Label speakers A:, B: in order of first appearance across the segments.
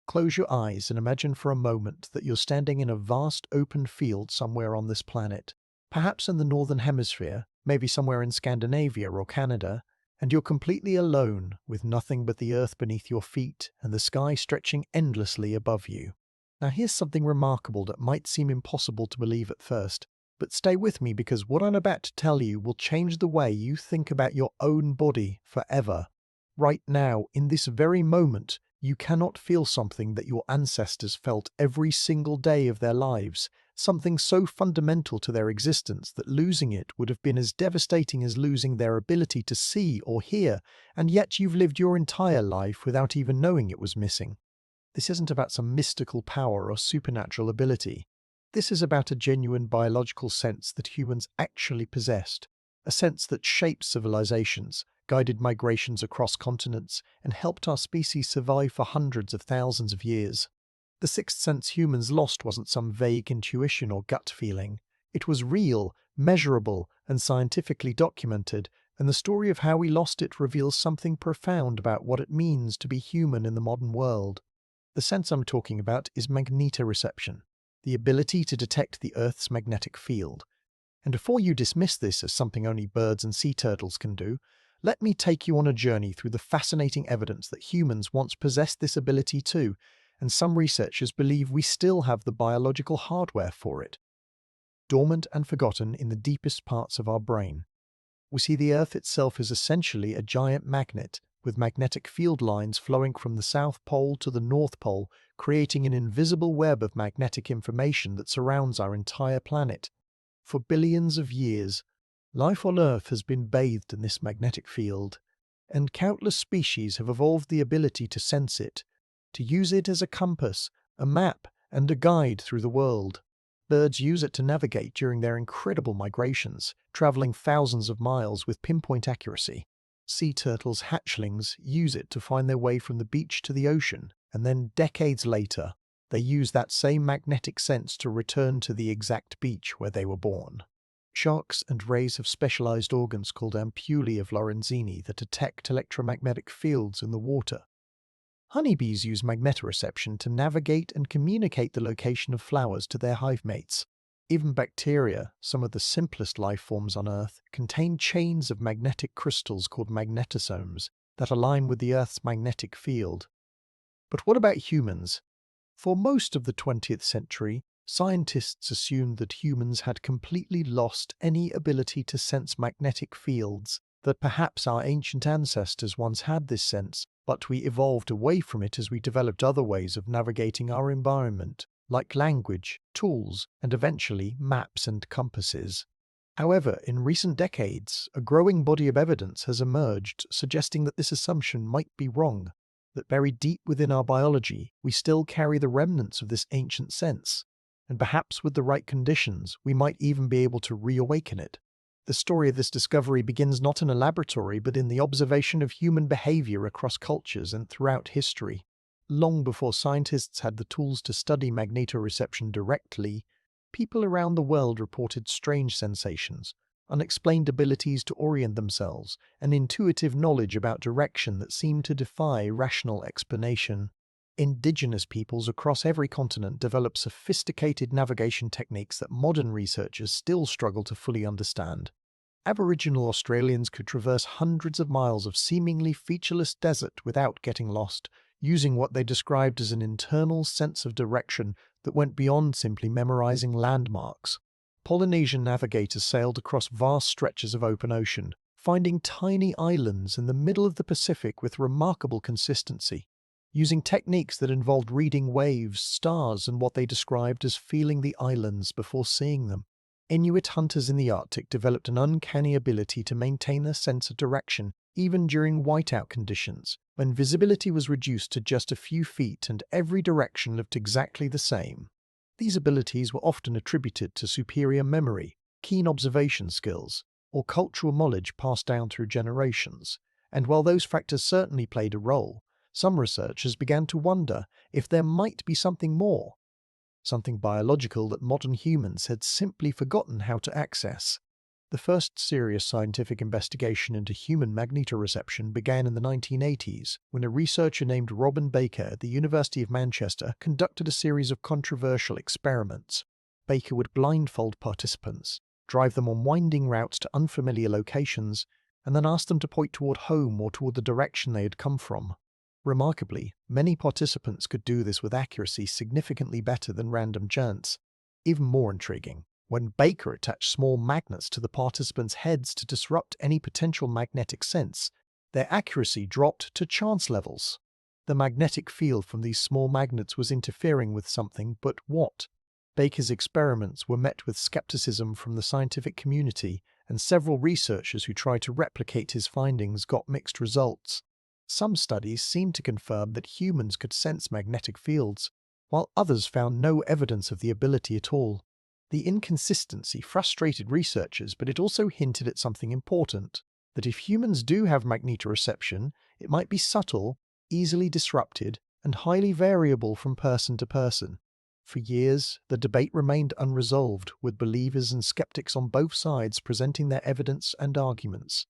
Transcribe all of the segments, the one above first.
A: Close your eyes and imagine for a moment that you're standing in a vast open field somewhere on this planet, perhaps in the Northern Hemisphere, maybe somewhere in Scandinavia or Canada, and you're completely alone with nothing but the earth beneath your feet and the sky stretching endlessly above you. Now here's something remarkable that might seem impossible to believe at first, but stay with me because what I'm about to tell you will change the way you think about your own body forever. Right now, in this very moment, you cannot feel something that your ancestors felt every single day of their lives, something so fundamental to their existence that losing it would have been as devastating as losing their ability to see or hear, and yet you've lived your entire life without even knowing it was missing. This isn't about some mystical power or supernatural ability. This is about a genuine biological sense that humans actually possessed, a sense that shaped civilizations, guided migrations across continents, and helped our species survive for hundreds of thousands of years. The sixth sense humans lost wasn't some vague intuition or gut feeling. It was real, measurable, and scientifically documented, and the story of how we lost it reveals something profound about what it means to be human in the modern world. The sense I'm talking about is magnetoreception, the ability to detect the Earth's magnetic field. And before you dismiss this as something only birds and sea turtles can do, let me take you on a journey through the fascinating evidence that humans once possessed this ability too, and some researchers believe we still have the biological hardware for it. Dormant and forgotten in the deepest parts of our brain. We see the Earth itself is essentially a giant magnet, with magnetic field lines flowing from the South Pole to the North Pole, creating an invisible web of magnetic information that surrounds our entire planet. For billions of years, life on Earth has been bathed in this magnetic field, and countless species have evolved the ability to sense it, to use it as a compass, a map, and a guide through the world. Birds use it to navigate during their incredible migrations, traveling thousands of miles with pinpoint accuracy. Sea turtles' hatchlings use it to find their way from the beach to the ocean, and then decades later, they use that same magnetic sense to return to the exact beach where they were born. Sharks and rays have specialized organs called ampullae of Lorenzini that detect electromagnetic fields in the water. Honeybees use magnetoreception to navigate and communicate the location of flowers to their hive mates. Even bacteria, some of the simplest life forms on Earth, contain chains of magnetic crystals called magnetosomes that align with the Earth's magnetic field. But what about humans? For most of the 20th century, scientists assumed that humans had completely lost any ability to sense magnetic fields, that perhaps our ancient ancestors once had this sense, but we evolved away from it as we developed other ways of navigating our environment, like language, tools, and eventually maps and compasses. However, in recent decades, a growing body of evidence has emerged suggesting that this assumption might be wrong, that buried deep within our biology, we still carry the remnants of this ancient sense, and perhaps with the right conditions, we might even be able to reawaken it. The story of this discovery begins not in a laboratory, but in the observation of human behavior across cultures and throughout history. Long before scientists had the tools to study magnetoreception directly, people around the world reported strange sensations, unexplained abilities to orient themselves, and intuitive knowledge about direction that seemed to defy rational explanation. Indigenous peoples across every continent developed sophisticated navigation techniques that modern researchers still struggle to fully understand. Aboriginal Australians could traverse hundreds of miles of seemingly featureless desert without getting lost, using what they described as an internal sense of direction that went beyond simply memorizing landmarks. Polynesian navigators sailed across vast stretches of open ocean, finding tiny islands in the middle of the Pacific with remarkable consistency, using techniques that involved reading waves, stars, and what they described as feeling the islands before seeing them. Inuit hunters in the Arctic developed an uncanny ability to maintain a sense of direction even during whiteout conditions, when visibility was reduced to just a few feet and every direction looked exactly the same. These abilities were often attributed to superior memory, keen observation skills, or cultural knowledge passed down through generations, and while those factors certainly played a role, some researchers began to wonder if there might be something more, something biological that modern humans had simply forgotten how to access. The first serious scientific investigation into human magnetoreception began in the 1980s when a researcher named Robin Baker at the University of Manchester conducted a series of controversial experiments. Baker would blindfold participants, drive them on winding routes to unfamiliar locations, and then ask them to point toward home or toward the direction they had come from. Remarkably, many participants could do this with accuracy significantly better than random chance. Even more intriguing, when Baker attached small magnets to the participants' heads to disrupt any potential magnetic sense, their accuracy dropped to chance levels. The magnetic field from these small magnets was interfering with something, but what? Baker's experiments were met with skepticism from the scientific community, and several researchers who tried to replicate his findings got mixed results. Some studies seemed to confirm that humans could sense magnetic fields, while others found no evidence of the ability at all. The inconsistency frustrated researchers, but it also hinted at something important, that if humans do have magnetoreception, it might be subtle, easily disrupted, and highly variable from person to person. For years, the debate remained unresolved, with believers and skeptics on both sides presenting their evidence and arguments.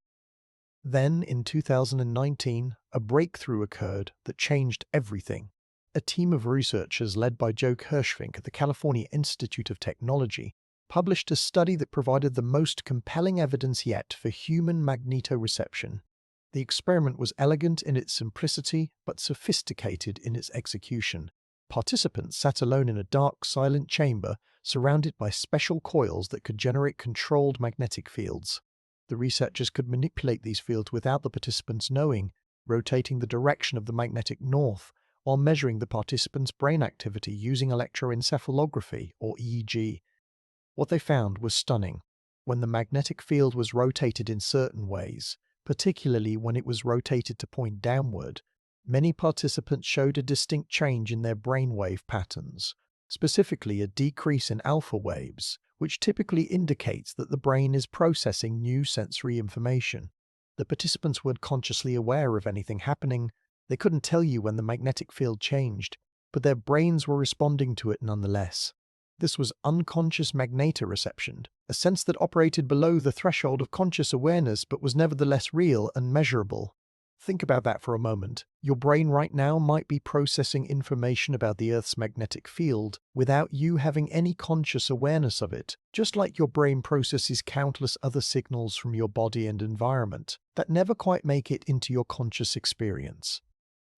A: Then, in 2019, a breakthrough occurred that changed everything. A team of researchers led by Joe Kirschvink at the California Institute of Technology published a study that provided the most compelling evidence yet for human magnetoreception. The experiment was elegant in its simplicity, but sophisticated in its execution. Participants sat alone in a dark, silent chamber surrounded by special coils that could generate controlled magnetic fields. The researchers could manipulate these fields without the participants knowing, rotating the direction of the magnetic north, while measuring the participants' brain activity using electroencephalography, or EEG. What they found was stunning. When the magnetic field was rotated in certain ways, particularly when it was rotated to point downward, many participants showed a distinct change in their brainwave patterns, specifically a decrease in alpha waves, which typically indicates that the brain is processing new sensory information. The participants weren't consciously aware of anything happening. They couldn't tell you when the magnetic field changed, but their brains were responding to it nonetheless. This was unconscious magnetoreception, a sense that operated below the threshold of conscious awareness but was nevertheless real and measurable. Think about that for a moment. Your brain right now might be processing information about the Earth's magnetic field without you having any conscious awareness of it, just like your brain processes countless other signals from your body and environment that never quite make it into your conscious experience.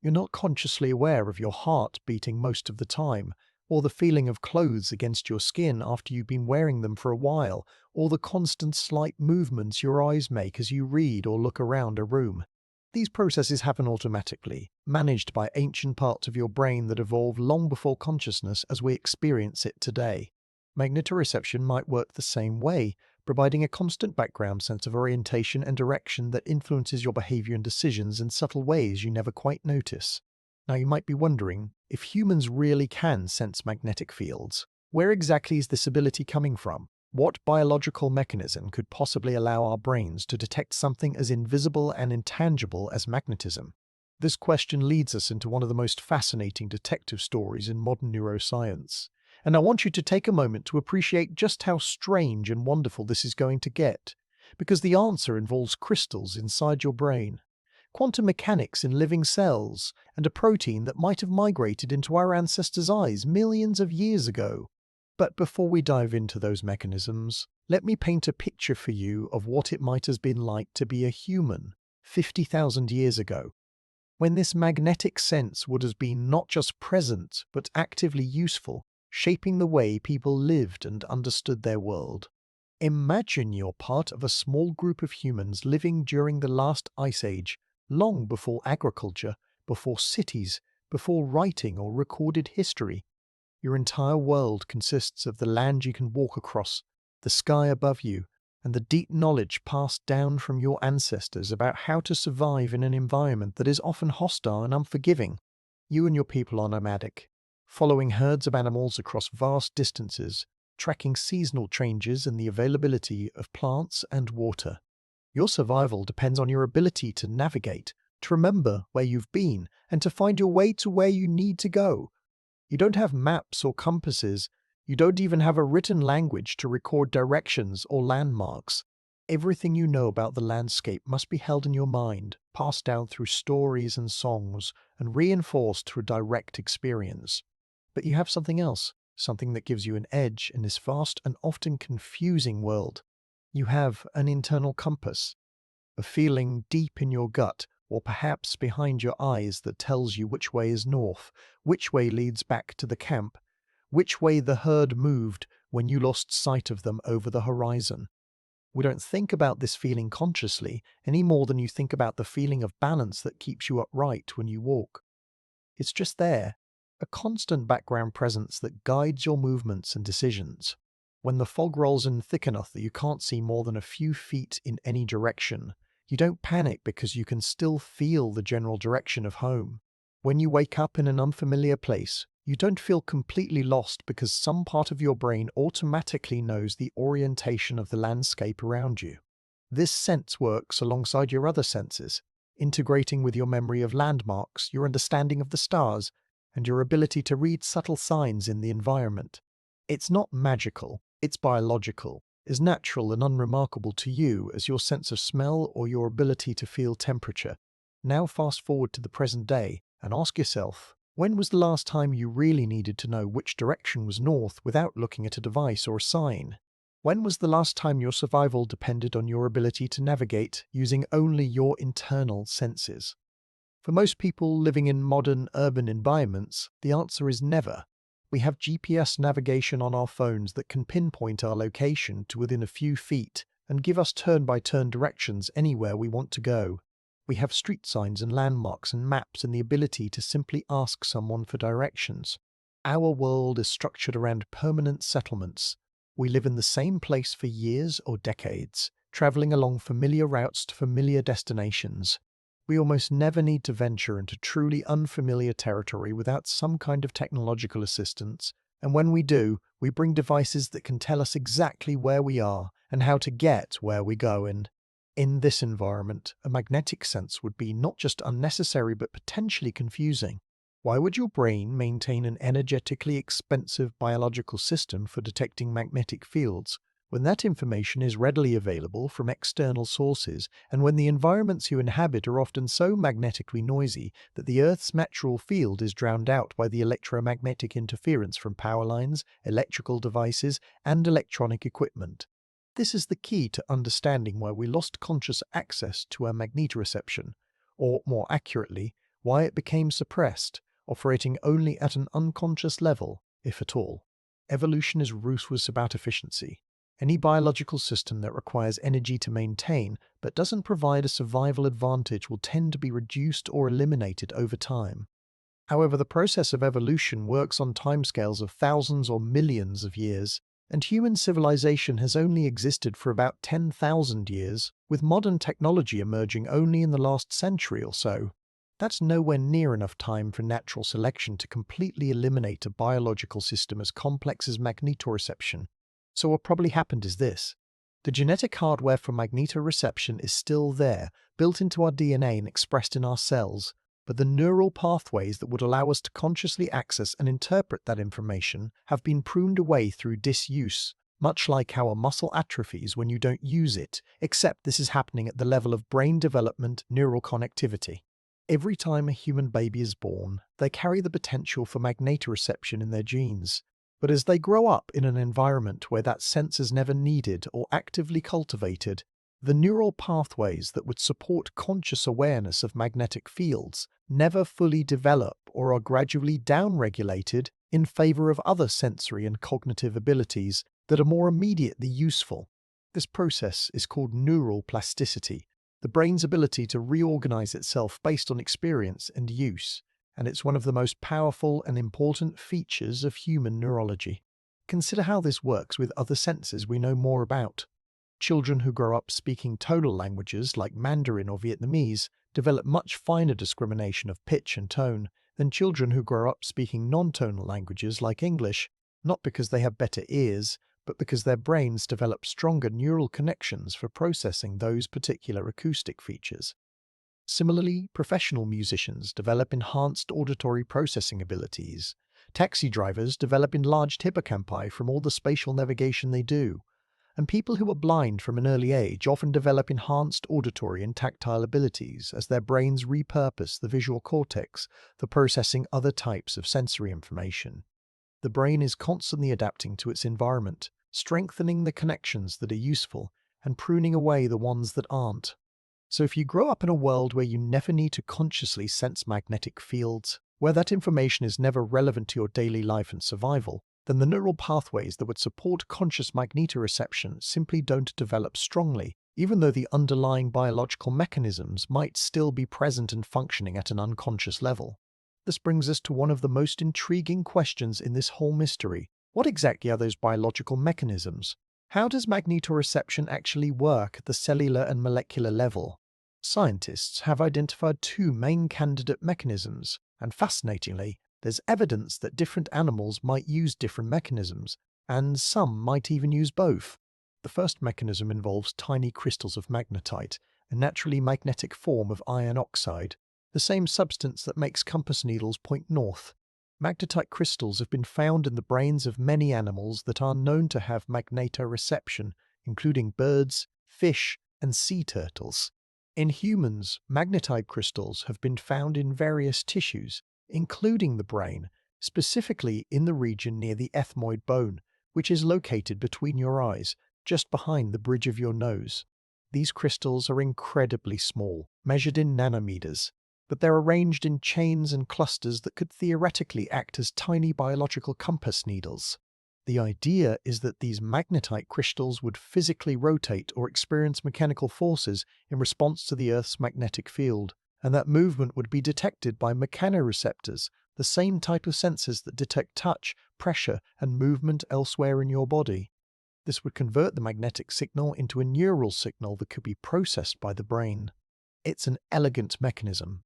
A: You're not consciously aware of your heart beating most of the time, or the feeling of clothes against your skin after you've been wearing them for a while, or the constant slight movements your eyes make as you read or look around a room. These processes happen automatically, managed by ancient parts of your brain that evolved long before consciousness as we experience it today. Magnetoreception might work the same way, providing a constant background sense of orientation and direction that influences your behavior and decisions in subtle ways you never quite notice. Now you might be wondering, if humans really can sense magnetic fields, where exactly is this ability coming from? What biological mechanism could possibly allow our brains to detect something as invisible and intangible as magnetism? This question leads us into one of the most fascinating detective stories in modern neuroscience. And I want you to take a moment to appreciate just how strange and wonderful this is going to get, because the answer involves crystals inside your brain, quantum mechanics in living cells, and a protein that might have migrated into our ancestors' eyes millions of years ago. But before we dive into those mechanisms, let me paint a picture for you of what it might have been like to be a human 50,000 years ago, when this magnetic sense would have been not just present but actively useful, shaping the way people lived and understood their world. Imagine you're part of a small group of humans living during the last ice age, long before agriculture, before cities, before writing or recorded history. Your entire world consists of the land you can walk across, the sky above you, and the deep knowledge passed down from your ancestors about how to survive in an environment that is often hostile and unforgiving. You and your people are nomadic, following herds of animals across vast distances, tracking seasonal changes in the availability of plants and water. Your survival depends on your ability to navigate, to remember where you've been, and to find your way to where you need to go. You don't have maps or compasses. You don't even have a written language to record directions or landmarks. Everything you know about the landscape must be held in your mind, passed down through stories and songs, and reinforced through direct experience. But you have something else, something that gives you an edge in this vast and often confusing world. You have an internal compass, a feeling deep in your gut, or perhaps behind your eyes, that tells you which way is north, which way leads back to the camp, which way the herd moved when you lost sight of them over the horizon. We don't think about this feeling consciously any more than you think about the feeling of balance that keeps you upright when you walk. It's just there, a constant background presence that guides your movements and decisions. When the fog rolls in thick enough that you can't see more than a few feet in any direction, you don't panic because you can still feel the general direction of home. When you wake up in an unfamiliar place, you don't feel completely lost because some part of your brain automatically knows the orientation of the landscape around you. This sense works alongside your other senses, integrating with your memory of landmarks, your understanding of the stars, and your ability to read subtle signs in the environment. It's not magical, it's biological, as natural and unremarkable to you as your sense of smell or your ability to feel temperature. Now fast forward to the present day and ask yourself, when was the last time you really needed to know which direction was north without looking at a device or a sign? When was the last time your survival depended on your ability to navigate using only your internal senses? For most people living in modern urban environments, the answer is never. We have GPS navigation on our phones that can pinpoint our location to within a few feet and give us turn-by-turn directions anywhere we want to go. We have street signs and landmarks and maps and the ability to simply ask someone for directions. Our world is structured around permanent settlements. We live in the same place for years or decades, traveling along familiar routes to familiar destinations. We almost never need to venture into truly unfamiliar territory without some kind of technological assistance, and when we do, we bring devices that can tell us exactly where we are and how to get where we go. And in this environment, a magnetic sense would be not just unnecessary but potentially confusing. Why would your brain maintain an energetically expensive biological system for detecting magnetic fields when that information is readily available from external sources, and when the environments you inhabit are often so magnetically noisy that the Earth's natural field is drowned out by the electromagnetic interference from power lines, electrical devices, and electronic equipment? This is the key to understanding why we lost conscious access to our magnetoreception, or more accurately, why it became suppressed, operating only at an unconscious level, if at all. Evolution is ruthless about efficiency. Any biological system that requires energy to maintain but doesn't provide a survival advantage will tend to be reduced or eliminated over time. However, the process of evolution works on timescales of thousands or millions of years, and human civilization has only existed for about 10,000 years, with modern technology emerging only in the last century or so. That's nowhere near enough time for natural selection to completely eliminate a biological system as complex as magnetoreception. So what probably happened is this. The genetic hardware for magnetoreception is still there, built into our DNA and expressed in our cells, but the neural pathways that would allow us to consciously access and interpret that information have been pruned away through disuse, much like how a muscle atrophies when you don't use it, except this is happening at the level of brain development, neural connectivity. Every time a human baby is born, they carry the potential for magnetoreception in their genes. But as they grow up in an environment where that sense is never needed or actively cultivated, the neural pathways that would support conscious awareness of magnetic fields never fully develop or are gradually downregulated in favor of other sensory and cognitive abilities that are more immediately useful. This process is called neural plasticity, the brain's ability to reorganize itself based on experience and use, and it's one of the most powerful and important features of human neurology. Consider how this works with other senses we know more about. Children who grow up speaking tonal languages like Mandarin or Vietnamese develop much finer discrimination of pitch and tone than children who grow up speaking non-tonal languages like English, not because they have better ears, but because their brains develop stronger neural connections for processing those particular acoustic features. Similarly, professional musicians develop enhanced auditory processing abilities. Taxi drivers develop enlarged hippocampi from all the spatial navigation they do. and people who are blind from an early age often develop enhanced auditory and tactile abilities as their brains repurpose the visual cortex for processing other types of sensory information. The brain is constantly adapting to its environment, strengthening the connections that are useful and pruning away the ones that aren't. So if you grow up in a world where you never need to consciously sense magnetic fields, where that information is never relevant to your daily life and survival, then the neural pathways that would support conscious magnetoreception simply don't develop strongly, even though the underlying biological mechanisms might still be present and functioning at an unconscious level. This brings us to one of the most intriguing questions in this whole mystery. What exactly are those biological mechanisms? How does magnetoreception actually work at the cellular and molecular level? Scientists have identified two main candidate mechanisms, and fascinatingly, there's evidence that different animals might use different mechanisms, and some might even use both. The first mechanism involves tiny crystals of magnetite, a naturally magnetic form of iron oxide, the same substance that makes compass needles point north. Magnetite crystals have been found in the brains of many animals that are known to have magnetoreception, including birds, fish, and sea turtles. In humans, magnetite crystals have been found in various tissues, including the brain, specifically in the region near the ethmoid bone, which is located between your eyes, just behind the bridge of your nose. These crystals are incredibly small, measured in nanometers, but they're arranged in chains and clusters that could theoretically act as tiny biological compass needles. The idea is that these magnetite crystals would physically rotate or experience mechanical forces in response to the Earth's magnetic field, and that movement would be detected by mechanoreceptors, the same type of sensors that detect touch, pressure, and movement elsewhere in your body. This would convert the magnetic signal into a neural signal that could be processed by the brain. It's an elegant mechanism,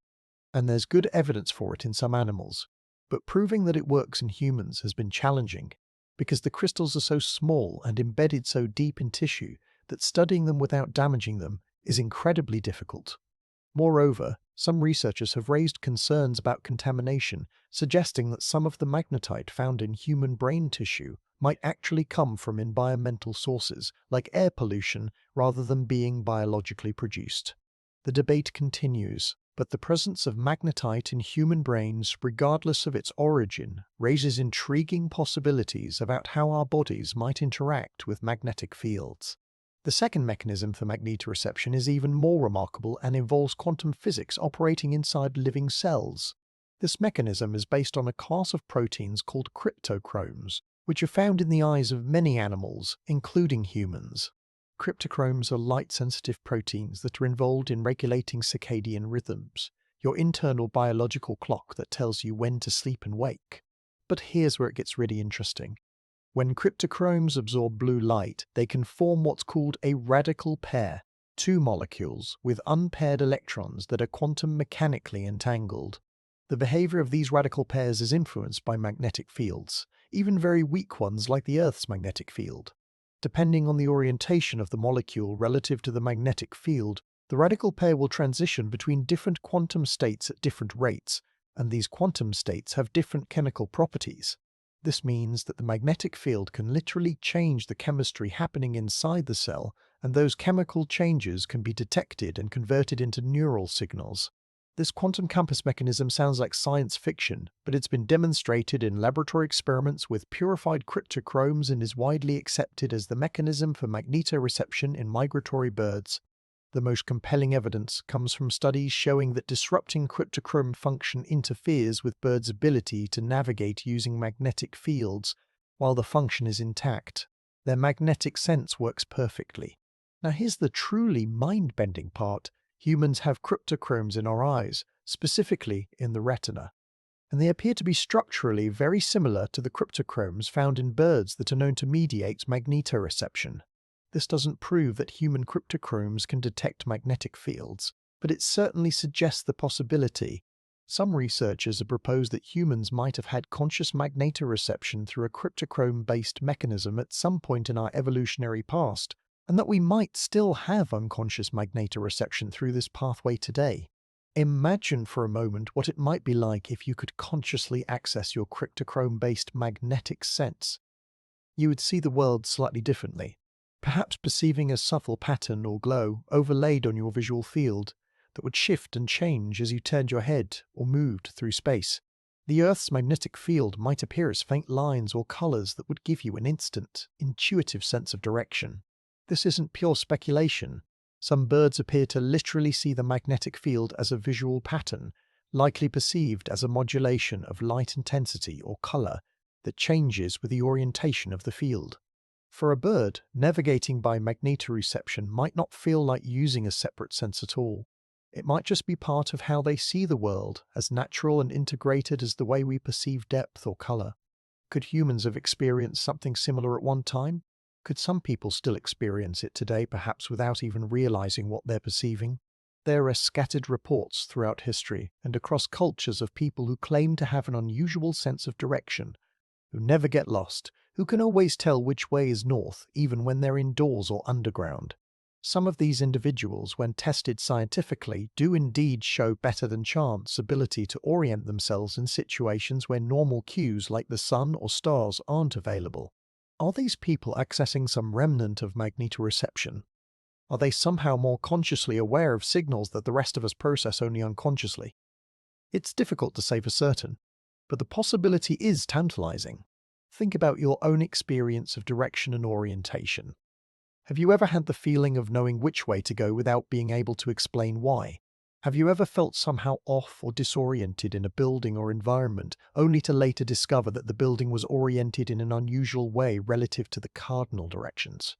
A: and there's good evidence for it in some animals, but proving that it works in humans has been challenging because the crystals are so small and embedded so deep in tissue that studying them without damaging them is incredibly difficult. Moreover, some researchers have raised concerns about contamination, suggesting that some of the magnetite found in human brain tissue might actually come from environmental sources, like air pollution, rather than being biologically produced. The debate continues, but the presence of magnetite in human brains, regardless of its origin, raises intriguing possibilities about how our bodies might interact with magnetic fields. The second mechanism for magnetoreception is even more remarkable and involves quantum physics operating inside living cells. This mechanism is based on a class of proteins called cryptochromes, which are found in the eyes of many animals, including humans. Cryptochromes are light-sensitive proteins that are involved in regulating circadian rhythms, your internal biological clock that tells you when to sleep and wake. But here's where it gets really interesting. When cryptochromes absorb blue light, they can form what's called a radical pair, two molecules with unpaired electrons that are quantum mechanically entangled. The behavior of these radical pairs is influenced by magnetic fields, even very weak ones like the Earth's magnetic field. Depending on the orientation of the molecule relative to the magnetic field, the radical pair will transition between different quantum states at different rates, and these quantum states have different chemical properties. This means that the magnetic field can literally change the chemistry happening inside the cell, and those chemical changes can be detected and converted into neural signals. This quantum compass mechanism sounds like science fiction, but it's been demonstrated in laboratory experiments with purified cryptochromes and is widely accepted as the mechanism for magnetoreception in migratory birds. The most compelling evidence comes from studies showing that disrupting cryptochrome function interferes with birds' ability to navigate using magnetic fields while the function is intact. Their magnetic sense works perfectly. Now here's the truly mind-bending part. Humans have cryptochromes in our eyes, specifically in the retina, and they appear to be structurally very similar to the cryptochromes found in birds that are known to mediate magnetoreception. This doesn't prove that human cryptochromes can detect magnetic fields, but it certainly suggests the possibility. Some researchers have proposed that humans might have had conscious magnetoreception through a cryptochrome-based mechanism at some point in our evolutionary past, and that we might still have unconscious magnetoreception through this pathway today. Imagine for a moment what it might be like if you could consciously access your cryptochrome-based magnetic sense. You would see the world slightly differently. perhaps perceiving a subtle pattern or glow overlaid on your visual field that would shift and change as you turned your head or moved through space. The Earth's magnetic field might appear as faint lines or colors that would give you an instant, intuitive sense of direction. This isn't pure speculation. Some birds appear to literally see the magnetic field as a visual pattern, likely perceived as a modulation of light intensity or color that changes with the orientation of the field. For a bird, navigating by magnetoreception might not feel like using a separate sense at all. It might just be part of how they see the world, as natural and integrated as the way we perceive depth or color. Could humans have experienced something similar at one time? Could some people still experience it today, perhaps without even realizing what they're perceiving? There are scattered reports throughout history and across cultures of people who claim to have an unusual sense of direction, who never get lost, who can always tell which way is north even when they're indoors or underground. Some of these individuals, when tested scientifically, do indeed show better than chance ability to orient themselves in situations where normal cues like the sun or stars aren't available. Are these people accessing some remnant of magnetoreception? Are they somehow more consciously aware of signals that the rest of us process only unconsciously? It's difficult to say for certain, but the possibility is tantalizing. Think about your own experience of direction and orientation. Have you ever had the feeling of knowing which way to go without being able to explain why? Have you ever felt somehow off or disoriented in a building or environment, only to later discover that the building was oriented in an unusual way relative to the cardinal directions?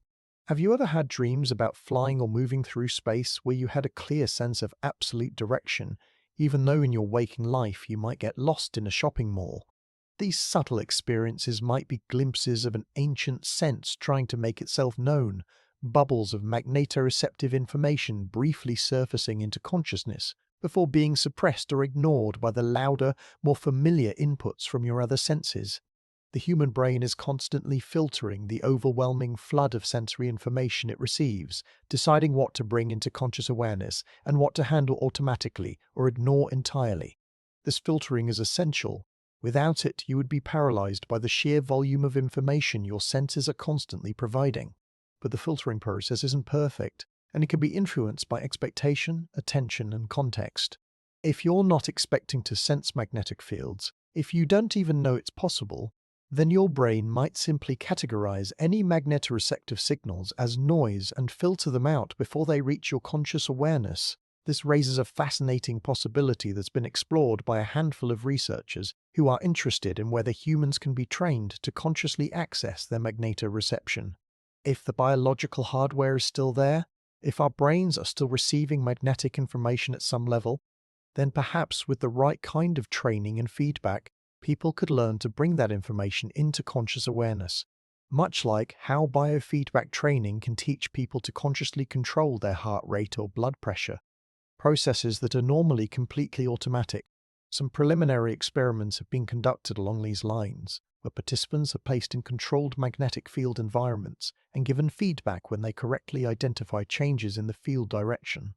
A: Have you ever had dreams about flying or moving through space where you had a clear sense of absolute direction, even though in your waking life you might get lost in a shopping mall? These subtle experiences might be glimpses of an ancient sense trying to make itself known, bubbles of magnetoreceptive information briefly surfacing into consciousness before being suppressed or ignored by the louder, more familiar inputs from your other senses. The human brain is constantly filtering the overwhelming flood of sensory information it receives, deciding what to bring into conscious awareness and what to handle automatically or ignore entirely. This filtering is essential. Without it, you would be paralyzed by the sheer volume of information your senses are constantly providing. But the filtering process isn't perfect, and it can be influenced by expectation, attention, and context. If you're not expecting to sense magnetic fields, if you don't even know it's possible, then your brain might simply categorize any magnetoreceptive signals as noise and filter them out before they reach your conscious awareness. This raises a fascinating possibility that's been explored by a handful of researchers who are interested in whether humans can be trained to consciously access their magnetoreception. If the biological hardware is still there, if our brains are still receiving magnetic information at some level, then perhaps with the right kind of training and feedback, people could learn to bring that information into conscious awareness. Much like how biofeedback training can teach people to consciously control their heart rate or blood pressure, processes that are normally completely automatic. Some preliminary experiments have been conducted along these lines, where participants are placed in controlled magnetic field environments and given feedback when they correctly identify changes in the field direction.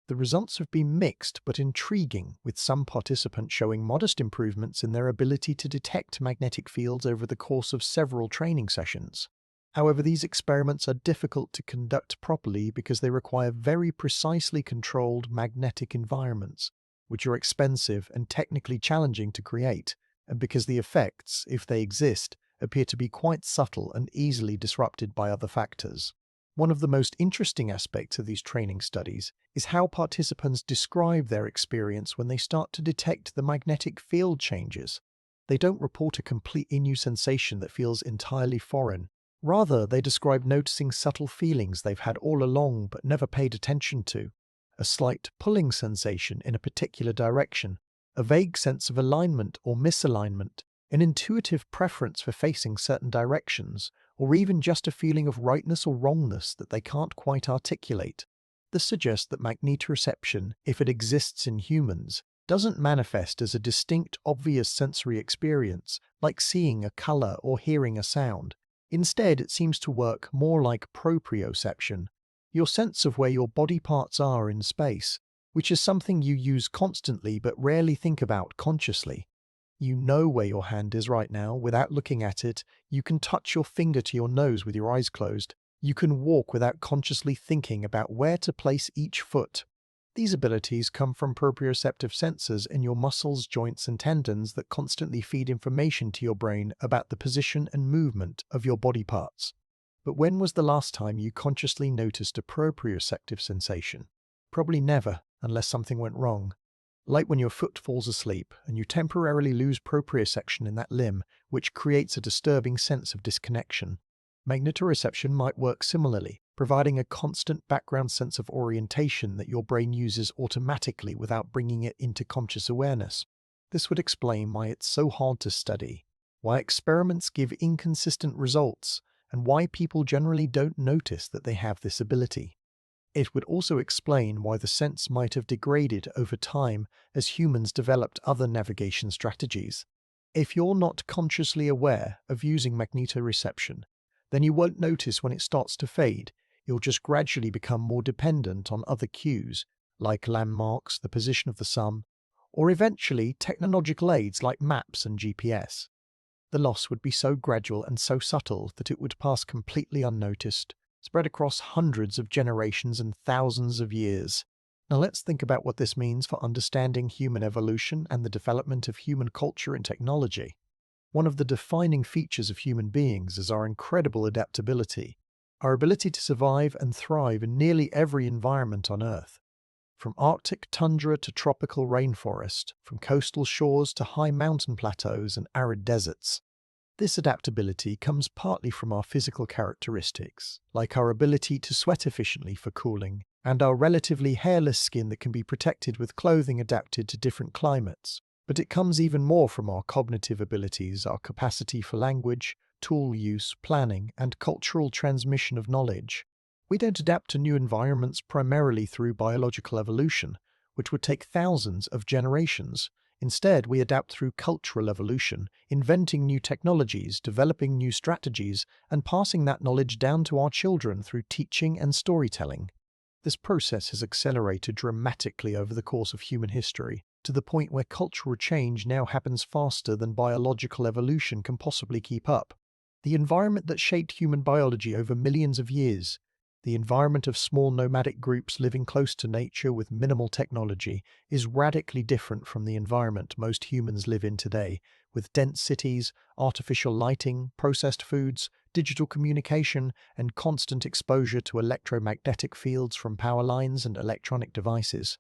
A: The results have been mixed but intriguing, with some participants showing modest improvements in their ability to detect magnetic fields over the course of several training sessions. However, these experiments are difficult to conduct properly because they require very precisely controlled magnetic environments, which are expensive and technically challenging to create, and because the effects, if they exist, appear to be quite subtle and easily disrupted by other factors. One of the most interesting aspects of these training studies is how participants describe their experience when they start to detect the magnetic field changes. They don't report a completely new sensation that feels entirely foreign. Rather, they describe noticing subtle feelings they've had all along but never paid attention to. A slight pulling sensation in a particular direction, a vague sense of alignment or misalignment, an intuitive preference for facing certain directions, or even just a feeling of rightness or wrongness that they can't quite articulate. This suggests that magnetoreception, if it exists in humans, doesn't manifest as a distinct, obvious sensory experience, like seeing a color or hearing a sound. Instead, it seems to work more like proprioception, your sense of where your body parts are in space, which is something you use constantly but rarely think about consciously. You know where your hand is right now without looking at it. You can touch your finger to your nose with your eyes closed. You can walk without consciously thinking about where to place each foot. These abilities come from proprioceptive sensors in your muscles, joints, and tendons that constantly feed information to your brain about the position and movement of your body parts. But when was the last time you consciously noticed a proprioceptive sensation? Probably never, unless something went wrong. Like when your foot falls asleep and you temporarily lose proprioception in that limb, which creates a disturbing sense of disconnection. Magnetoreception might work similarly, providing a constant background sense of orientation that your brain uses automatically without bringing it into conscious awareness. This would explain why it's so hard to study, why experiments give inconsistent results, and why people generally don't notice that they have this ability. It would also explain why the sense might have degraded over time as humans developed other navigation strategies. If you're not consciously aware of using magnetoreception, then you won't notice when it starts to fade. You'll just gradually become more dependent on other cues, like landmarks, the position of the sun, or eventually technological aids like maps and GPS. The loss would be so gradual and so subtle that it would pass completely unnoticed, spread across hundreds of generations and thousands of years. Now let's think about what this means for understanding human evolution and the development of human culture and technology. One of the defining features of human beings is our incredible adaptability, our ability to survive and thrive in nearly every environment on Earth. From Arctic tundra to tropical rainforest, from coastal shores to high mountain plateaus and arid deserts. This adaptability comes partly from our physical characteristics, like our ability to sweat efficiently for cooling, and our relatively hairless skin that can be protected with clothing adapted to different climates. But it comes even more from our cognitive abilities, our capacity for language, tool use, planning, and cultural transmission of knowledge. We don't adapt to new environments primarily through biological evolution, which would take thousands of generations. Instead, we adapt through cultural evolution, inventing new technologies, developing new strategies, and passing that knowledge down to our children through teaching and storytelling. This process has accelerated dramatically over the course of human history, to the point where cultural change now happens faster than biological evolution can possibly keep up. The environment that shaped human biology over millions of years, the environment of small nomadic groups living close to nature with minimal technology, is radically different from the environment most humans live in today, with dense cities, artificial lighting, processed foods, digital communication, and constant exposure to electromagnetic fields from power lines and electronic devices.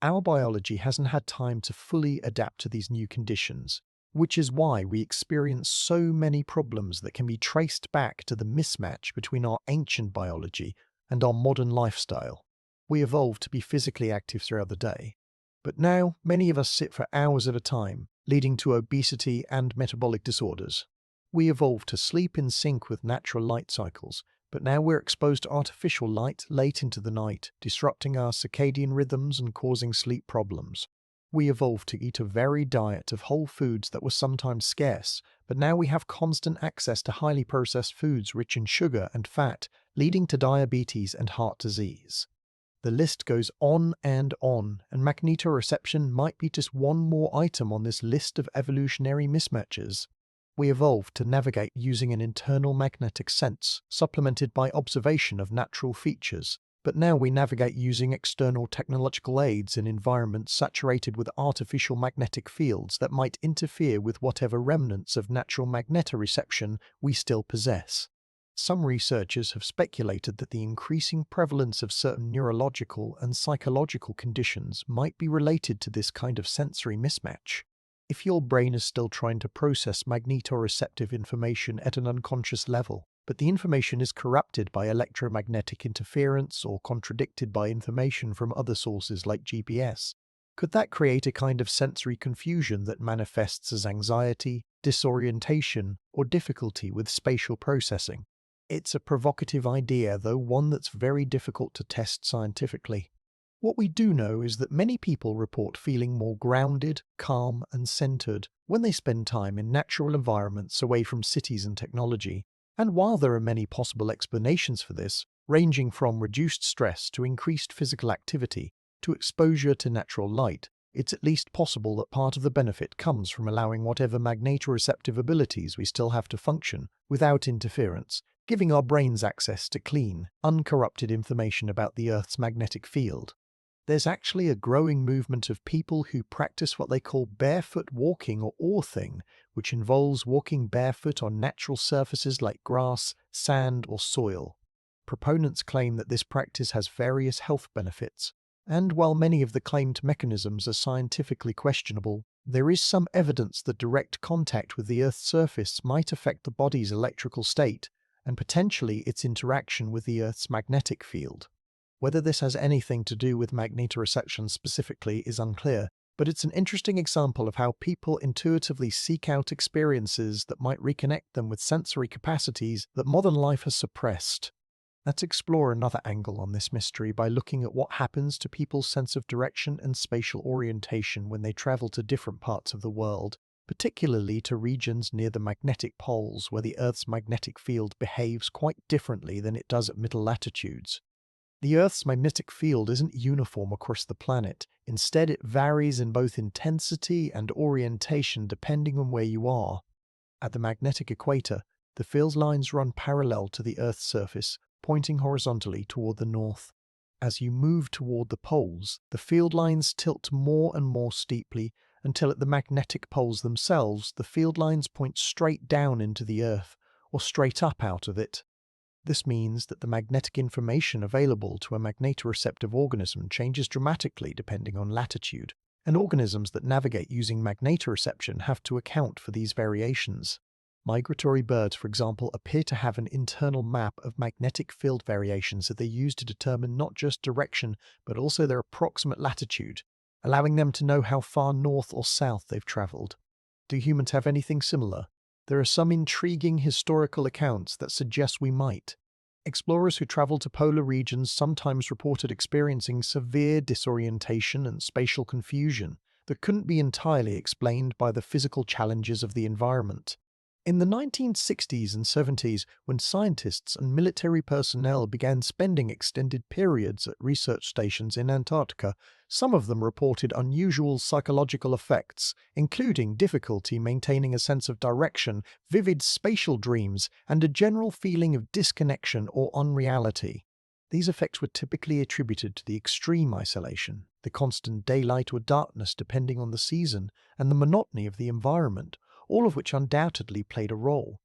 A: Our biology hasn't had time to fully adapt to these new conditions, which is why we experience so many problems that can be traced back to the mismatch between our ancient biology and our modern lifestyle. We evolved to be physically active throughout the day, but now many of us sit for hours at a time, leading to obesity and metabolic disorders. We evolved to sleep in sync with natural light cycles, but now we're exposed to artificial light late into the night, disrupting our circadian rhythms and causing sleep problems. We evolved to eat a varied diet of whole foods that was sometimes scarce, but now we have constant access to highly processed foods rich in sugar and fat, leading to diabetes and heart disease. The list goes on, and magnetoreception might be just one more item on this list of evolutionary mismatches. We evolved to navigate using an internal magnetic sense, supplemented by observation of natural features, but now we navigate using external technological aids in environments saturated with artificial magnetic fields that might interfere with whatever remnants of natural magnetoreception we still possess. Some researchers have speculated that the increasing prevalence of certain neurological and psychological conditions might be related to this kind of sensory mismatch. If your brain is still trying to process magnetoreceptive information at an unconscious level, but the information is corrupted by electromagnetic interference or contradicted by information from other sources like GPS, could that create a kind of sensory confusion that manifests as anxiety, disorientation, or difficulty with spatial processing? It's a provocative idea, though one that's very difficult to test scientifically. What we do know is that many people report feeling more grounded, calm, and centered when they spend time in natural environments away from cities and technology. And while there are many possible explanations for this, ranging from reduced stress to increased physical activity to exposure to natural light, it's at least possible that part of the benefit comes from allowing whatever magnetoreceptive abilities we still have to function without interference, giving our brains access to clean, uncorrupted information about the Earth's magnetic field. There's actually a growing movement of people who practice what they call barefoot walking or orthing, which involves walking barefoot on natural surfaces like grass, sand, or soil. Proponents claim that this practice has various health benefits, and while many of the claimed mechanisms are scientifically questionable, there is some evidence that direct contact with the Earth's surface might affect the body's electrical state, and potentially its interaction with the Earth's magnetic field. Whether this has anything to do with magnetoreception specifically is unclear, but it's an interesting example of how people intuitively seek out experiences that might reconnect them with sensory capacities that modern life has suppressed. Let's explore another angle on this mystery by looking at what happens to people's sense of direction and spatial orientation when they travel to different parts of the world, particularly to regions near the magnetic poles where the Earth's magnetic field behaves quite differently than it does at middle latitudes. The Earth's magnetic field isn't uniform across the planet. Instead, it varies in both intensity and orientation depending on where you are. At the magnetic equator, the field lines run parallel to the Earth's surface, pointing horizontally toward the north. As you move toward the poles, the field lines tilt more and more steeply until at the magnetic poles themselves, the field lines point straight down into the Earth, or straight up out of it. This means that the magnetic information available to a magnetoreceptive organism changes dramatically depending on latitude, and organisms that navigate using magnetoreception have to account for these variations. Migratory birds, for example, appear to have an internal map of magnetic field variations that they use to determine not just direction, but also their approximate latitude, allowing them to know how far north or south they've traveled. Do humans have anything similar? There are some intriguing historical accounts that suggest we might. Explorers who traveled to polar regions sometimes reported experiencing severe disorientation and spatial confusion that couldn't be entirely explained by the physical challenges of the environment. In the 1960s and 70s, when scientists and military personnel began spending extended periods at research stations in Antarctica, some of them reported unusual psychological effects, including difficulty maintaining a sense of direction, vivid spatial dreams, and a general feeling of disconnection or unreality. These effects were typically attributed to the extreme isolation, the constant daylight or darkness depending on the season, and the monotony of the environment, all of which undoubtedly played a role.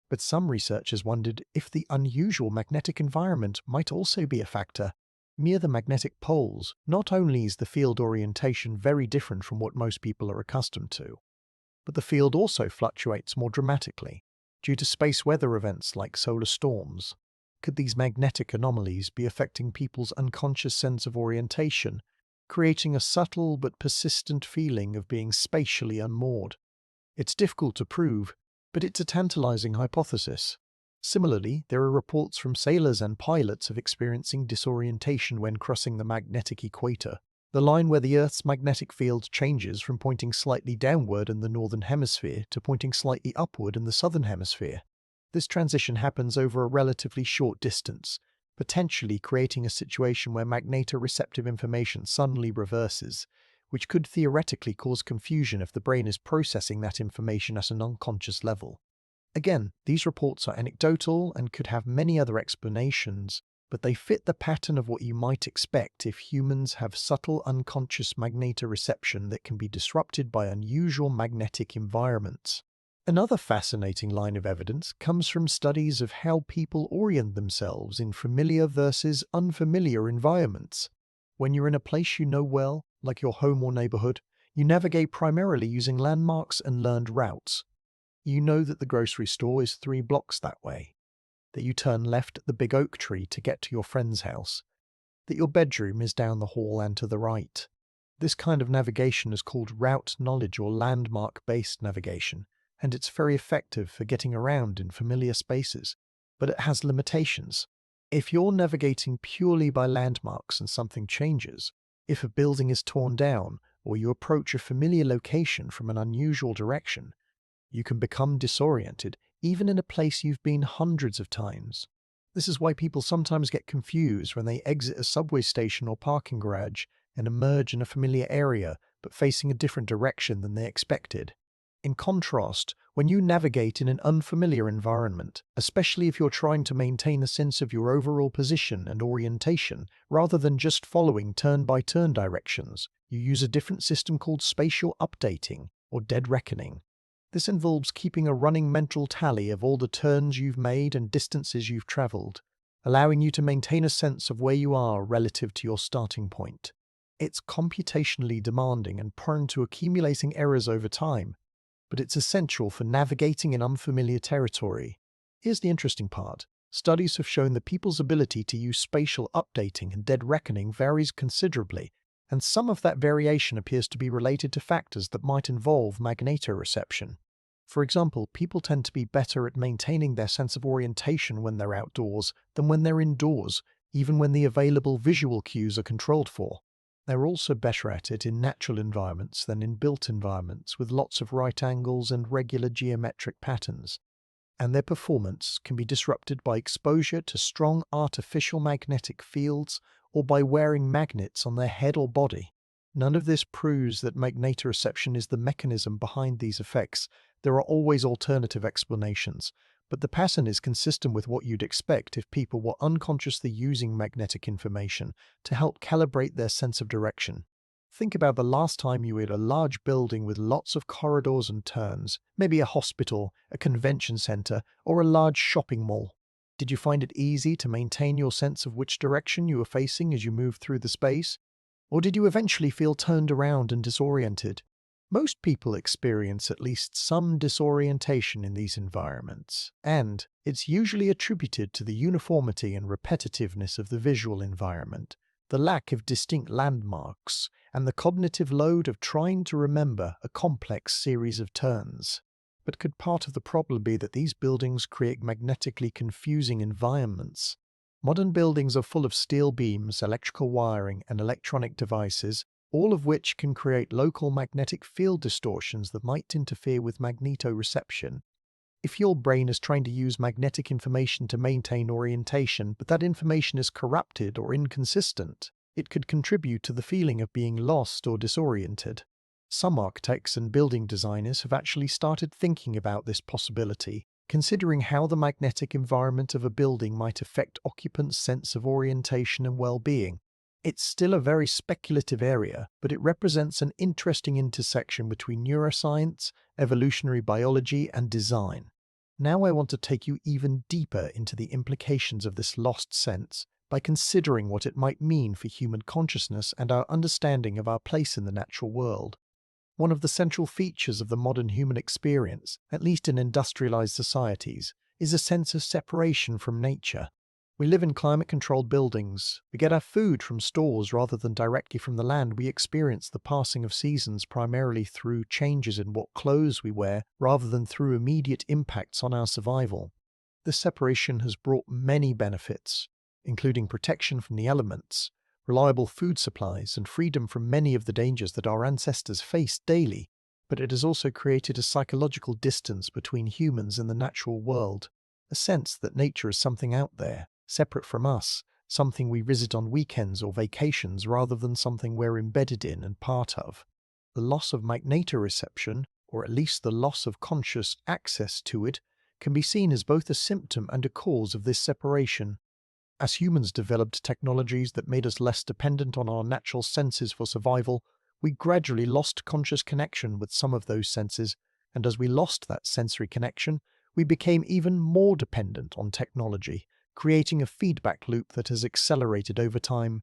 A: But some researchers wondered if the unusual magnetic environment might also be a factor. Near the magnetic poles, not only is the field orientation very different from what most people are accustomed to, but the field also fluctuates more dramatically due to space weather events like solar storms. Could these magnetic anomalies be affecting people's unconscious sense of orientation, creating a subtle but persistent feeling of being spatially unmoored? It's difficult to prove, but it's a tantalizing hypothesis. Similarly, there are reports from sailors and pilots of experiencing disorientation when crossing the magnetic equator, the line where the Earth's magnetic field changes from pointing slightly downward in the northern hemisphere to pointing slightly upward in the southern hemisphere. This transition happens over a relatively short distance, potentially creating a situation where magnetoreceptive information suddenly reverses, which could theoretically cause confusion if the brain is processing that information at an unconscious level. Again, these reports are anecdotal and could have many other explanations, but they fit the pattern of what you might expect if humans have subtle unconscious magnetoreception that can be disrupted by unusual magnetic environments. Another fascinating line of evidence comes from studies of how people orient themselves in familiar versus unfamiliar environments. When you're in a place you know well, like your home or neighborhood, you navigate primarily using landmarks and learned routes. You know that the grocery store is 3 blocks that way, that you turn left at the big oak tree to get to your friend's house, that your bedroom is down the hall and to the right. This kind of navigation is called route knowledge or landmark-based navigation, and it's very effective for getting around in familiar spaces, but it has limitations. If you're navigating purely by landmarks and something changes, if a building is torn down or you approach a familiar location from an unusual direction, you can become disoriented even in a place you've been hundreds of times. This is why people sometimes get confused when they exit a subway station or parking garage and emerge in a familiar area but facing a different direction than they expected. In contrast, When you navigate in an unfamiliar environment, especially if you're trying to maintain a sense of your overall position and orientation, rather than just following turn-by-turn directions, you use a different system called spatial updating, or dead reckoning. This involves keeping a running mental tally of all the turns you've made and distances you've traveled, allowing you to maintain a sense of where you are relative to your starting point. It's computationally demanding and prone to accumulating errors over time, but it's essential for navigating in unfamiliar territory. Here's the interesting part. Studies have shown that people's ability to use spatial updating and dead reckoning varies considerably, and some of that variation appears to be related to factors that might involve magnetoreception. For example, people tend to be better at maintaining their sense of orientation when they're outdoors than when they're indoors, even when the available visual cues are controlled for. They're also better at it in natural environments than in built environments with lots of right angles and regular geometric patterns. And their performance can be disrupted by exposure to strong artificial magnetic fields or by wearing magnets on their head or body. None of this proves that magnetoreception is the mechanism behind these effects. There are always alternative explanations, but the pattern is consistent with what you'd expect if people were unconsciously using magnetic information to help calibrate their sense of direction. Think about the last time you were at a large building with lots of corridors and turns, maybe a hospital, a convention center, or a large shopping mall. Did you find it easy to maintain your sense of which direction you were facing as you moved through the space? Or did you eventually feel turned around and disoriented? Most people experience at least some disorientation in these environments, and it's usually attributed to the uniformity and repetitiveness of the visual environment, the lack of distinct landmarks, and the cognitive load of trying to remember a complex series of turns. But could part of the problem be that these buildings create magnetically confusing environments? Modern buildings are full of steel beams, electrical wiring, and electronic devices, all of which can create local magnetic field distortions that might interfere with magnetoreception. If your brain is trying to use magnetic information to maintain orientation, but that information is corrupted or inconsistent, it could contribute to the feeling of being lost or disoriented. Some architects and building designers have actually started thinking about this possibility, considering how the magnetic environment of a building might affect occupants' sense of orientation and well-being. It's still a very speculative area, but it represents an interesting intersection between neuroscience, evolutionary biology, and design. Now I want to take you even deeper into the implications of this lost sense by considering what it might mean for human consciousness and our understanding of our place in the natural world. One of the central features of the modern human experience, at least in industrialized societies, is a sense of separation from nature. We live in climate-controlled buildings. We get our food from stores rather than directly from the land. We experience the passing of seasons primarily through changes in what clothes we wear rather than through immediate impacts on our survival. This separation has brought many benefits, including protection from the elements, reliable food supplies, and freedom from many of the dangers that our ancestors faced daily. But it has also created a psychological distance between humans and the natural world, a sense that nature is something out there, separate from us, something we visit on weekends or vacations rather than something we're embedded in and part of. The loss of magnetoreception, or at least the loss of conscious access to it, can be seen as both a symptom and a cause of this separation. As humans developed technologies that made us less dependent on our natural senses for survival, we gradually lost conscious connection with some of those senses, and as we lost that sensory connection, we became even more dependent on technology, creating a feedback loop that has accelerated over time.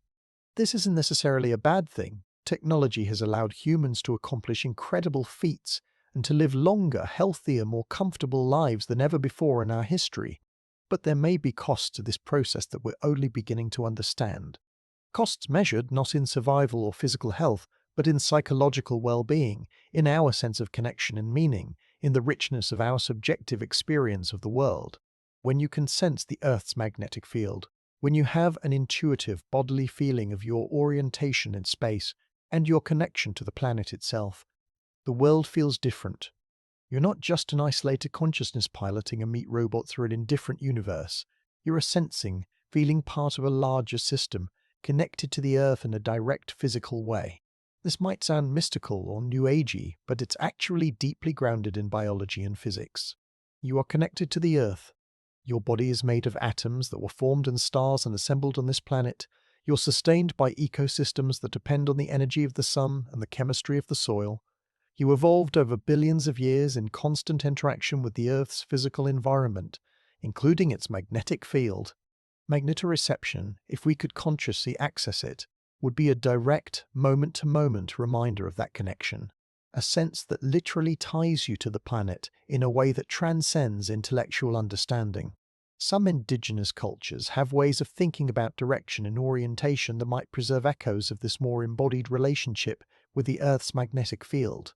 A: This isn't necessarily a bad thing. Technology has allowed humans to accomplish incredible feats and to live longer, healthier, more comfortable lives than ever before in our history. But there may be costs to this process that we're only beginning to understand. Costs measured not in survival or physical health, but in psychological well-being, in our sense of connection and meaning, in the richness of our subjective experience of the world. When you can sense the Earth's magnetic field, when you have an intuitive bodily feeling of your orientation in space and your connection to the planet itself, the world feels different. You're not just an isolated consciousness piloting a meat robot through an indifferent universe. You're a sensing, feeling part of a larger system, connected to the Earth in a direct physical way. This might sound mystical or new agey, but it's actually deeply grounded in biology and physics. You are connected to the Earth. Your body is made of atoms that were formed in stars and assembled on this planet. You're sustained by ecosystems that depend on the energy of the sun and the chemistry of the soil. You evolved over billions of years in constant interaction with the Earth's physical environment, including its magnetic field. Magnetoreception, if we could consciously access it, would be a direct, moment-to-moment reminder of that connection, a sense that literally ties you to the planet in a way that transcends intellectual understanding. Some indigenous cultures have ways of thinking about direction and orientation that might preserve echoes of this more embodied relationship with the Earth's magnetic field.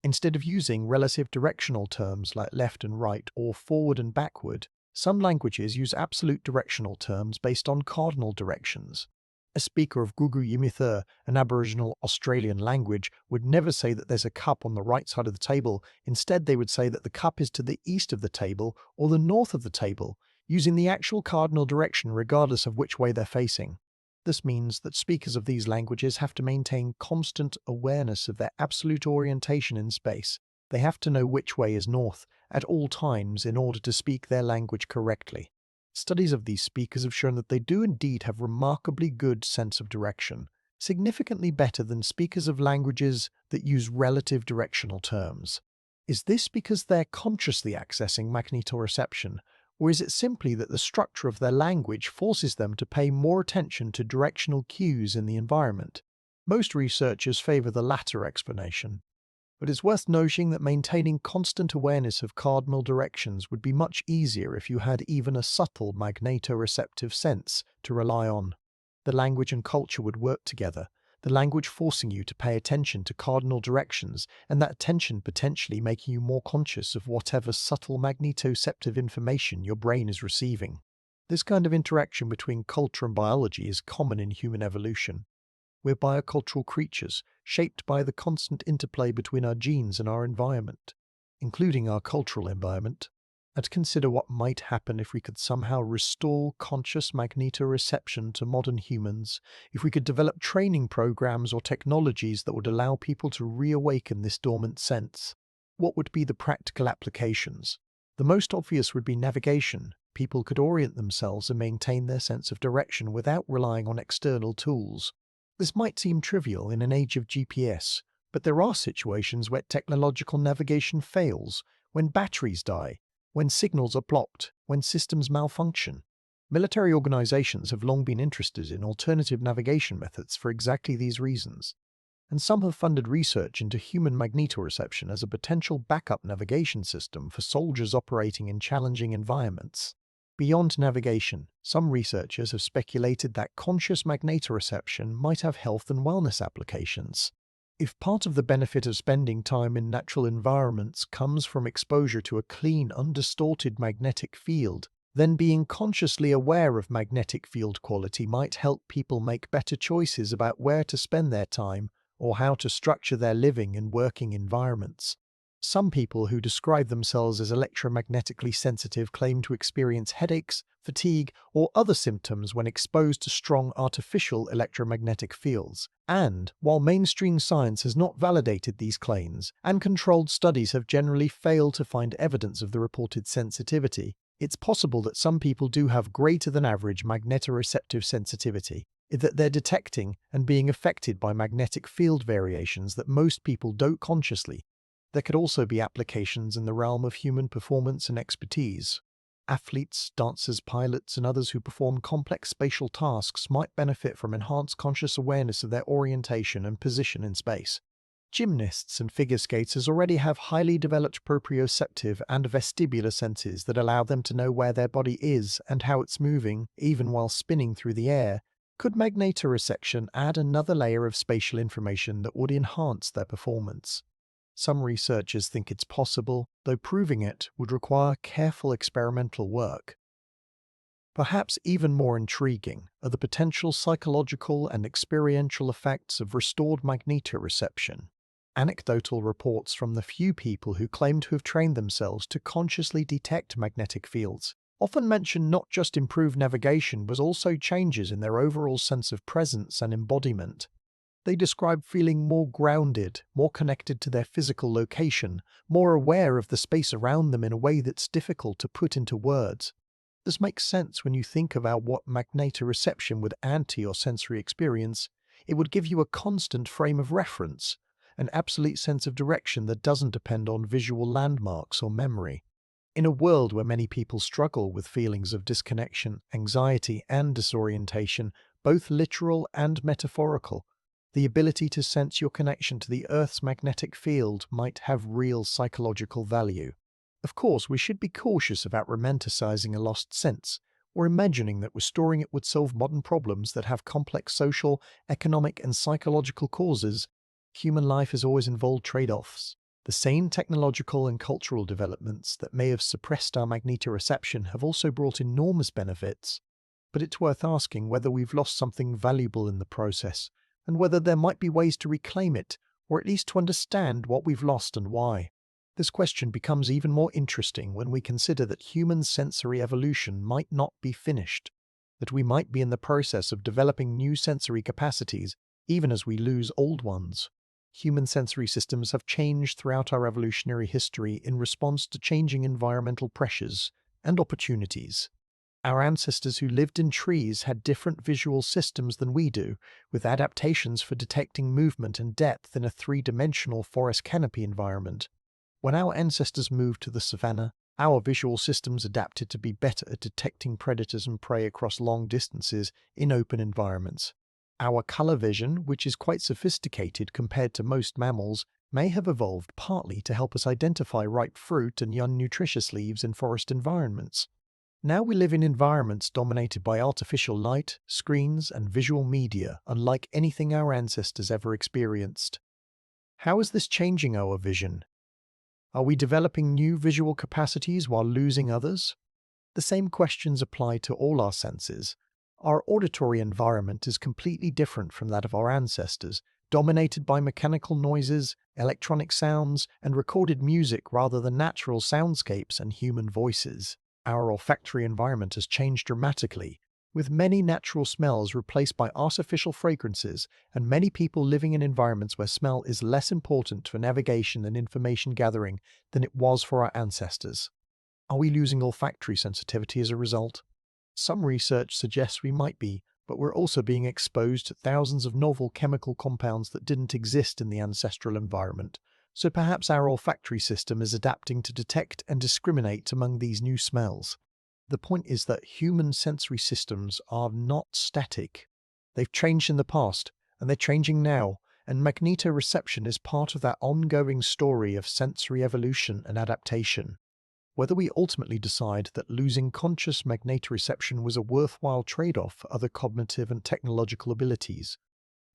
A: Instead of using relative directional terms like left and right or forward and backward, some languages use absolute directional terms based on cardinal directions. A speaker of Gugu Yimithir, an Aboriginal Australian language, would never say that there's a cup on the right side of the table. Instead, they would say that the cup is to the east of the table or the north of the table, using the actual cardinal direction regardless of which way they're facing. This means that speakers of these languages have to maintain constant awareness of their absolute orientation in space. They have to know which way is north at all times in order to speak their language correctly. Studies of these speakers have shown that they do indeed have remarkably good sense of direction, significantly better than speakers of languages that use relative directional terms. Is this because they're consciously accessing magnetoreception, or is it simply that the structure of their language forces them to pay more attention to directional cues in the environment? Most researchers favor the latter explanation. But it's worth noting that maintaining constant awareness of cardinal directions would be much easier if you had even a subtle magnetoreceptive sense to rely on. The language and culture would work together, the language forcing you to pay attention to cardinal directions, and that attention potentially making you more conscious of whatever subtle magnetoreceptive information your brain is receiving. This kind of interaction between culture and biology is common in human evolution. We're biocultural creatures, shaped by the constant interplay between our genes and our environment, including our cultural environment. And consider what might happen if we could somehow restore conscious magnetoreception to modern humans, if we could develop training programs or technologies that would allow people to reawaken this dormant sense. What would be the practical applications? The most obvious would be navigation. People could orient themselves and maintain their sense of direction without relying on external tools. This might seem trivial in an age of GPS, but there are situations where technological navigation fails, when batteries die, when signals are blocked, when systems malfunction. Military organizations have long been interested in alternative navigation methods for exactly these reasons, and some have funded research into human magnetoreception as a potential backup navigation system for soldiers operating in challenging environments. Beyond navigation, some researchers have speculated that conscious magnetoreception might have health and wellness applications. If part of the benefit of spending time in natural environments comes from exposure to a clean, undistorted magnetic field, then being consciously aware of magnetic field quality might help people make better choices about where to spend their time or how to structure their living and working environments. Some people who describe themselves as electromagnetically sensitive claim to experience headaches, fatigue, or other symptoms when exposed to strong artificial electromagnetic fields. And, while mainstream science has not validated these claims, and controlled studies have generally failed to find evidence of the reported sensitivity, it's possible that some people do have greater than average magnetoreceptive sensitivity, that they're detecting and being affected by magnetic field variations that most people don't consciously. There could also be applications in the realm of human performance and expertise. Athletes, dancers, pilots, and others who perform complex spatial tasks might benefit from enhanced conscious awareness of their orientation and position in space. Gymnasts and figure skaters already have highly developed proprioceptive and vestibular senses that allow them to know where their body is and how it's moving, even while spinning through the air. Could magnetoreception add another layer of spatial information that would enhance their performance? Some researchers think it's possible, though proving it would require careful experimental work. Perhaps even more intriguing are the potential psychological and experiential effects of restored magnetoreception. Anecdotal reports from the few people who claim to have trained themselves to consciously detect magnetic fields often mention not just improved navigation but also changes in their overall sense of presence and embodiment. They describe feeling more grounded, more connected to their physical location, more aware of the space around them in a way that's difficult to put into words. This makes sense when you think about what magnetoreception would add to your sensory experience. It would give you a constant frame of reference, an absolute sense of direction that doesn't depend on visual landmarks or memory. In a world where many people struggle with feelings of disconnection, anxiety, and disorientation, both literal and metaphorical, the ability to sense your connection to the Earth's magnetic field might have real psychological value. Of course, we should be cautious about romanticizing a lost sense, or imagining that restoring it would solve modern problems that have complex social, economic, and psychological causes. Human life has always involved trade-offs. The same technological and cultural developments that may have suppressed our magnetoreception have also brought enormous benefits. But it's worth asking whether we've lost something valuable in the process, and whether there might be ways to reclaim it, or at least to understand what we've lost and why. This question becomes even more interesting when we consider that human sensory evolution might not be finished, that we might be in the process of developing new sensory capacities even as we lose old ones. Human sensory systems have changed throughout our evolutionary history in response to changing environmental pressures and opportunities. Our ancestors who lived in trees had different visual systems than we do, with adaptations for detecting movement and depth in a three-dimensional forest canopy environment. When our ancestors moved to the savanna, our visual systems adapted to be better at detecting predators and prey across long distances in open environments. Our color vision, which is quite sophisticated compared to most mammals, may have evolved partly to help us identify ripe fruit and young nutritious leaves in forest environments. Now we live in environments dominated by artificial light, screens, and visual media, unlike anything our ancestors ever experienced. How is this changing our vision? Are we developing new visual capacities while losing others? The same questions apply to all our senses. Our auditory environment is completely different from that of our ancestors, dominated by mechanical noises, electronic sounds, and recorded music rather than natural soundscapes and human voices. Our olfactory environment has changed dramatically, with many natural smells replaced by artificial fragrances, and many people living in environments where smell is less important for navigation and information gathering than it was for our ancestors. Are we losing olfactory sensitivity as a result? Some research suggests we might be, but we're also being exposed to thousands of novel chemical compounds that didn't exist in the ancestral environment, so perhaps our olfactory system is adapting to detect and discriminate among these new smells. The point is that human sensory systems are not static. They've changed in the past, and they're changing now, and magnetoreception is part of that ongoing story of sensory evolution and adaptation. Whether we ultimately decide that losing conscious magnetoreception was a worthwhile trade-off for other cognitive and technological abilities,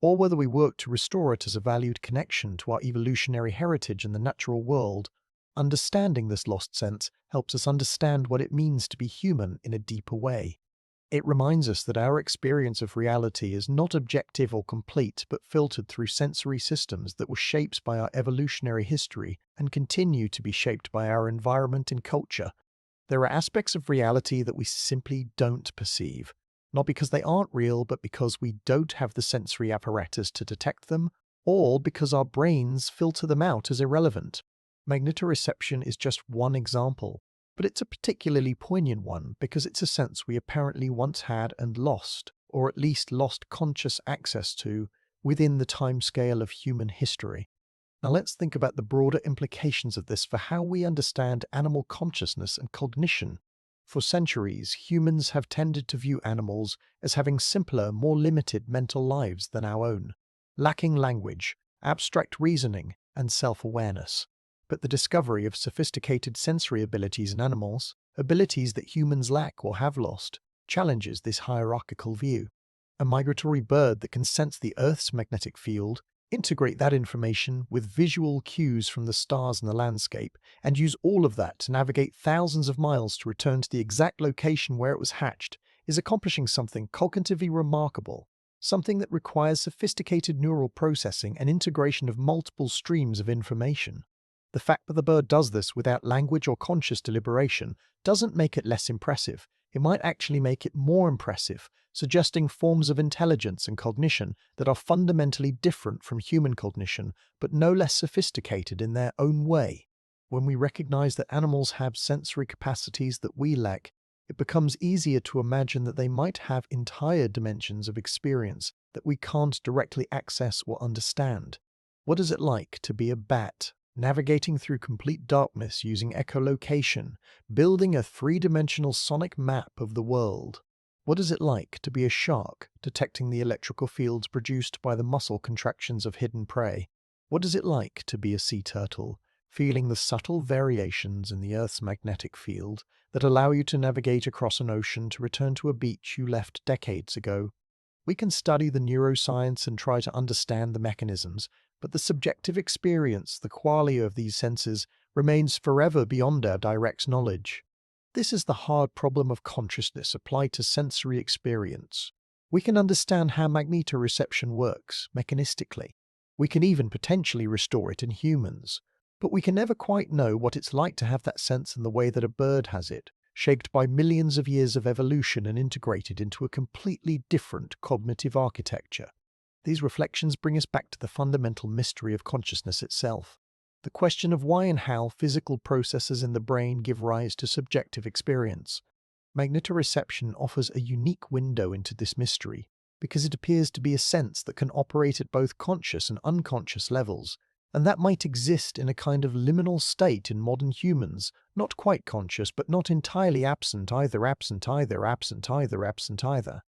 A: or whether we work to restore it as a valued connection to our evolutionary heritage and the natural world, understanding this lost sense helps us understand what it means to be human in a deeper way. It reminds us that our experience of reality is not objective or complete, but filtered through sensory systems that were shaped by our evolutionary history and continue to be shaped by our environment and culture. There are aspects of reality that we simply don't perceive, not because they aren't real, but because we don't have the sensory apparatus to detect them, or because our brains filter them out as irrelevant. Magnetoreception is just one example, but it's a particularly poignant one because it's a sense we apparently once had and lost, or at least lost conscious access to, within the timescale of human history. Now let's think about the broader implications of this for how we understand animal consciousness and cognition. For centuries, humans have tended to view animals as having simpler, more limited mental lives than our own, lacking language, abstract reasoning, and self-awareness. But the discovery of sophisticated sensory abilities in animals, abilities that humans lack or have lost, challenges this hierarchical view. A migratory bird that can sense the Earth's magnetic field, integrate that information with visual cues from the stars in the landscape, and use all of that to navigate thousands of miles to return to the exact location where it was hatched, is accomplishing something cognitively remarkable, something that requires sophisticated neural processing and integration of multiple streams of information. The fact that the bird does this without language or conscious deliberation doesn't make it less impressive. it might actually make it more impressive, suggesting forms of intelligence and cognition that are fundamentally different from human cognition, but no less sophisticated in their own way. When we recognize that animals have sensory capacities that we lack, it becomes easier to imagine that they might have entire dimensions of experience that we can't directly access or understand. What is it like to be a bat, navigating through complete darkness using echolocation, building a three-dimensional sonic map of the world? What is it like to be a shark, detecting the electrical fields produced by the muscle contractions of hidden prey? What is it like to be a sea turtle, feeling the subtle variations in the Earth's magnetic field that allow you to navigate across an ocean to return to a beach you left decades ago? We can study the neuroscience and try to understand the mechanisms, but the subjective experience, the quality of these senses, remains forever beyond our direct knowledge. This is the hard problem of consciousness applied to sensory experience. We can understand how magnetoreception works, mechanistically. We can even potentially restore it in humans. But we can never quite know what it's like to have that sense in the way that a bird has it, shaped by millions of years of evolution and integrated into a completely different cognitive architecture. These reflections bring us back to the fundamental mystery of consciousness itself. The question of why and how physical processes in the brain give rise to subjective experience. Magnetoreception offers a unique window into this mystery, because it appears to be a sense that can operate at both conscious and unconscious levels, and that might exist in a kind of liminal state in modern humans, not quite conscious but not entirely absent either, absent either, absent either, absent either.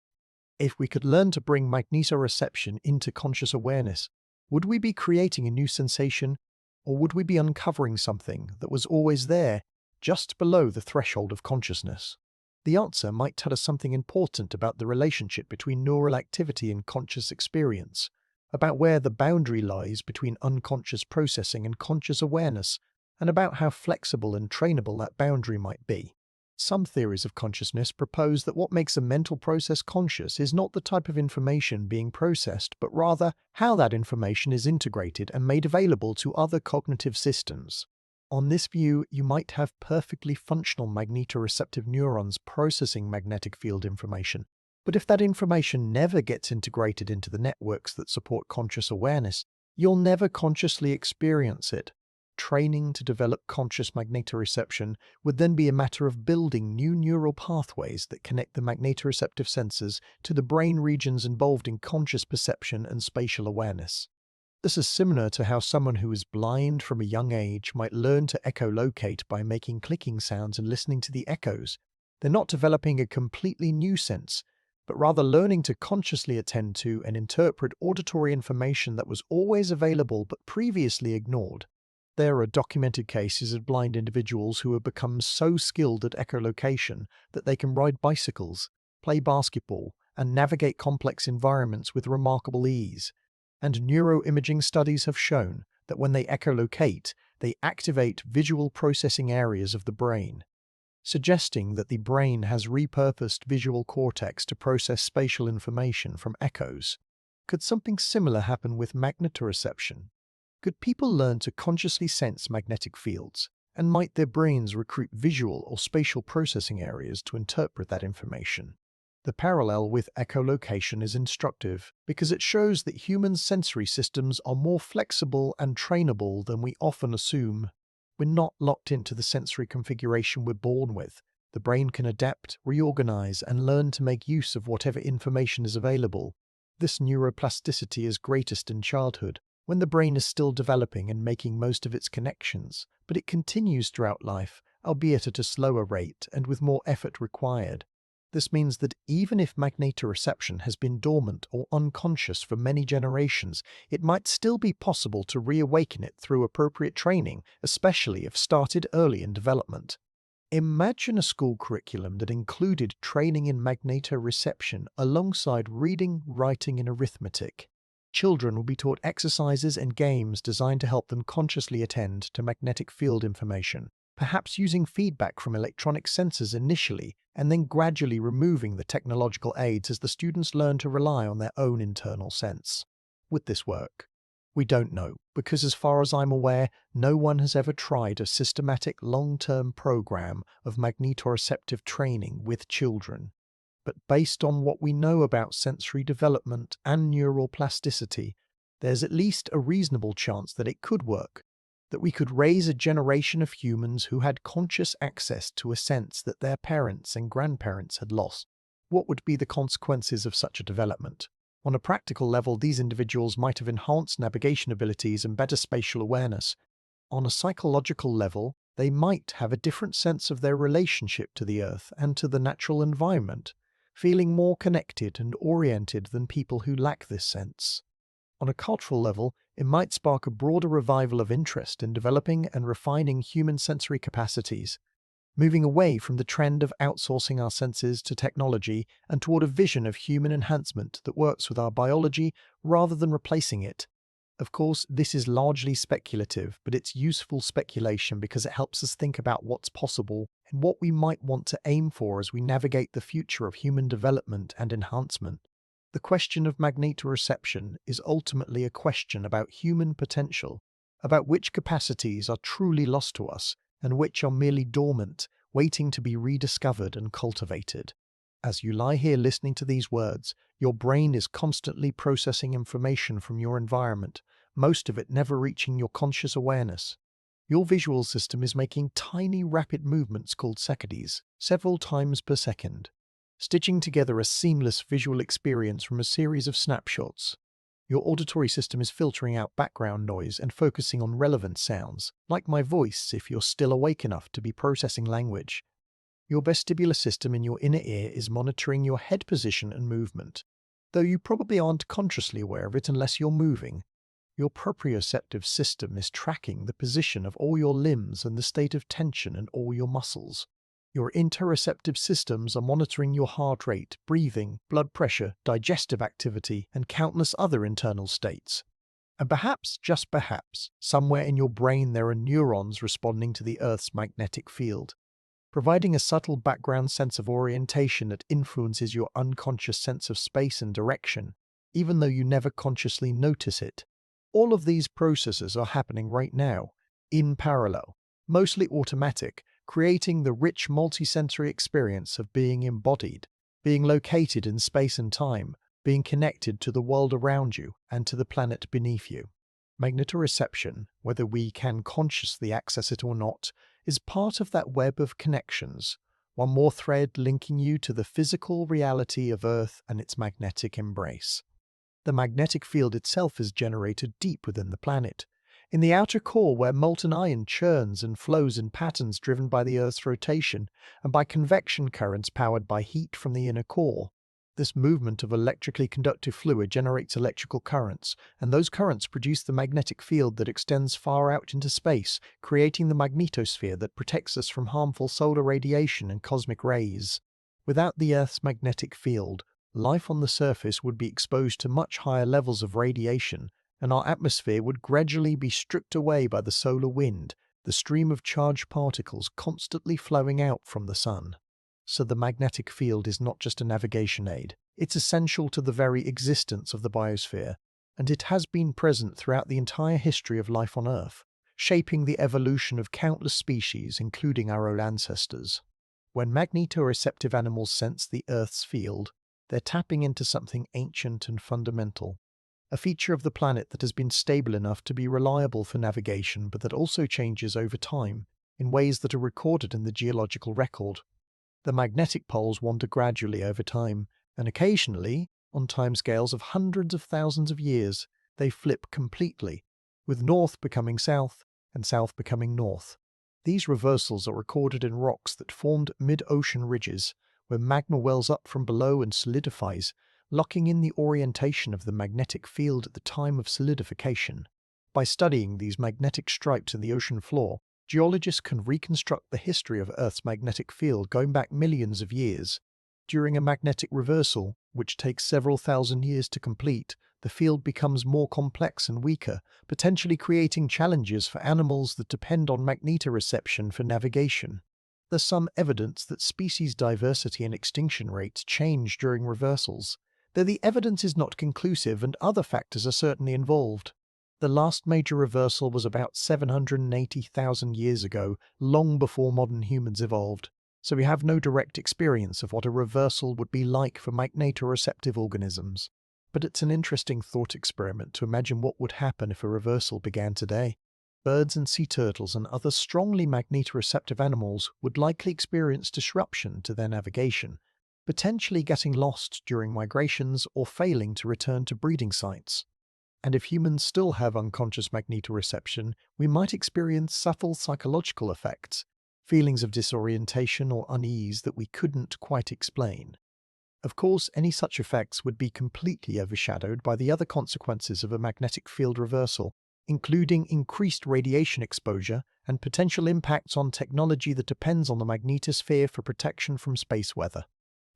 A: If we could learn to bring magnetoreception into conscious awareness, would we be creating a new sensation, or would we be uncovering something that was always there, just below the threshold of consciousness? The answer might tell us something important about the relationship between neural activity and conscious experience, about where the boundary lies between unconscious processing and conscious awareness, and about how flexible and trainable that boundary might be. Some theories of consciousness propose that what makes a mental process conscious is not the type of information being processed, but rather how that information is integrated and made available to other cognitive systems. On this view, you might have perfectly functional magnetoreceptive neurons processing magnetic field information. But if that information never gets integrated into the networks that support conscious awareness, you'll never consciously experience it. Training to develop conscious magnetoreception would then be a matter of building new neural pathways that connect the magnetoreceptive sensors to the brain regions involved in conscious perception and spatial awareness. This is similar to how someone who is blind from a young age might learn to echolocate by making clicking sounds and listening to the echoes. They're not developing a completely new sense, but rather learning to consciously attend to and interpret auditory information that was always available but previously ignored. There are documented cases of blind individuals who have become so skilled at echolocation that they can ride bicycles, play basketball, and navigate complex environments with remarkable ease. And neuroimaging studies have shown that when they echolocate, they activate visual processing areas of the brain, suggesting that the brain has repurposed visual cortex to process spatial information from echoes. Could something similar happen with magnetoreception? Could people learn to consciously sense magnetic fields, and might their brains recruit visual or spatial processing areas to interpret that information? The parallel with echolocation is instructive because it shows that human sensory systems are more flexible and trainable than we often assume. We're not locked into the sensory configuration we're born with. The brain can adapt, reorganize, and learn to make use of whatever information is available. This neuroplasticity is greatest in childhood, when the brain is still developing and making most of its connections, but it continues throughout life, albeit at a slower rate and with more effort required. This means that even if magnetoreception has been dormant or unconscious for many generations, it might still be possible to reawaken it through appropriate training, especially if started early in development. Imagine a school curriculum that included training in magnetoreception alongside reading, writing, and arithmetic. Children will be taught exercises and games designed to help them consciously attend to magnetic field information, perhaps using feedback from electronic sensors initially and then gradually removing the technological aids as the students learn to rely on their own internal sense. Would this work? We don't know, because as far as I'm aware, no one has ever tried a systematic long-term program of magnetoreceptive training with children. But based on what we know about sensory development and neural plasticity, there's at least a reasonable chance that it could work, that we could raise a generation of humans who had conscious access to a sense that their parents and grandparents had lost. What would be the consequences of such a development? On a practical level, these individuals might have enhanced navigation abilities and better spatial awareness. On a psychological level, they might have a different sense of their relationship to the Earth and to the natural environment, feeling more connected and oriented than people who lack this sense. On a cultural level, it might spark a broader revival of interest in developing and refining human sensory capacities, moving away from the trend of outsourcing our senses to technology and toward a vision of human enhancement that works with our biology rather than replacing it. Of course, this is largely speculative, but it's useful speculation because it helps us think about what's possible and what we might want to aim for as we navigate the future of human development and enhancement. The question of magnetoreception is ultimately a question about human potential, about which capacities are truly lost to us and which are merely dormant, waiting to be rediscovered and cultivated. As you lie here listening to these words, your brain is constantly processing information from your environment, most of it never reaching your conscious awareness. Your visual system is making tiny rapid movements called saccades, several times per second, stitching together a seamless visual experience from a series of snapshots. Your auditory system is filtering out background noise and focusing on relevant sounds, like my voice if you're still awake enough to be processing language. Your vestibular system in your inner ear is monitoring your head position and movement, though you probably aren't consciously aware of it unless you're moving. Your proprioceptive system is tracking the position of all your limbs and the state of tension in all your muscles. Your interoceptive systems are monitoring your heart rate, breathing, blood pressure, digestive activity, and countless other internal states. And perhaps, just perhaps, somewhere in your brain there are neurons responding to the Earth's magnetic field, providing a subtle background sense of orientation that influences your unconscious sense of space and direction, even though you never consciously notice it. All of these processes are happening right now, in parallel, mostly automatic, creating the rich multisensory experience of being embodied, being located in space and time, being connected to the world around you and to the planet beneath you. Magnetoreception, whether we can consciously access it or not, is part of that web of connections, one more thread linking you to the physical reality of Earth and its magnetic embrace. The magnetic field itself is generated deep within the planet, in the outer core where molten iron churns and flows in patterns driven by the Earth's rotation and by convection currents powered by heat from the inner core. This movement of electrically conductive fluid generates electrical currents, and those currents produce the magnetic field that extends far out into space, creating the magnetosphere that protects us from harmful solar radiation and cosmic rays. Without the Earth's magnetic field, life on the surface would be exposed to much higher levels of radiation, and our atmosphere would gradually be stripped away by the solar wind, the stream of charged particles constantly flowing out from the sun. So the magnetic field is not just a navigation aid, it's essential to the very existence of the biosphere, and it has been present throughout the entire history of life on Earth, shaping the evolution of countless species, including our own ancestors. When magnetoreceptive animals sense the Earth's field, they're tapping into something ancient and fundamental, a feature of the planet that has been stable enough to be reliable for navigation but that also changes over time in ways that are recorded in the geological record. The magnetic poles wander gradually over time, and occasionally, on timescales of hundreds of thousands of years, they flip completely, with north becoming south and south becoming north. These reversals are recorded in rocks that formed mid-ocean ridges, where magma wells up from below and solidifies, locking in the orientation of the magnetic field at the time of solidification. By studying these magnetic stripes in the ocean floor, geologists can reconstruct the history of Earth's magnetic field going back millions of years. During a magnetic reversal, which takes several thousand years to complete, the field becomes more complex and weaker, potentially creating challenges for animals that depend on magnetoreception for navigation. There's some evidence that species diversity and extinction rates change during reversals, though the evidence is not conclusive and other factors are certainly involved. The last major reversal was about 780,000 years ago, long before modern humans evolved, so we have no direct experience of what a reversal would be like for magnetoreceptive organisms. But it's an interesting thought experiment to imagine what would happen if a reversal began today. Birds and sea turtles and other strongly magnetoreceptive animals would likely experience disruption to their navigation, potentially getting lost during migrations or failing to return to breeding sites. And if humans still have unconscious magnetoreception, we might experience subtle psychological effects, feelings of disorientation or unease that we couldn't quite explain. Of course, any such effects would be completely overshadowed by the other consequences of a magnetic field reversal, including increased radiation exposure and potential impacts on technology that depends on the magnetosphere for protection from space weather.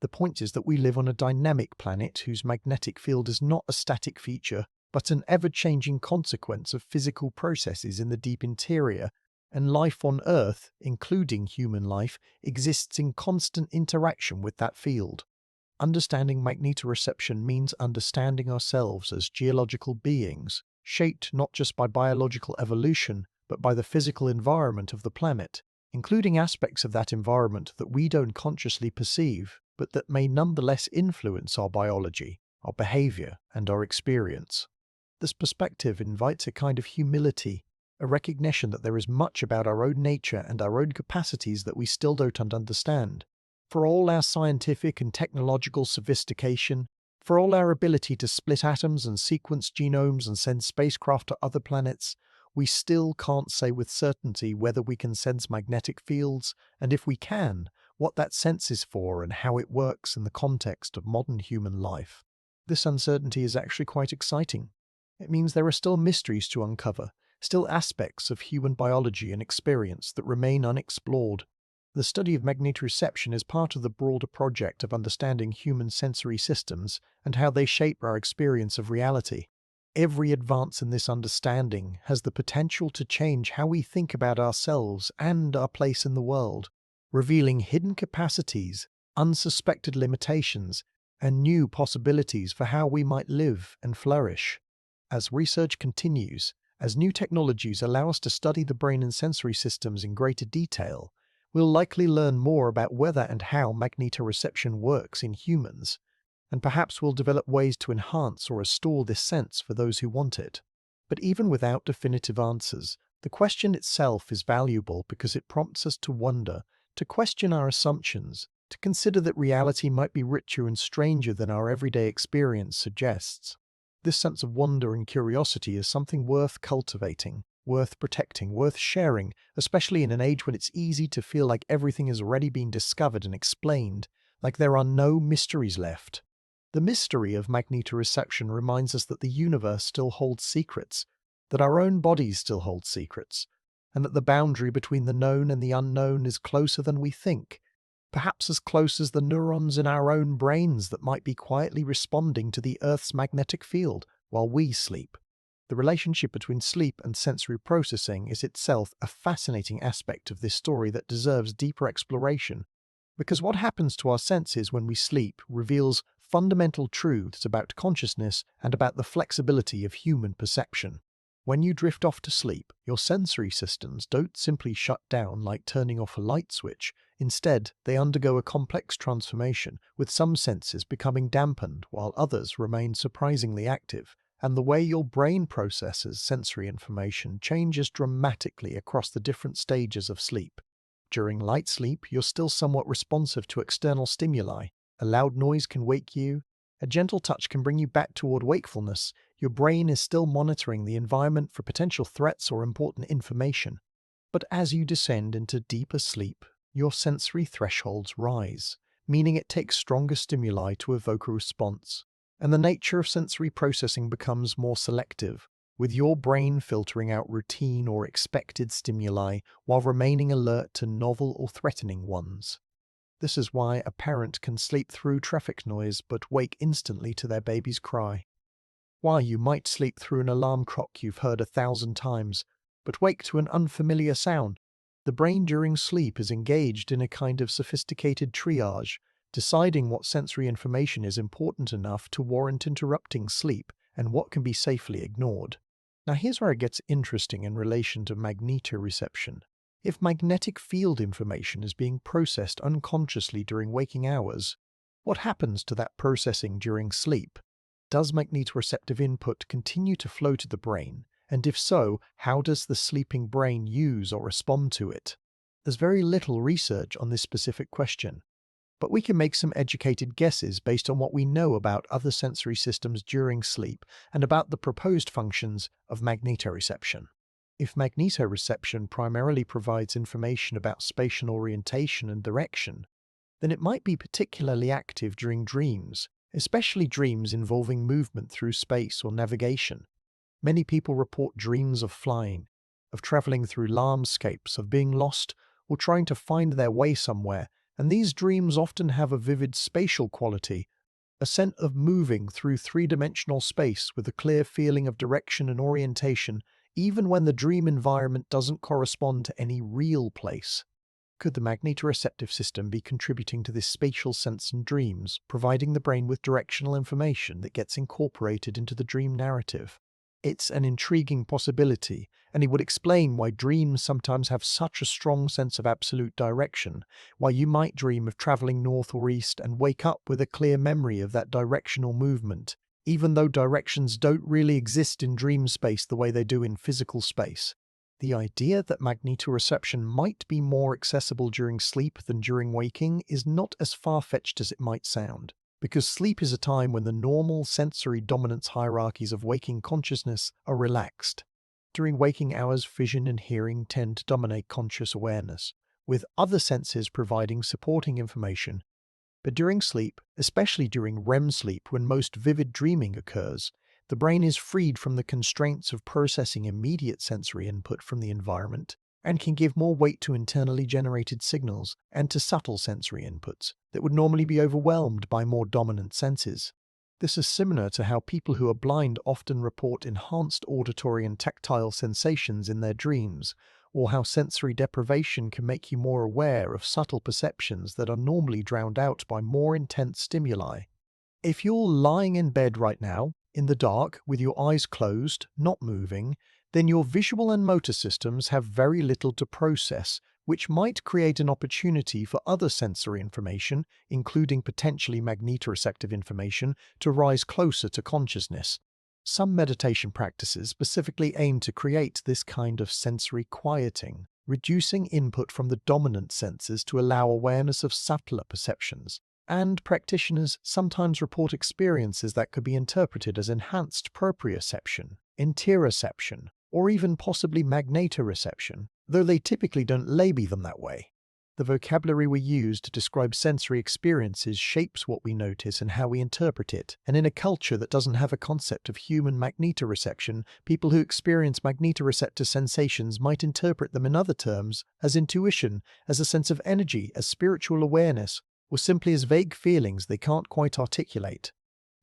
A: The point is that we live on a dynamic planet whose magnetic field is not a static feature, but an ever-changing consequence of physical processes in the deep interior, and life on Earth, including human life, exists in constant interaction with that field. Understanding magnetoreception means understanding ourselves as geological beings, shaped not just by biological evolution, but by the physical environment of the planet, including aspects of that environment that we don't consciously perceive, but that may nonetheless influence our biology, our behavior, and our experience. This perspective invites a kind of humility, a recognition that there is much about our own nature and our own capacities that we still don't understand. For all our scientific and technological sophistication, for all our ability to split atoms and sequence genomes and send spacecraft to other planets, we still can't say with certainty whether we can sense magnetic fields, and if we can, what that sense is for and how it works in the context of modern human life. This uncertainty is actually quite exciting. It means there are still mysteries to uncover, still aspects of human biology and experience that remain unexplored. The study of magnetoreception is part of the broader project of understanding human sensory systems and how they shape our experience of reality. Every advance in this understanding has the potential to change how we think about ourselves and our place in the world, revealing hidden capacities, unsuspected limitations, and new possibilities for how we might live and flourish. As research continues, as new technologies allow us to study the brain and sensory systems in greater detail, we'll likely learn more about whether and how magnetoreception works in humans, and perhaps we'll develop ways to enhance or restore this sense for those who want it. But even without definitive answers, the question itself is valuable because it prompts us to wonder, to question our assumptions, to consider that reality might be richer and stranger than our everyday experience suggests. This sense of wonder and curiosity is something worth cultivating, worth protecting, worth sharing, especially in an age when it's easy to feel like everything has already been discovered and explained, like there are no mysteries left. The mystery of magnetoreception reminds us that the universe still holds secrets, that our own bodies still hold secrets, and that the boundary between the known and the unknown is closer than we think, perhaps as close as the neurons in our own brains that might be quietly responding to the Earth's magnetic field while we sleep. The relationship between sleep and sensory processing is itself a fascinating aspect of this story that deserves deeper exploration, because what happens to our senses when we sleep reveals fundamental truths about consciousness and about the flexibility of human perception. When you drift off to sleep, your sensory systems don't simply shut down like turning off a light switch. Instead, they undergo a complex transformation, with some senses becoming dampened while others remain surprisingly active, and the way your brain processes sensory information changes dramatically across the different stages of sleep. During light sleep, you're still somewhat responsive to external stimuli. A loud noise can wake you. A gentle touch can bring you back toward wakefulness. Your brain is still monitoring the environment for potential threats or important information. But as you descend into deeper sleep, your sensory thresholds rise, meaning it takes stronger stimuli to evoke a response, and the nature of sensory processing becomes more selective, with your brain filtering out routine or expected stimuli while remaining alert to novel or threatening ones. This is why a parent can sleep through traffic noise but wake instantly to their baby's cry. Why you might sleep through an alarm clock you've heard 1,000 times, but wake to an unfamiliar sound. The brain during sleep is engaged in a kind of sophisticated triage, deciding what sensory information is important enough to warrant interrupting sleep and what can be safely ignored. Now here's where it gets interesting in relation to magnetoreception. If magnetic field information is being processed unconsciously during waking hours, what happens to that processing during sleep? Does magnetoreceptive input continue to flow to the brain? And if so, how does the sleeping brain use or respond to it? There's very little research on this specific question, but we can make some educated guesses based on what we know about other sensory systems during sleep and about the proposed functions of magnetoreception. If magnetoreception primarily provides information about spatial orientation and direction, then it might be particularly active during dreams, especially dreams involving movement through space or navigation. Many people report dreams of flying, of traveling through landscapes, of being lost, or trying to find their way somewhere, and these dreams often have a vivid spatial quality, a sense of moving through three-dimensional space with a clear feeling of direction and orientation, even when the dream environment doesn't correspond to any real place. Could the magnetoreceptive system be contributing to this spatial sense in dreams, providing the brain with directional information that gets incorporated into the dream narrative? It's an intriguing possibility, and it would explain why dreams sometimes have such a strong sense of absolute direction, why you might dream of traveling north or east and wake up with a clear memory of that directional movement, even though directions don't really exist in dream space the way they do in physical space. The idea that magnetoreception might be more accessible during sleep than during waking is not as far-fetched as it might sound, because sleep is a time when the normal sensory dominance hierarchies of waking consciousness are relaxed. During waking hours, vision and hearing tend to dominate conscious awareness, with other senses providing supporting information. But during sleep, especially during REM sleep when most vivid dreaming occurs, the brain is freed from the constraints of processing immediate sensory input from the environment and can give more weight to internally generated signals and to subtle sensory inputs that would normally be overwhelmed by more dominant senses. This is similar to how people who are blind often report enhanced auditory and tactile sensations in their dreams, or how sensory deprivation can make you more aware of subtle perceptions that are normally drowned out by more intense stimuli. If you're lying in bed right now, in the dark, with your eyes closed, not moving, then your visual and motor systems have very little to process, which might create an opportunity for other sensory information, including potentially magnetoreceptive information, to rise closer to consciousness. Some meditation practices specifically aim to create this kind of sensory quieting, reducing input from the dominant senses to allow awareness of subtler perceptions. And practitioners sometimes report experiences that could be interpreted as enhanced proprioception, interoception, or even possibly magnetoreception, though they typically don't label them that way. The vocabulary we use to describe sensory experiences shapes what we notice and how we interpret it, and in a culture that doesn't have a concept of human magnetoreception, people who experience magnetoreceptor sensations might interpret them in other terms as intuition, as a sense of energy, as spiritual awareness, or simply as vague feelings they can't quite articulate.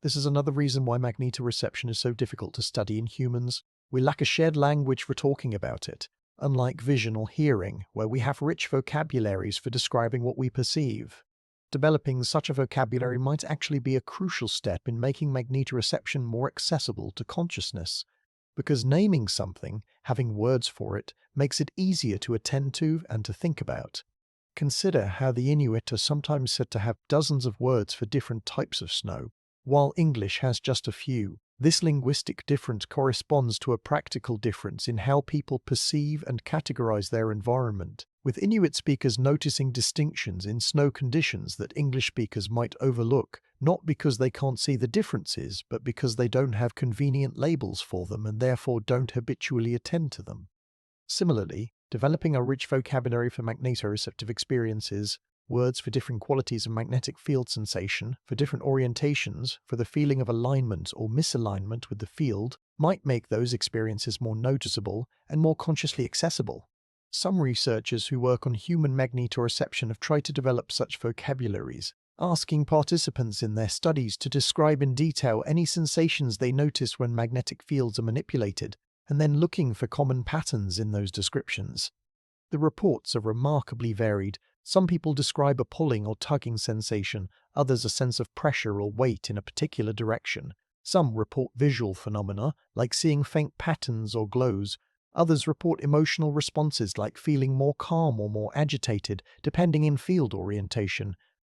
A: This is another reason why magnetoreception is so difficult to study in humans. We lack a shared language for talking about it, unlike vision or hearing, where we have rich vocabularies for describing what we perceive. Developing such a vocabulary might actually be a crucial step in making magnetoreception more accessible to consciousness, because naming something, having words for it, makes it easier to attend to and to think about. Consider how the Inuit are sometimes said to have dozens of words for different types of snow, while English has just a few. This linguistic difference corresponds to a practical difference in how people perceive and categorize their environment, with Inuit speakers noticing distinctions in snow conditions that English speakers might overlook, not because they can't see the differences, but because they don't have convenient labels for them and therefore don't habitually attend to them. Similarly, developing a rich vocabulary for magnetoreceptive experiences, words for different qualities of magnetic field sensation, for different orientations, for the feeling of alignment or misalignment with the field, might make those experiences more noticeable and more consciously accessible. Some researchers who work on human magnetoreception have tried to develop such vocabularies, asking participants in their studies to describe in detail any sensations they notice when magnetic fields are manipulated, and then looking for common patterns in those descriptions. The reports are remarkably varied. Some people describe a pulling or tugging sensation, others a sense of pressure or weight in a particular direction, Some report visual phenomena, like seeing faint patterns or glows. Others report emotional responses like feeling more calm or more agitated, depending in field orientation.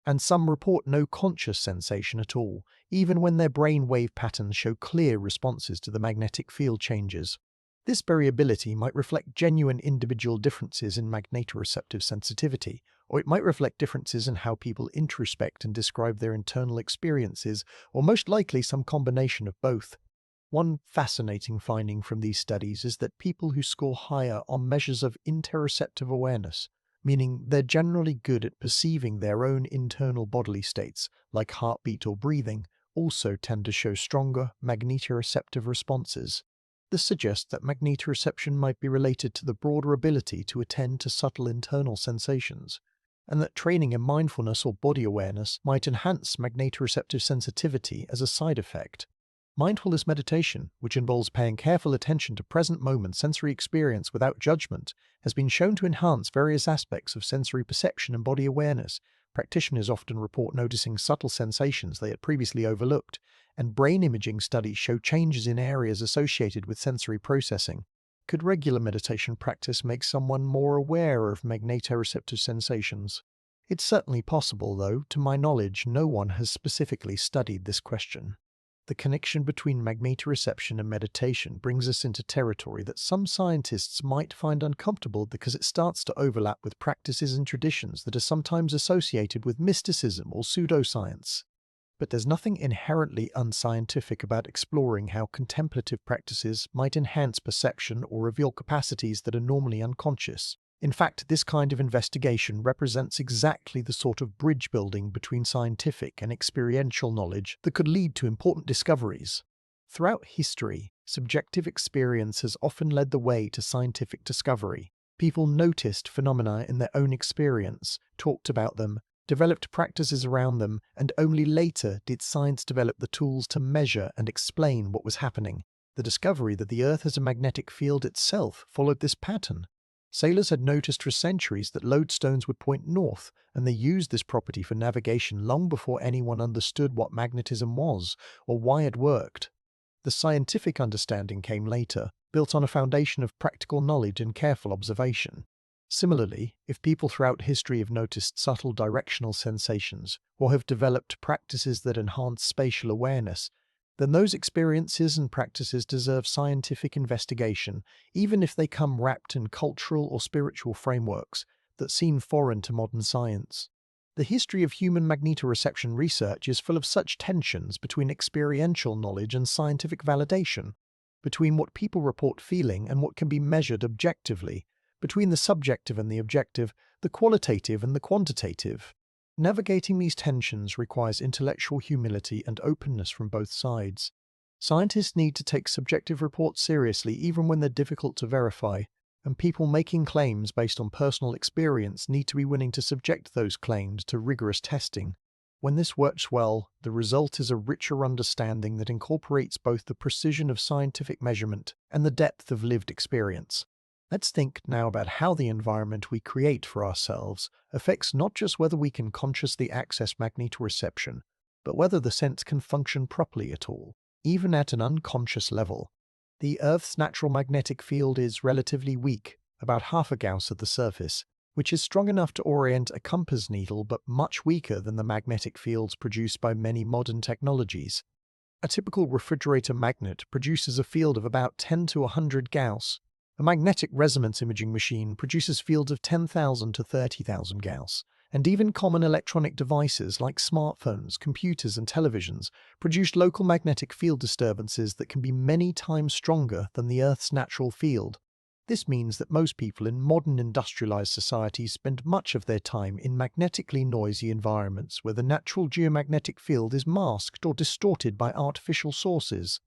A: And some report no conscious sensation at all, even when their brain wave patterns show clear responses to the magnetic field changes. This variability might reflect genuine individual differences in magnetoreceptive sensitivity, or it might reflect differences in how people introspect and describe their internal experiences, or most likely some combination of both. One fascinating finding from these studies is that people who score higher on measures of interoceptive awareness, meaning they're generally good at perceiving their own internal bodily states, like heartbeat or breathing, also tend to show stronger magnetoreceptive responses. This suggests that magnetoreception might be related to the broader ability to attend to subtle internal sensations, and that training in mindfulness or body awareness might enhance magnetoreceptive sensitivity as a side effect. Mindfulness meditation, which involves paying careful attention to present moment sensory experience without judgment, has been shown to enhance various aspects of sensory perception and body awareness. Practitioners often report noticing subtle sensations they had previously overlooked, and brain imaging studies show changes in areas associated with sensory processing. Could regular meditation practice make someone more aware of magnetoreceptive sensations? It's certainly possible, though, to my knowledge, no one has specifically studied this question. The connection between magnetoreception and meditation brings us into territory that some scientists might find uncomfortable because it starts to overlap with practices and traditions that are sometimes associated with mysticism or pseudoscience. But there's nothing inherently unscientific about exploring how contemplative practices might enhance perception or reveal capacities that are normally unconscious. In fact, this kind of investigation represents exactly the sort of bridge building between scientific and experiential knowledge that could lead to important discoveries. Throughout history, subjective experience has often led the way to scientific discovery. People noticed phenomena in their own experience, talked about them, developed practices around them, and only later did science develop the tools to measure and explain what was happening. The discovery that the Earth has a magnetic field itself followed this pattern. Sailors had noticed for centuries that lodestones would point north, and they used this property for navigation long before anyone understood what magnetism was or why it worked. The scientific understanding came later, built on a foundation of practical knowledge and careful observation. Similarly, if people throughout history have noticed subtle directional sensations or have developed practices that enhance spatial awareness, then those experiences and practices deserve scientific investigation, even if they come wrapped in cultural or spiritual frameworks that seem foreign to modern science. The history of human magnetoreception research is full of such tensions between experiential knowledge and scientific validation, between what people report feeling and what can be measured objectively, between the subjective and the objective, the qualitative and the quantitative. Navigating these tensions requires intellectual humility and openness from both sides. Scientists need to take subjective reports seriously even when they're difficult to verify, and people making claims based on personal experience need to be willing to subject those claims to rigorous testing. When this works well, the result is a richer understanding that incorporates both the precision of scientific measurement and the depth of lived experience. Let's think now about how the environment we create for ourselves affects not just whether we can consciously access magnetoreception, but whether the sense can function properly at all, even at an unconscious level. The Earth's natural magnetic field is relatively weak, about half a Gauss at the surface, which is strong enough to orient a compass needle but much weaker than the magnetic fields produced by many modern technologies. A typical refrigerator magnet produces a field of about 10 to 100 Gauss. A magnetic resonance imaging machine produces fields of 10,000 to 30,000 Gauss, and even common electronic devices like smartphones, computers, and televisions produce local magnetic field disturbances that can be many times stronger than the Earth's natural field. This means that most people in modern industrialized societies spend much of their time in magnetically noisy environments where the natural geomagnetic field is masked or distorted by artificial sources.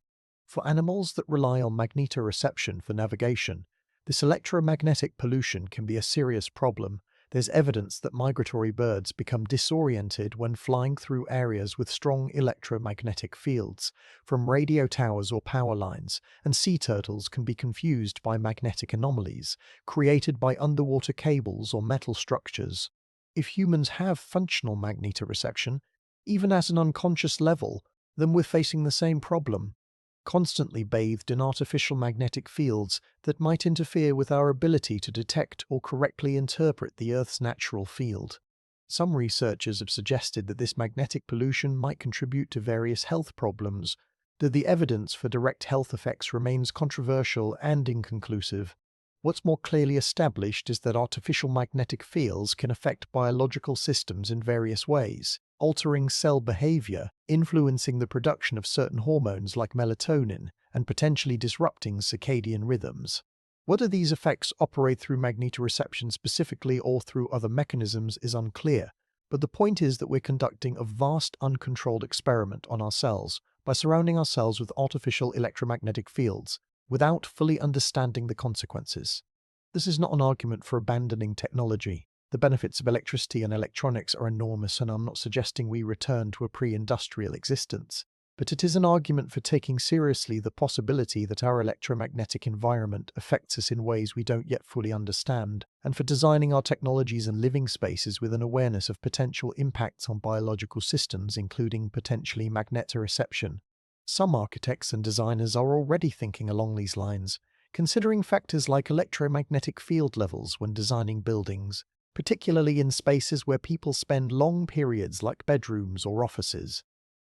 A: For animals that rely on magnetoreception for navigation, this electromagnetic pollution can be a serious problem. There's evidence that migratory birds become disoriented when flying through areas with strong electromagnetic fields, from radio towers or power lines, and sea turtles can be confused by magnetic anomalies created by underwater cables or metal structures. If humans have functional magnetoreception, even at an unconscious level, then we're facing the same problem, constantly bathed in artificial magnetic fields that might interfere with our ability to detect or correctly interpret the Earth's natural field. Some researchers have suggested that this magnetic pollution might contribute to various health problems, though the evidence for direct health effects remains controversial and inconclusive. What's more clearly established is that artificial magnetic fields can affect biological systems in various ways, altering cell behavior, influencing the production of certain hormones like melatonin, and potentially disrupting circadian rhythms. Whether these effects operate through magnetoreception specifically or through other mechanisms is unclear, but the point is that we're conducting a vast uncontrolled experiment on our cells by surrounding ourselves with artificial electromagnetic fields, without fully understanding the consequences. This is not an argument for abandoning technology. The benefits of electricity and electronics are enormous, and I'm not suggesting we return to a pre-industrial existence. But it is an argument for taking seriously the possibility that our electromagnetic environment affects us in ways we don't yet fully understand, and for designing our technologies and living spaces with an awareness of potential impacts on biological systems, including potentially magnetoreception. Some architects and designers are already thinking along these lines, considering factors like electromagnetic field levels when designing buildings, particularly in spaces where people spend long periods like bedrooms or offices.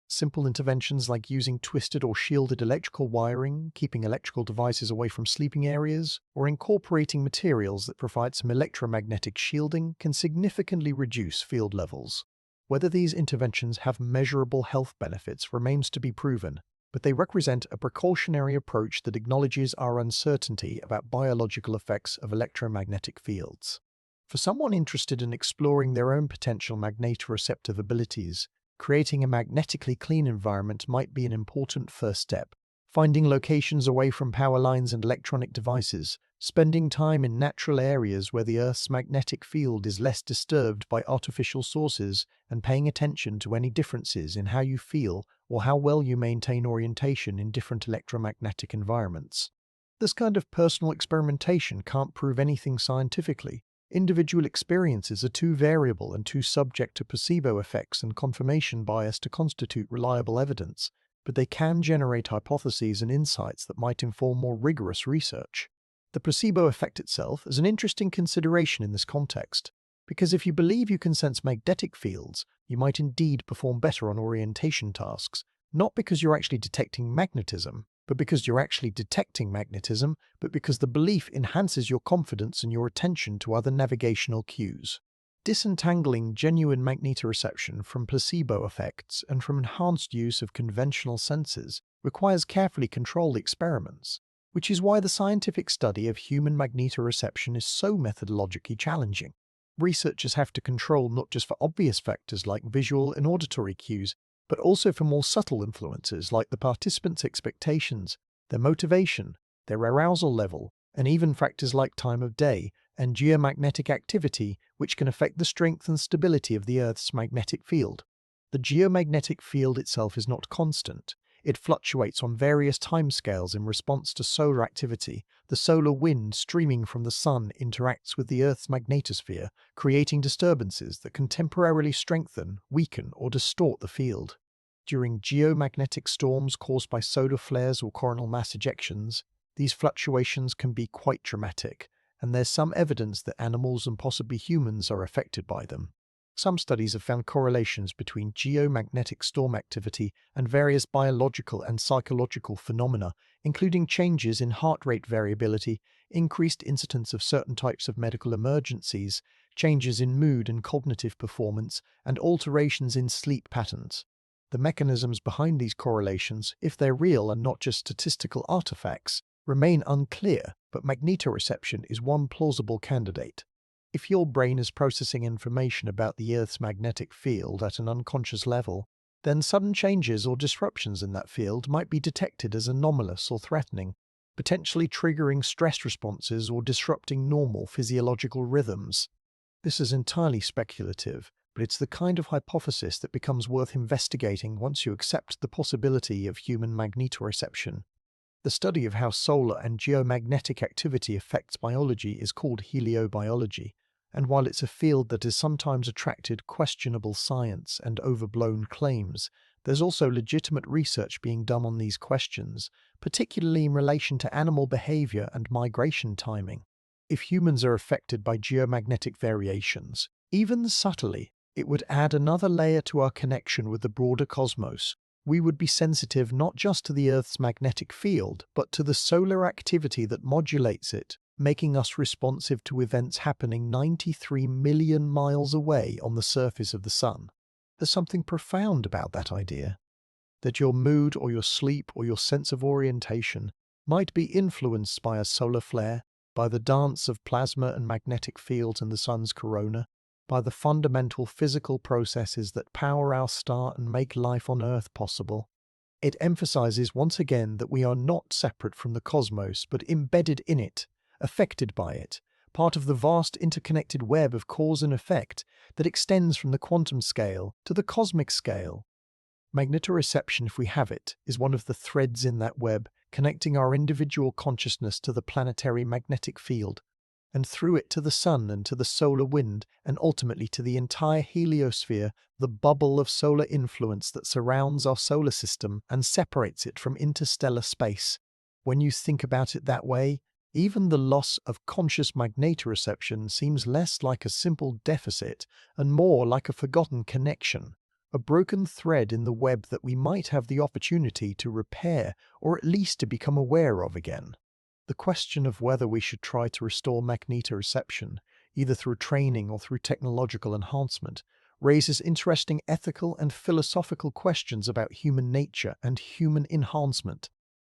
A: Simple interventions like using twisted or shielded electrical wiring, keeping electrical devices away from sleeping areas, or incorporating materials that provide some electromagnetic shielding can significantly reduce field levels. Whether these interventions have measurable health benefits remains to be proven, but they represent a precautionary approach that acknowledges our uncertainty about biological effects of electromagnetic fields. For someone interested in exploring their own potential magnetoreceptive abilities, creating a magnetically clean environment might be an important first step. Finding locations away from power lines and electronic devices, spending time in natural areas where the Earth's magnetic field is less disturbed by artificial sources, and paying attention to any differences in how you feel or how well you maintain orientation in different electromagnetic environments. This kind of personal experimentation can't prove anything scientifically. Individual experiences are too variable and too subject to placebo effects and confirmation bias to constitute reliable evidence, but they can generate hypotheses and insights that might inform more rigorous research. The placebo effect itself is an interesting consideration in this context, because if you believe you can sense magnetic fields, you might indeed perform better on orientation tasks, not because you're actually detecting magnetism, but because you're actually detecting magnetism, but because the belief enhances your confidence and your attention to other navigational cues. Disentangling genuine magnetoreception from placebo effects and from enhanced use of conventional senses requires carefully controlled experiments, which is why the scientific study of human magnetoreception is so methodologically challenging. Researchers have to control not just for obvious factors like visual and auditory cues, but also for more subtle influences like the participants' expectations, their motivation, their arousal level, and even factors like time of day and geomagnetic activity, which can affect the strength and stability of the Earth's magnetic field. The geomagnetic field itself is not constant. It fluctuates on various timescales in response to solar activity. The solar wind streaming from the sun interacts with the Earth's magnetosphere, creating disturbances that can temporarily strengthen, weaken, or distort the field. During geomagnetic storms caused by solar flares or coronal mass ejections, these fluctuations can be quite dramatic, and there's some evidence that animals and possibly humans are affected by them. Some studies have found correlations between geomagnetic storm activity and various biological and psychological phenomena, including changes in heart rate variability, increased incidence of certain types of medical emergencies, changes in mood and cognitive performance, and alterations in sleep patterns. The mechanisms behind these correlations, if they're real and not just statistical artifacts, remain unclear, but magnetoreception is one plausible candidate. If your brain is processing information about the Earth's magnetic field at an unconscious level, then sudden changes or disruptions in that field might be detected as anomalous or threatening, potentially triggering stress responses or disrupting normal physiological rhythms. This is entirely speculative, but it's the kind of hypothesis that becomes worth investigating once you accept the possibility of human magnetoreception. The study of how solar and geomagnetic activity affects biology is called heliobiology, And while it's a field that has sometimes attracted questionable science and overblown claims, there's also legitimate research being done on these questions, particularly in relation to animal behavior and migration timing. If humans are affected by geomagnetic variations, even subtly, it would add another layer to our connection with the broader cosmos. We would be sensitive not just to the Earth's magnetic field, but to the solar activity that modulates it, making us responsive to events happening 93 million miles away on the surface of the Sun. There's something profound about that idea, that your mood or your sleep or your sense of orientation might be influenced by a solar flare, by the dance of plasma and magnetic fields in the Sun's corona, by the fundamental physical processes that power our star and make life on Earth possible. It emphasizes once again that we are not separate from the cosmos, but embedded in it, affected by it, part of the vast interconnected web of cause and effect that extends from the quantum scale to the cosmic scale. Magnetoreception, if we have it, is one of the threads in that web, connecting our individual consciousness to the planetary magnetic field, and through it to the Sun and to the solar wind, and ultimately to the entire heliosphere, the bubble of solar influence that surrounds our solar system and separates it from interstellar space. When you think about it that way, even the loss of conscious magnetoreception seems less like a simple deficit and more like a forgotten connection, a broken thread in the web that we might have the opportunity to repair or at least to become aware of again. The question of whether we should try to restore magnetoreception, either through training or through technological enhancement, raises interesting ethical and philosophical questions about human nature and human enhancement.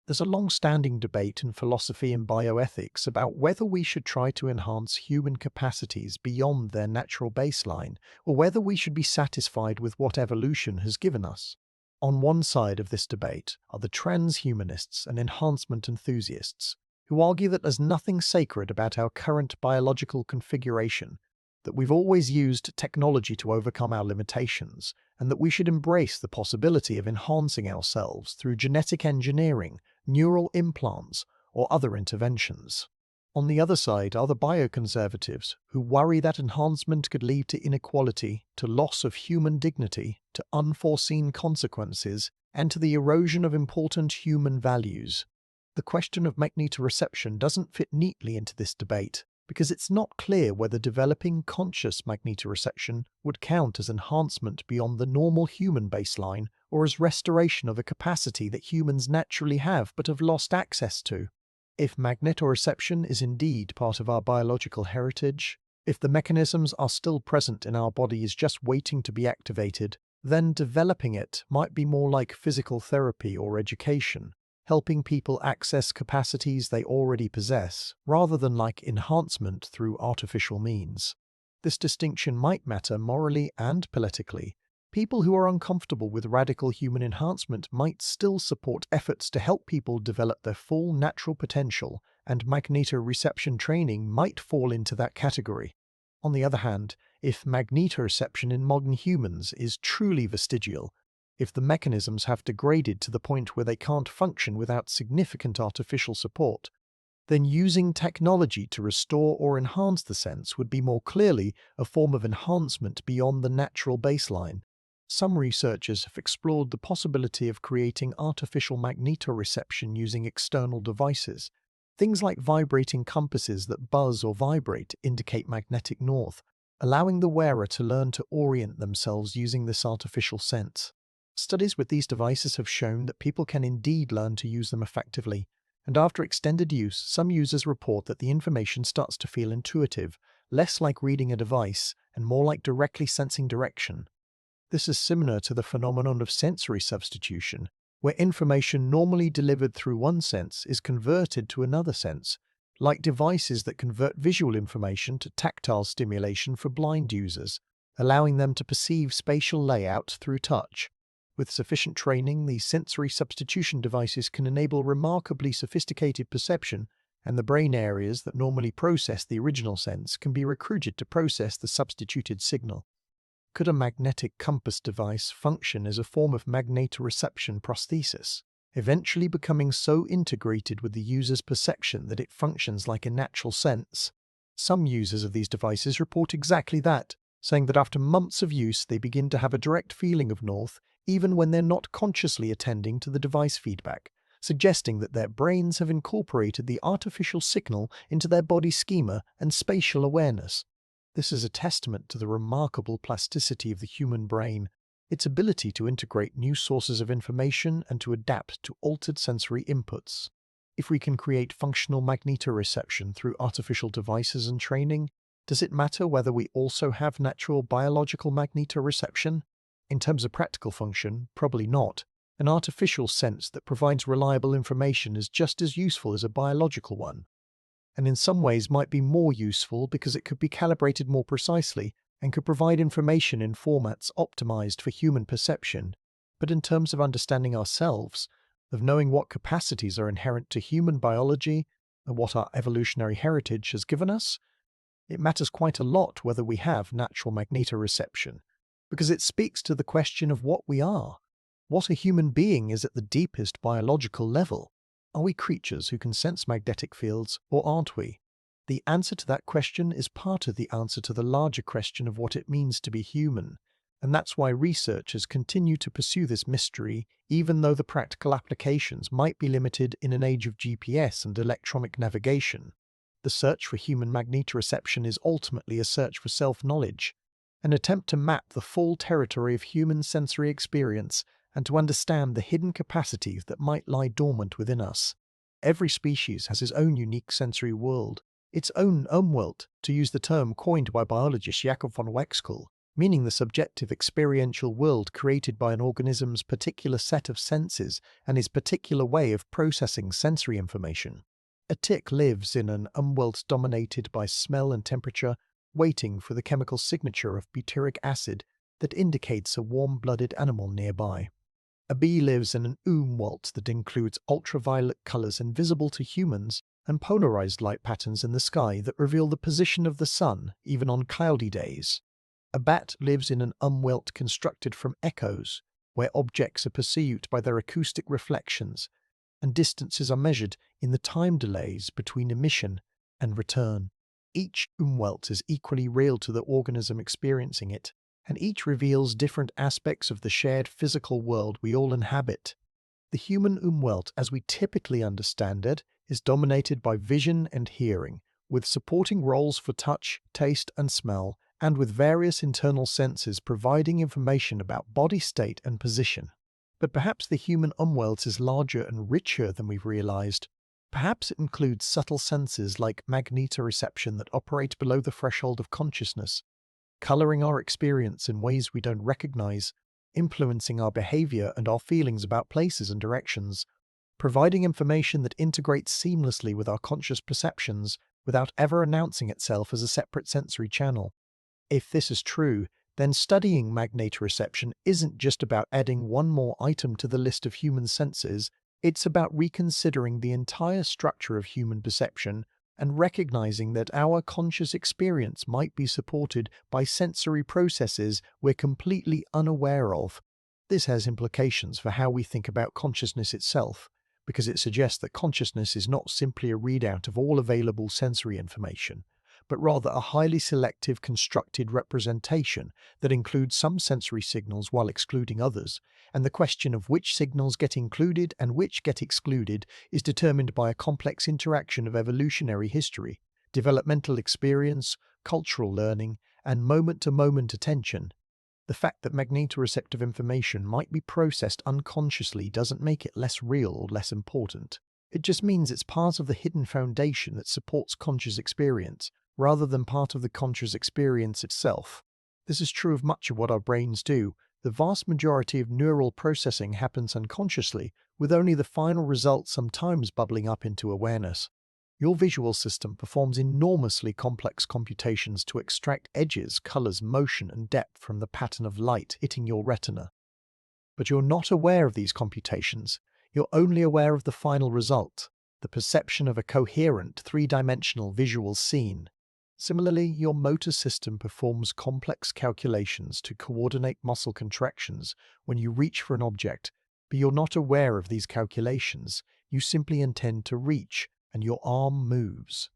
A: There's a long-standing debate in philosophy and bioethics about whether we should try to enhance human capacities beyond their natural baseline, or whether we should be satisfied with what evolution has given us. On one side of this debate are the transhumanists and enhancement enthusiasts, who argue that there's nothing sacred about our current biological configuration, that we've always used technology to overcome our limitations, and that we should embrace the possibility of enhancing ourselves through genetic engineering, neural implants, or other interventions. On the other side are the bioconservatives, who worry that enhancement could lead to inequality, to loss of human dignity, to unforeseen consequences, and to the erosion of important human values. The question of magnetoreception doesn't fit neatly into this debate, because it's not clear whether developing conscious magnetoreception would count as enhancement beyond the normal human baseline or as restoration of a capacity that humans naturally have but have lost access to. If magnetoreception is indeed part of our biological heritage, if the mechanisms are still present in our bodies just waiting to be activated, then developing it might be more like physical therapy or education, helping people access capacities they already possess, rather than like enhancement through artificial means. This distinction might matter morally and politically. People who are uncomfortable with radical human enhancement might still support efforts to help people develop their full natural potential, and magnetoreception training might fall into that category. On the other hand, if magnetoreception in modern humans is truly vestigial, if the mechanisms have degraded to the point where they can't function without significant artificial support, then using technology to restore or enhance the sense would be more clearly a form of enhancement beyond the natural baseline. Some researchers have explored the possibility of creating artificial magnetoreception using external devices. Things like vibrating compasses that buzz or vibrate to indicate magnetic north, allowing the wearer to learn to orient themselves using this artificial sense. Studies with these devices have shown that people can indeed learn to use them effectively, and after extended use, some users report that the information starts to feel intuitive, less like reading a device, and more like directly sensing direction. This is similar to the phenomenon of sensory substitution, where information normally delivered through one sense is converted to another sense, like devices that convert visual information to tactile stimulation for blind users, allowing them to perceive spatial layout through touch. With sufficient training, these sensory substitution devices can enable remarkably sophisticated perception, and the brain areas that normally process the original sense can be recruited to process the substituted signal. Could a magnetic compass device function as a form of magnetoreception prosthesis, eventually becoming so integrated with the user's perception that it functions like a natural sense? Some users of these devices report exactly that, saying that after months of use they begin to have a direct feeling of north even when they're not consciously attending to the device feedback, suggesting that their brains have incorporated the artificial signal into their body schema and spatial awareness. This is a testament to the remarkable plasticity of the human brain, its ability to integrate new sources of information and to adapt to altered sensory inputs. If we can create functional magnetoreception through artificial devices and training, does it matter whether we also have natural biological magnetoreception? In terms of practical function, probably not. An artificial sense that provides reliable information is just as useful as a biological one, and in some ways might be more useful because it could be calibrated more precisely and could provide information in formats optimized for human perception. But in terms of understanding ourselves, of knowing what capacities are inherent to human biology and what our evolutionary heritage has given us, it matters quite a lot whether we have natural magnetoreception, because it speaks to the question of what we are. What a human being is at the deepest biological level. Are we creatures who can sense magnetic fields, or aren't we? The answer to that question is part of the answer to the larger question of what it means to be human, and that's why researchers continue to pursue this mystery, even though the practical applications might be limited in an age of GPS and electronic navigation. The search for human magnetoreception is ultimately a search for self-knowledge, an attempt to map the full territory of human sensory experience and to understand the hidden capacities that might lie dormant within us. Every species has its own unique sensory world, its own Umwelt, to use the term coined by biologist Jakob von Wexkull, meaning the subjective experiential world created by an organism's particular set of senses and its particular way of processing sensory information. A tick lives in an Umwelt dominated by smell and temperature, waiting for the chemical signature of butyric acid that indicates a warm-blooded animal nearby. A bee lives in an Umwelt that includes ultraviolet colors invisible to humans and polarized light patterns in the sky that reveal the position of the sun even on cloudy days. A bat lives in an Umwelt constructed from echoes, where objects are perceived by their acoustic reflections, and distances are measured in the time delays between emission and return. Each Umwelt is equally real to the organism experiencing it, and each reveals different aspects of the shared physical world we all inhabit. The human Umwelt, as we typically understand it, is dominated by vision and hearing, with supporting roles for touch, taste, and smell, and with various internal senses providing information about body state and position. But perhaps the human Umwelt is larger and richer than we've realized. Perhaps it includes subtle senses like magnetoreception that operate below the threshold of consciousness, coloring our experience in ways we don't recognize, influencing our behavior and our feelings about places and directions, providing information that integrates seamlessly with our conscious perceptions without ever announcing itself as a separate sensory channel. If this is true, then studying magnetoreception isn't just about adding one more item to the list of human senses, it's about reconsidering the entire structure of human perception and recognizing that our conscious experience might be supported by sensory processes we're completely unaware of. This has implications for how we think about consciousness itself, because it suggests that consciousness is not simply a readout of all available sensory information, but rather a highly selective constructed representation that includes some sensory signals while excluding others, and the question of which signals get included and which get excluded is determined by a complex interaction of evolutionary history, developmental experience, cultural learning, and moment-to-moment attention. The fact that magnetoreceptive information might be processed unconsciously doesn't make it less real or less important. It just means it's part of the hidden foundation that supports conscious experience, rather than part of the conscious experience itself. This is true of much of what our brains do. The vast majority of neural processing happens unconsciously, with only the final result sometimes bubbling up into awareness. Your visual system performs enormously complex computations to extract edges, colors, motion, and depth from the pattern of light hitting your retina. But you're not aware of these computations. You're only aware of the final result, the perception of a coherent, three-dimensional visual scene. Similarly, your motor system performs complex calculations to coordinate muscle contractions when you reach for an object, but you're not aware of these calculations. You simply intend to reach, and your arm moves.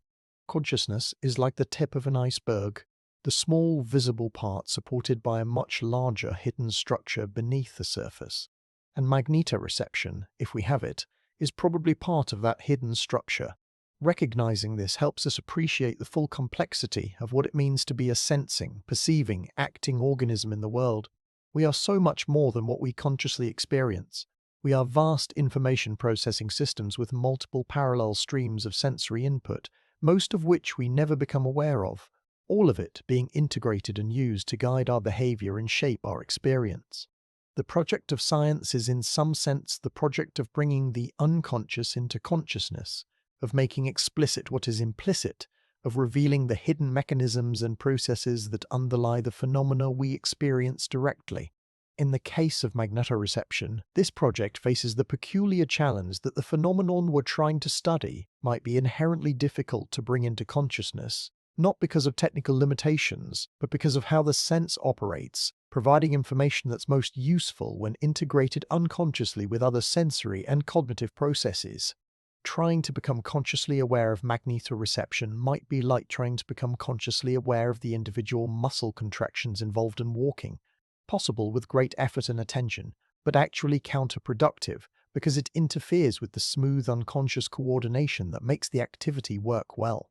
A: Consciousness is like the tip of an iceberg, the small visible part supported by a much larger hidden structure beneath the surface. And magnetoreception, if we have it, is probably part of that hidden structure. Recognizing this helps us appreciate the full complexity of what it means to be a sensing, perceiving, acting organism in the world. We are so much more than what we consciously experience. We are vast information processing systems with multiple parallel streams of sensory input, most of which we never become aware of, all of it being integrated and used to guide our behavior and shape our experience. The project of science is in some sense the project of bringing the unconscious into consciousness, of making explicit what is implicit, of revealing the hidden mechanisms and processes that underlie the phenomena we experience directly. In the case of magnetoreception, this project faces the peculiar challenge that the phenomenon we're trying to study might be inherently difficult to bring into consciousness, not because of technical limitations, but because of how the sense operates, providing information that's most useful when integrated unconsciously with other sensory and cognitive processes. Trying to become consciously aware of magnetoreception might be like trying to become consciously aware of the individual muscle contractions involved in walking, possible with great effort and attention, but actually counterproductive because it interferes with the smooth unconscious coordination that makes the activity work well.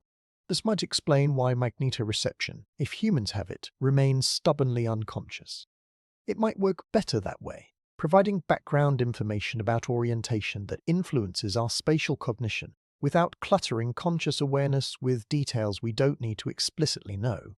A: This might explain why magnetoreception, if humans have it, remains stubbornly unconscious. It might work better that way, providing background information about orientation that influences our spatial cognition without cluttering conscious awareness with details we don't need to explicitly know.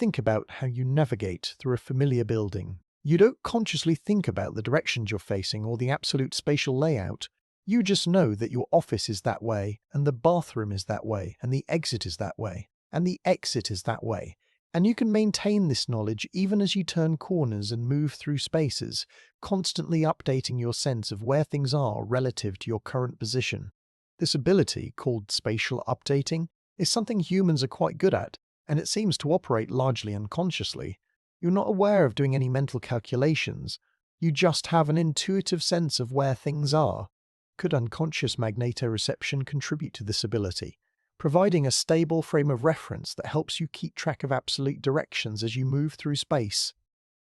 A: Think about how you navigate through a familiar building. You don't consciously think about the directions you're facing or the absolute spatial layout. You just know that your office is that way, and the bathroom is that way, and the exit is that way, and the exit is that way. And you can maintain this knowledge even as you turn corners and move through spaces, constantly updating your sense of where things are relative to your current position. This ability, called spatial updating, is something humans are quite good at, and it seems to operate largely unconsciously. You're not aware of doing any mental calculations. You just have an intuitive sense of where things are. Could unconscious magnetoreception contribute to this ability, providing a stable frame of reference that helps you keep track of absolute directions as you move through space?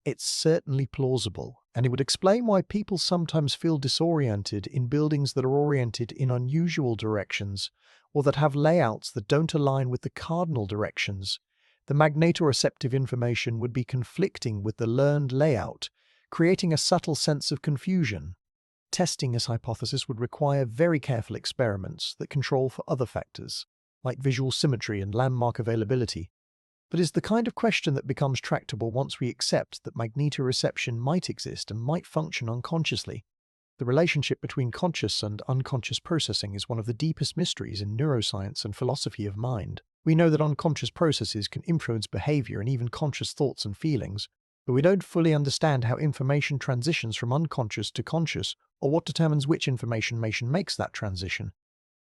A: It's certainly plausible, and it would explain why people sometimes feel disoriented in buildings that are oriented in unusual directions, or that have layouts that don't align with the cardinal directions. The magnetoreceptive information would be conflicting with the learned layout, creating a subtle sense of confusion. Testing this hypothesis would require very careful experiments that control for other factors, like visual symmetry and landmark availability, but is the kind of question that becomes tractable once we accept that magnetoreception might exist and might function unconsciously. The relationship between conscious and unconscious processing is one of the deepest mysteries in neuroscience and philosophy of mind. We know that unconscious processes can influence behavior and even conscious thoughts and feelings, but we don't fully understand how information transitions from unconscious to conscious, or what determines which information makes that transition.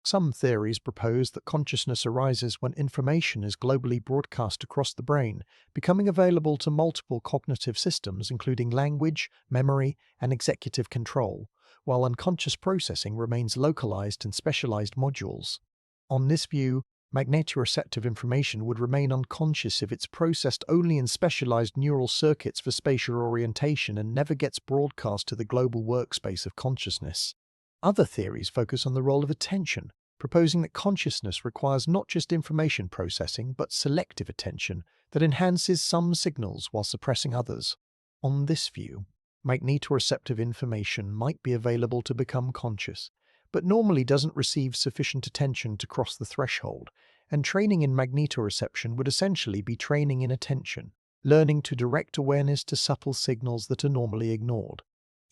A: Some theories propose that consciousness arises when information is globally broadcast across the brain, becoming available to multiple cognitive systems including language, memory, and executive control, while unconscious processing remains localized in specialized modules. On this view, magnetoreceptive information would remain unconscious if it's processed only in specialized neural circuits for spatial orientation and never gets broadcast to the global workspace of consciousness. Other theories focus on the role of attention, proposing that consciousness requires not just information processing but selective attention that enhances some signals while suppressing others. On this view, magnetoreceptive information might be available to become conscious, but normally doesn't receive sufficient attention to cross the threshold, and training in magnetoreception would essentially be training in attention, learning to direct awareness to subtle signals that are normally ignored.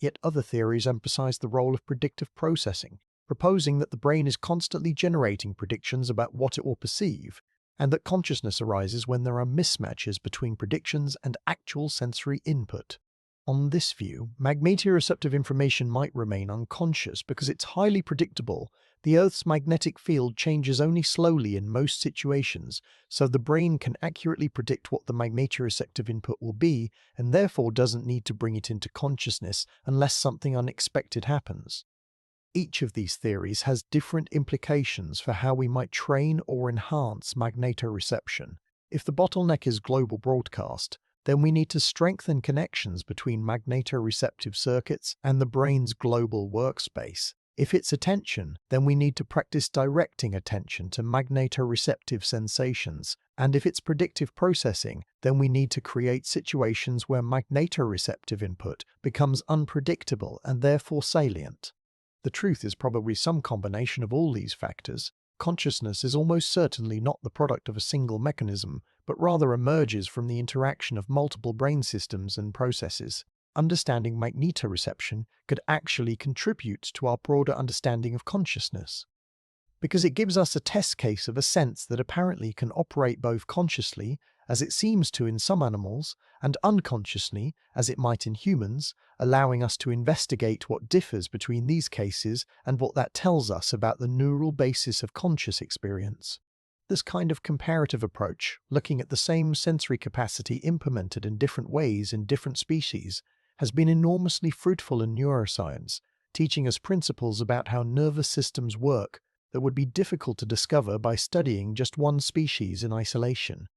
A: Yet other theories emphasize the role of predictive processing, proposing that the brain is constantly generating predictions about what it will perceive, and that consciousness arises when there are mismatches between predictions and actual sensory input. On this view, magnetoreceptive information might remain unconscious because it's highly predictable. The Earth's magnetic field changes only slowly in most situations, so the brain can accurately predict what the magnetoreceptive input will be and therefore doesn't need to bring it into consciousness unless something unexpected happens. Each of these theories has different implications for how we might train or enhance magnetoreception. If the bottleneck is global broadcast, then we need to strengthen connections between magnetoreceptive circuits and the brain's global workspace. If it's attention, then we need to practice directing attention to magnetoreceptive sensations. And if it's predictive processing, then we need to create situations where magnetoreceptive input becomes unpredictable and therefore salient. The truth is probably some combination of all these factors. Consciousness is almost certainly not the product of a single mechanism, but rather emerges from the interaction of multiple brain systems and processes. Understanding magnetoreception could actually contribute to our broader understanding of consciousness, because it gives us a test case of a sense that apparently can operate both consciously, as it seems to in some animals, and unconsciously, as it might in humans, allowing us to investigate what differs between these cases and what that tells us about the neural basis of conscious experience. This kind of comparative approach, looking at the same sensory capacity implemented in different ways in different species, has been enormously fruitful in neuroscience, teaching us principles about how nervous systems work that would be difficult to discover by studying just one species in isolation.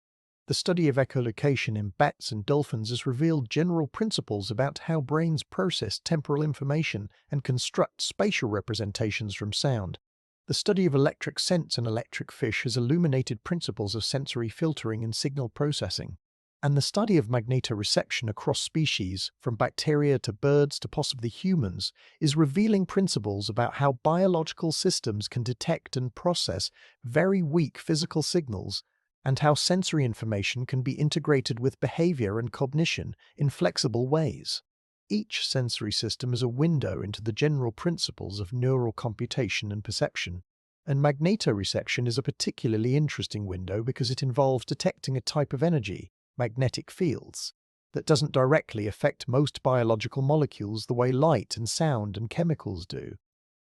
A: The study of echolocation in bats and dolphins has revealed general principles about how brains process temporal information and construct spatial representations from sound. The study of electric sense in electric fish has illuminated principles of sensory filtering and signal processing. And the study of magnetoreception across species, from bacteria to birds to possibly humans, is revealing principles about how biological systems can detect and process very weak physical signals, and how sensory information can be integrated with behavior and cognition in flexible ways. Each sensory system is a window into the general principles of neural computation and perception. And magnetoreception is a particularly interesting window because it involves detecting a type of energy, magnetic fields, that doesn't directly affect most biological molecules the way light and sound and chemicals do.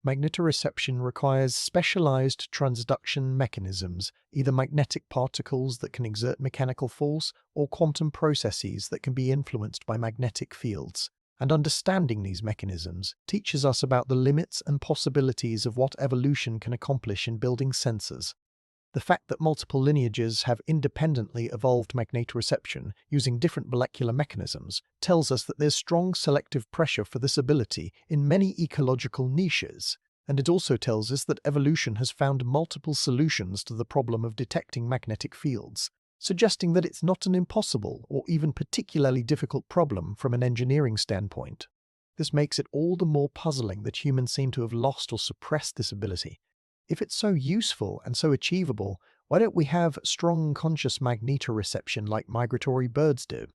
A: Magnetoreception requires specialized transduction mechanisms, either magnetic particles that can exert mechanical force or quantum processes that can be influenced by magnetic fields. And understanding these mechanisms teaches us about the limits and possibilities of what evolution can accomplish in building sensors. The fact that multiple lineages have independently evolved magnetoreception using different molecular mechanisms tells us that there's strong selective pressure for this ability in many ecological niches, and it also tells us that evolution has found multiple solutions to the problem of detecting magnetic fields, suggesting that it's not an impossible or even particularly difficult problem from an engineering standpoint. This makes it all the more puzzling that humans seem to have lost or suppressed this ability. If it's so useful and so achievable, why don't we have strong conscious magnetoreception like migratory birds do?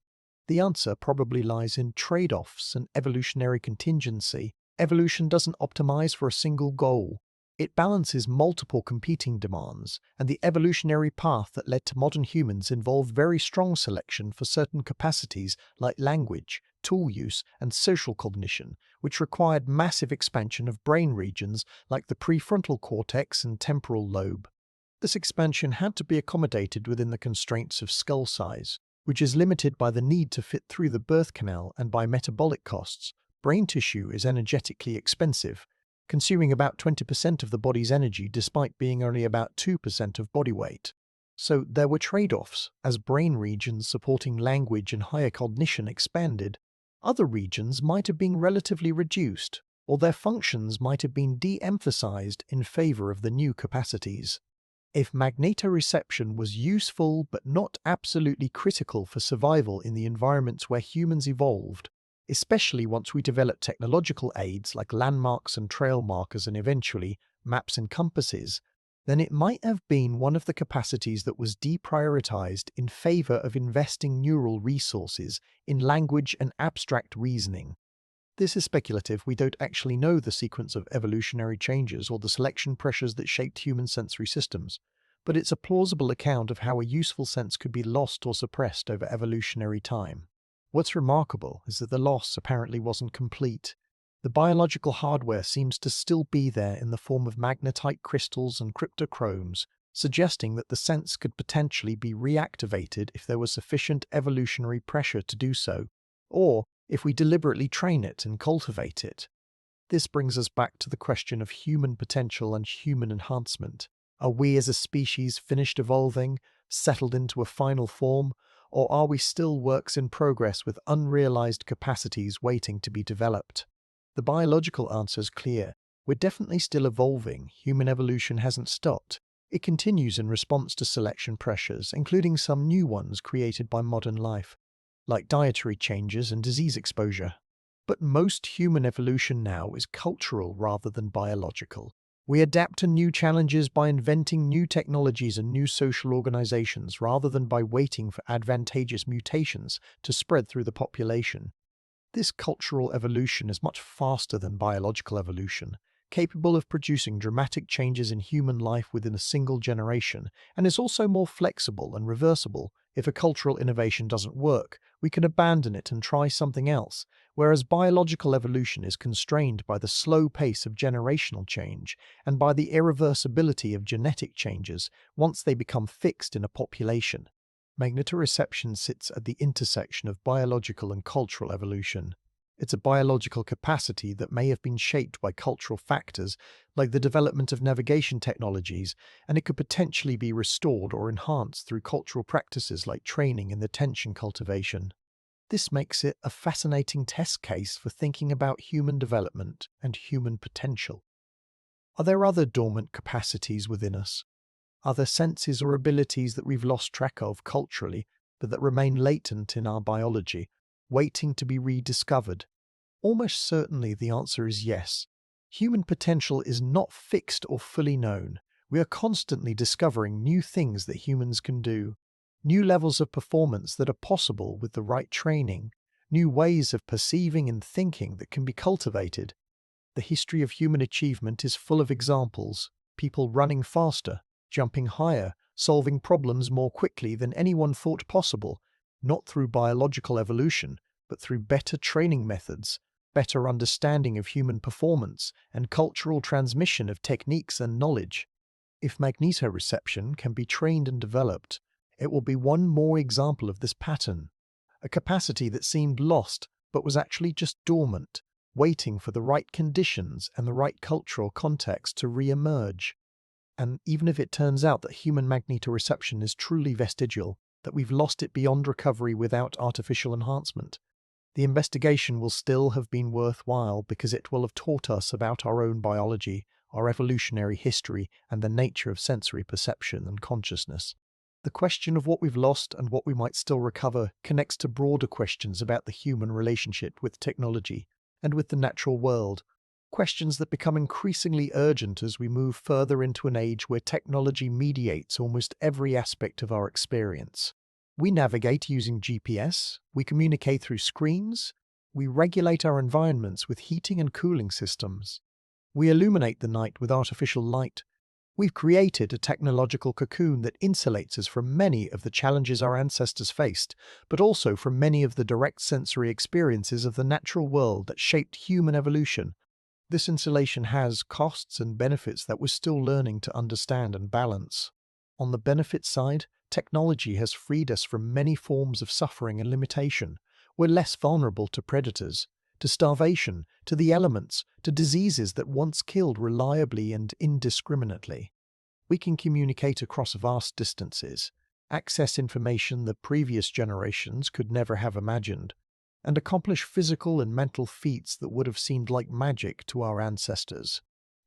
A: The answer probably lies in trade-offs and evolutionary contingency. Evolution doesn't optimize for a single goal. It balances multiple competing demands, and the evolutionary path that led to modern humans involved very strong selection for certain capacities like language, tool use, and social cognition, which required massive expansion of brain regions like the prefrontal cortex and temporal lobe. This expansion had to be accommodated within the constraints of skull size, which is limited by the need to fit through the birth canal and by metabolic costs. Brain tissue is energetically expensive, consuming about 20% of the body's energy despite being only about 2% of body weight. So there were trade-offs. As brain regions supporting language and higher cognition expanded, other regions might have been relatively reduced, or their functions might have been de-emphasized in favor of the new capacities. If magnetoreception was useful but not absolutely critical for survival in the environments where humans evolved, especially once we developed technological aids like landmarks and trail markers and eventually maps and compasses, then it might have been one of the capacities that was deprioritized in favor of investing neural resources in language and abstract reasoning. This is speculative. We don't actually know the sequence of evolutionary changes or the selection pressures that shaped human sensory systems, but it's a plausible account of how a useful sense could be lost or suppressed over evolutionary time. What's remarkable is that the loss apparently wasn't complete. The biological hardware seems to still be there in the form of magnetite crystals and cryptochromes, suggesting that the sense could potentially be reactivated if there was sufficient evolutionary pressure to do so, or if we deliberately train it and cultivate it. This brings us back to the question of human potential and human enhancement. Are we as a species finished evolving, settled into a final form, or are we still works in progress with unrealized capacities waiting to be developed? The biological answer is clear. We're definitely still evolving. Human evolution hasn't stopped. It continues in response to selection pressures, including some new ones created by modern life, like dietary changes and disease exposure. But most human evolution now is cultural rather than biological. We adapt to new challenges by inventing new technologies and new social organizations rather than by waiting for advantageous mutations to spread through the population. This cultural evolution is much faster than biological evolution, capable of producing dramatic changes in human life within a single generation, and is also more flexible and reversible. If a cultural innovation doesn't work, we can abandon it and try something else, whereas biological evolution is constrained by the slow pace of generational change and by the irreversibility of genetic changes once they become fixed in a population. Magnetoreception sits at the intersection of biological and cultural evolution. It's a biological capacity that may have been shaped by cultural factors like the development of navigation technologies, and it could potentially be restored or enhanced through cultural practices like training and attention cultivation. This makes it a fascinating test case for thinking about human development and human potential. Are there other dormant capacities within us? Are there senses or abilities that we've lost track of culturally, but that remain latent in our biology, waiting to be rediscovered? Almost certainly the answer is yes. Human potential is not fixed or fully known. We are constantly discovering new things that humans can do, new levels of performance that are possible with the right training, new ways of perceiving and thinking that can be cultivated. The history of human achievement is full of examples, people running faster, jumping higher, solving problems more quickly than anyone thought possible, not through biological evolution, but through better training methods, better understanding of human performance, and cultural transmission of techniques and knowledge. If magnetoreception can be trained and developed, it will be one more example of this pattern, a capacity that seemed lost but was actually just dormant, waiting for the right conditions and the right cultural context to re-emerge. And even if it turns out that human magnetoreception is truly vestigial, that we've lost it beyond recovery without artificial enhancement, the investigation will still have been worthwhile because it will have taught us about our own biology, our evolutionary history, and the nature of sensory perception and consciousness. The question of what we've lost and what we might still recover connects to broader questions about the human relationship with technology and with the natural world, questions that become increasingly urgent as we move further into an age where technology mediates almost every aspect of our experience. We navigate using GPS, we communicate through screens, we regulate our environments with heating and cooling systems, we illuminate the night with artificial light. We've created a technological cocoon that insulates us from many of the challenges our ancestors faced, but also from many of the direct sensory experiences of the natural world that shaped human evolution. This insulation has costs and benefits that we're still learning to understand and balance. On the benefit side, technology has freed us from many forms of suffering and limitation. We're less vulnerable to predators, to starvation, to the elements, to diseases that once killed reliably and indiscriminately. We can communicate across vast distances, access information that previous generations could never have imagined, and accomplish physical and mental feats that would have seemed like magic to our ancestors.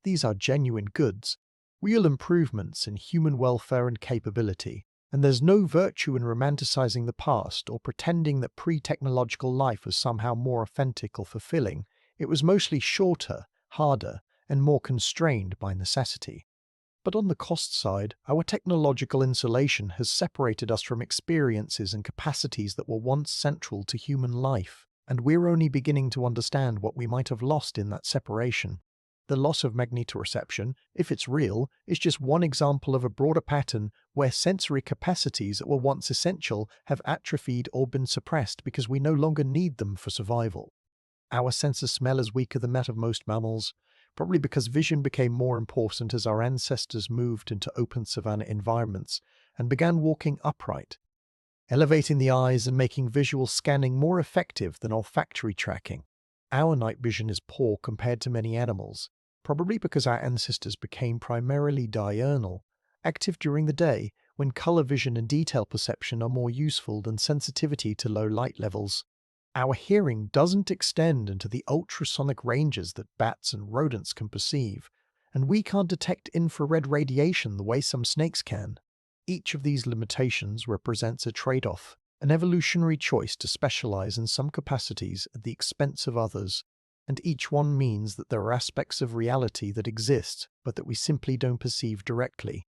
A: These are genuine goods, real improvements in human welfare and capability, and there's no virtue in romanticizing the past or pretending that pre-technological life was somehow more authentic or fulfilling. It was mostly shorter, harder, and more constrained by necessity. But on the cost side, our technological insulation has separated us from experiences and capacities that were once central to human life, and we're only beginning to understand what we might have lost in that separation. The loss of magnetoreception, if it's real, is just one example of a broader pattern where sensory capacities that were once essential have atrophied or been suppressed because we no longer need them for survival. Our sense of smell is weaker than that of most mammals, probably because vision became more important as our ancestors moved into open savanna environments and began walking upright, elevating the eyes and making visual scanning more effective than olfactory tracking. Our night vision is poor compared to many animals, probably because our ancestors became primarily diurnal, active during the day when color vision and detail perception are more useful than sensitivity to low light levels. Our hearing doesn't extend into the ultrasonic ranges that bats and rodents can perceive, and we can't detect infrared radiation the way some snakes can. Each of these limitations represents a trade-off, an evolutionary choice to specialize in some capacities at the expense of others, and each one means that there are aspects of reality that exist but that we simply don't perceive directly.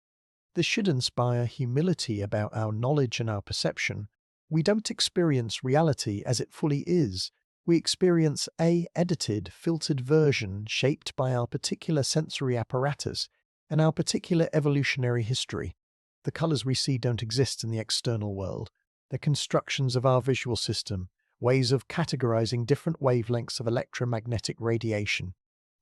A: This should inspire humility about our knowledge and our perception. We don't experience reality as it fully is. We experience a edited, filtered version shaped by our particular sensory apparatus and our particular evolutionary history. The colors we see don't exist in the external world. They're constructions of our visual system, ways of categorizing different wavelengths of electromagnetic radiation.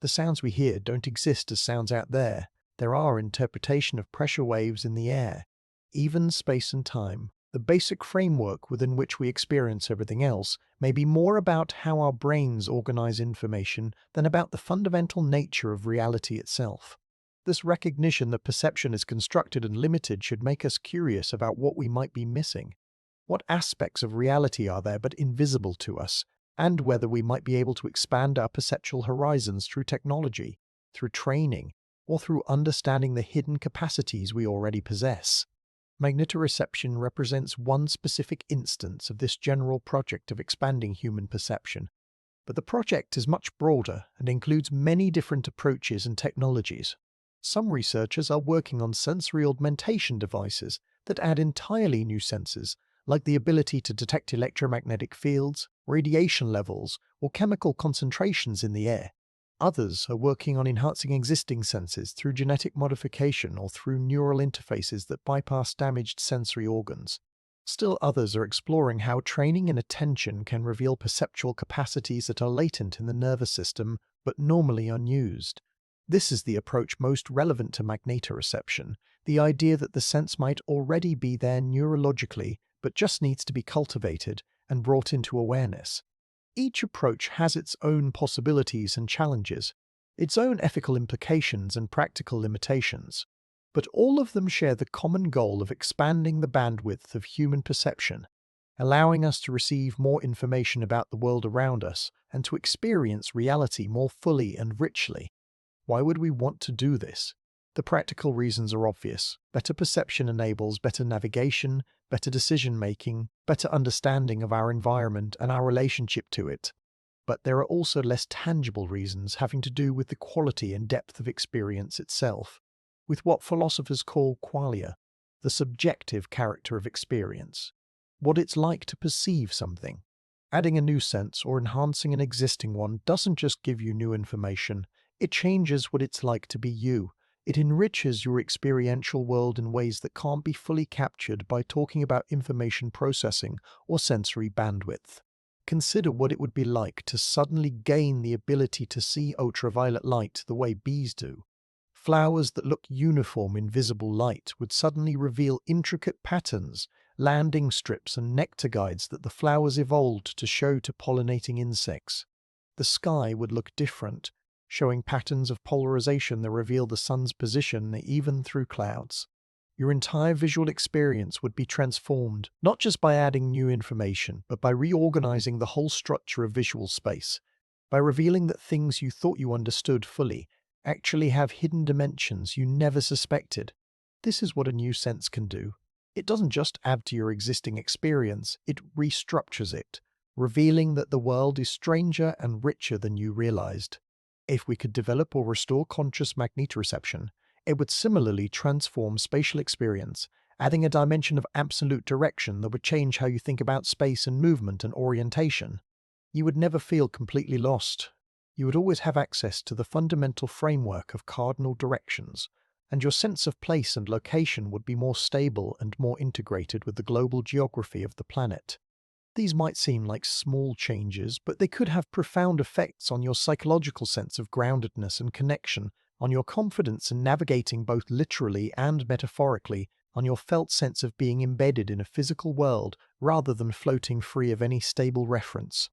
A: The sounds we hear don't exist as sounds out there. There are interpretation of pressure waves in the air. Even space and time, the basic framework within which we experience everything else, may be more about how our brains organize information than about the fundamental nature of reality itself. This recognition that perception is constructed and limited should make us curious about what we might be missing. What aspects of reality are there but invisible to us, and whether we might be able to expand our perceptual horizons through technology, through training, or through understanding the hidden capacities we already possess. Magnetoreception represents one specific instance of this general project of expanding human perception, but the project is much broader and includes many different approaches and technologies. Some researchers are working on sensory augmentation devices that add entirely new senses, like the ability to detect electromagnetic fields, radiation levels, or chemical concentrations in the air. Others are working on enhancing existing senses through genetic modification or through neural interfaces that bypass damaged sensory organs. Still others are exploring how training in attention can reveal perceptual capacities that are latent in the nervous system but normally unused. This is the approach most relevant to magnetoreception, the idea that the sense might already be there neurologically but just needs to be cultivated and brought into awareness. Each approach has its own possibilities and challenges, its own ethical implications and practical limitations, but all of them share the common goal of expanding the bandwidth of human perception, allowing us to receive more information about the world around us and to experience reality more fully and richly. Why would we want to do this? The practical reasons are obvious. Better perception enables better navigation, better decision-making, better understanding of our environment and our relationship to it. But there are also less tangible reasons having to do with the quality and depth of experience itself, with what philosophers call qualia, the subjective character of experience, what it's like to perceive something. Adding a new sense or enhancing an existing one doesn't just give you new information, it changes what it's like to be you. It enriches your experiential world in ways that can't be fully captured by talking about information processing or sensory bandwidth. Consider what it would be like to suddenly gain the ability to see ultraviolet light the way bees do. Flowers that look uniform in visible light would suddenly reveal intricate patterns, landing strips and nectar guides that the flowers evolved to show to pollinating insects. The sky would look different, showing patterns of polarization that reveal the sun's position even through clouds. Your entire visual experience would be transformed, not just by adding new information, but by reorganizing the whole structure of visual space, by revealing that things you thought you understood fully actually have hidden dimensions you never suspected. This is what a new sense can do. It doesn't just add to your existing experience, it restructures it, revealing that the world is stranger and richer than you realized. If we could develop or restore conscious magnetoreception, it would similarly transform spatial experience, adding a dimension of absolute direction that would change how you think about space and movement and orientation. You would never feel completely lost. You would always have access to the fundamental framework of cardinal directions, and your sense of place and location would be more stable and more integrated with the global geography of the planet. These might seem like small changes, but they could have profound effects on your psychological sense of groundedness and connection, on your confidence in navigating both literally and metaphorically, on your felt sense of being embedded in a physical world rather than floating free of any stable reference.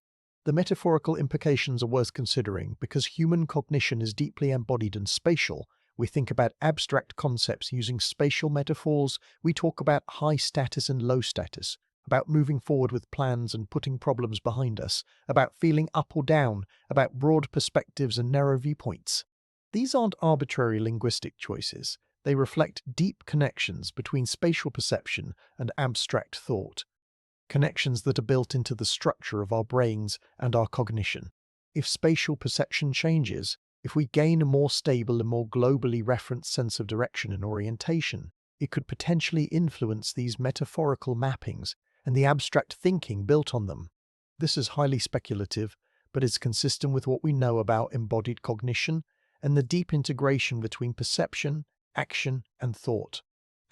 A: The metaphorical implications are worth considering because human cognition is deeply embodied and spatial. We think about abstract concepts using spatial metaphors. We talk about high status and low status, about moving forward with plans and putting problems behind us, about feeling up or down, about broad perspectives and narrow viewpoints. These aren't arbitrary linguistic choices. They reflect deep connections between spatial perception and abstract thought, connections that are built into the structure of our brains and our cognition. If spatial perception changes, if we gain a more stable and more globally referenced sense of direction and orientation, it could potentially influence these metaphorical mappings and the abstract thinking built on them. This is highly speculative, but is consistent with what we know about embodied cognition and the deep integration between perception, action, and thought.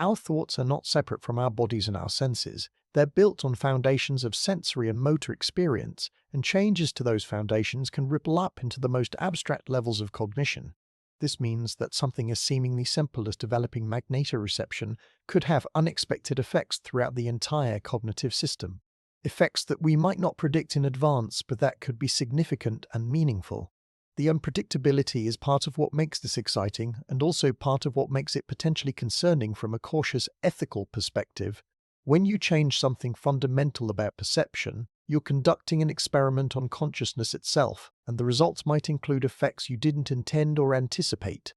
A: Our thoughts are not separate from our bodies and our senses. They're built on foundations of sensory and motor experience, and changes to those foundations can ripple up into the most abstract levels of cognition. This means that something as seemingly simple as developing magnetoreception could have unexpected effects throughout the entire cognitive system. Effects that we might not predict in advance, but that could be significant and meaningful. The unpredictability is part of what makes this exciting, and also part of what makes it potentially concerning from a cautious ethical perspective. When you change something fundamental about perception, you're conducting an experiment on consciousness itself, and the results might include effects you didn't intend or anticipate.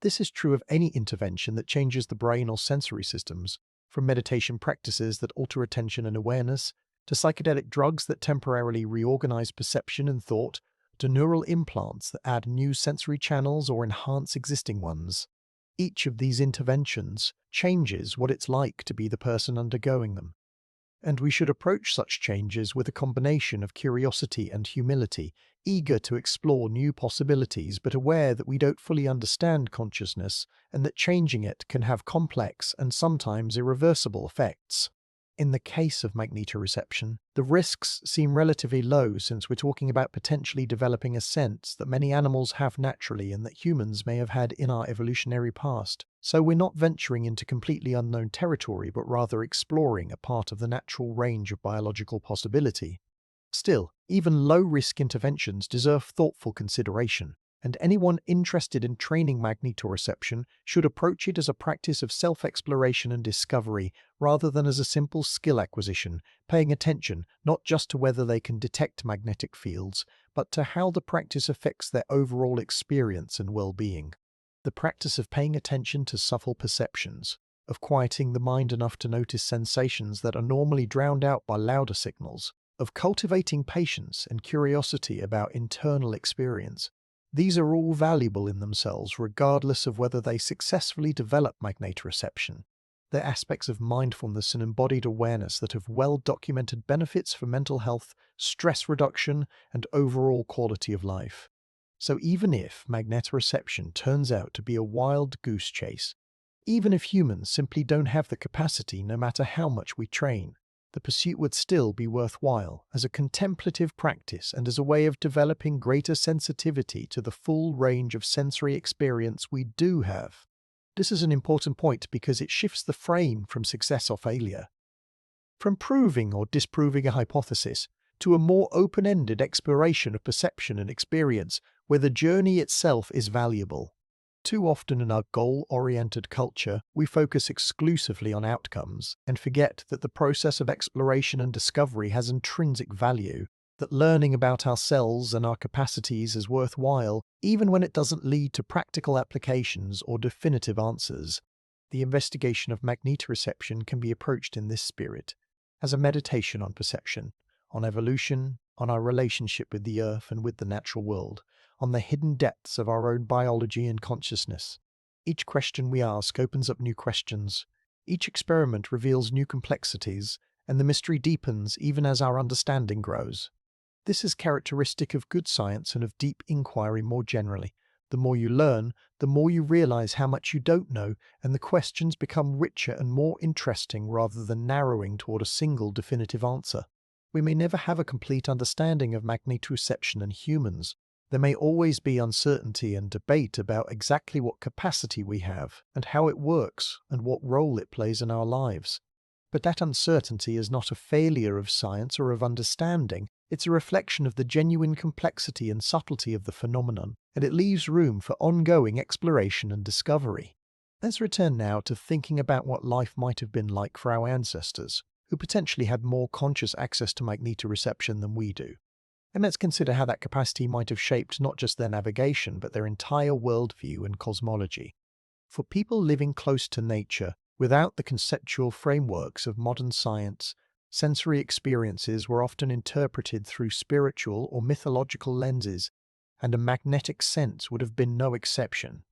A: This is true of any intervention that changes the brain or sensory systems, from meditation practices that alter attention and awareness, to psychedelic drugs that temporarily reorganize perception and thought, to neural implants that add new sensory channels or enhance existing ones. Each of these interventions changes what it's like to be the person undergoing them. And we should approach such changes with a combination of curiosity and humility, eager to explore new possibilities but aware that we don't fully understand consciousness and that changing it can have complex and sometimes irreversible effects. In the case of magnetoreception, the risks seem relatively low since we're talking about potentially developing a sense that many animals have naturally and that humans may have had in our evolutionary past. So we're not venturing into completely unknown territory, but rather exploring a part of the natural range of biological possibility. Still, even low-risk interventions deserve thoughtful consideration, and anyone interested in training magnetoreception should approach it as a practice of self-exploration and discovery rather than as a simple skill acquisition, paying attention not just to whether they can detect magnetic fields, but to how the practice affects their overall experience and well-being. The practice of paying attention to subtle perceptions, of quieting the mind enough to notice sensations that are normally drowned out by louder signals, of cultivating patience and curiosity about internal experience. These are all valuable in themselves regardless of whether they successfully develop magnetoreception. They're aspects of mindfulness and embodied awareness that have well-documented benefits for mental health, stress reduction, and overall quality of life. So even if magnetoreception turns out to be a wild goose chase, even if humans simply don't have the capacity no matter how much we train, the pursuit would still be worthwhile as a contemplative practice and as a way of developing greater sensitivity to the full range of sensory experience we do have. This is an important point because it shifts the frame from success or failure, from proving or disproving a hypothesis, to a more open-ended exploration of perception and experience where the journey itself is valuable. Too often in our goal-oriented culture, we focus exclusively on outcomes and forget that the process of exploration and discovery has intrinsic value, that learning about ourselves and our capacities is worthwhile even when it doesn't lead to practical applications or definitive answers. The investigation of magnetoreception can be approached in this spirit, as a meditation on perception, on evolution, on our relationship with the earth and with the natural world, on the hidden depths of our own biology and consciousness. Each question we ask opens up new questions. Each experiment reveals new complexities, and the mystery deepens even as our understanding grows. This is characteristic of good science and of deep inquiry more generally. The more you learn, the more you realize how much you don't know, and the questions become richer and more interesting rather than narrowing toward a single definitive answer. We may never have a complete understanding of magnetoreception in humans. There may always be uncertainty and debate about exactly what capacity we have, and how it works, and what role it plays in our lives. But that uncertainty is not a failure of science or of understanding. It's a reflection of the genuine complexity and subtlety of the phenomenon, and it leaves room for ongoing exploration and discovery. Let's return now to thinking about what life might have been like for our ancestors, who potentially had more conscious access to magnetoreception than we do. And let's consider how that capacity might have shaped not just their navigation, but their entire worldview and cosmology. For people living close to nature, without the conceptual frameworks of modern science, sensory experiences were often interpreted through spiritual or mythological lenses, and a magnetic sense would have been no exception.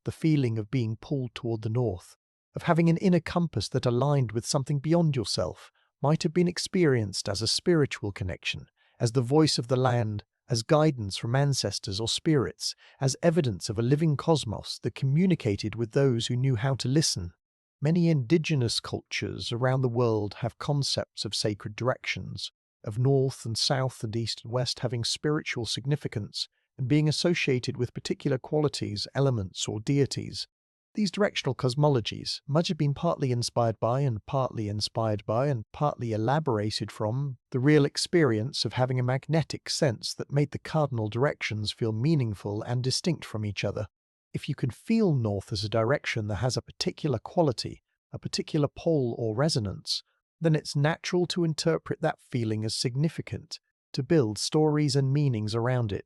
A: The feeling of being pulled toward the north, of having an inner compass that aligned with something beyond yourself, might have been experienced as a spiritual connection, as the voice of the land, as guidance from ancestors or spirits, as evidence of a living cosmos that communicated with those who knew how to listen. Many indigenous cultures around the world have concepts of sacred directions, of north and south and east and west having spiritual significance and being associated with particular qualities, elements, or deities. These directional cosmologies might have been partly inspired by and partly elaborated from the real experience of having a magnetic sense that made the cardinal directions feel meaningful and distinct from each other. If you can feel north as a direction that has a particular quality, a particular pole or resonance, then it's natural to interpret that feeling as significant, to build stories and meanings around it.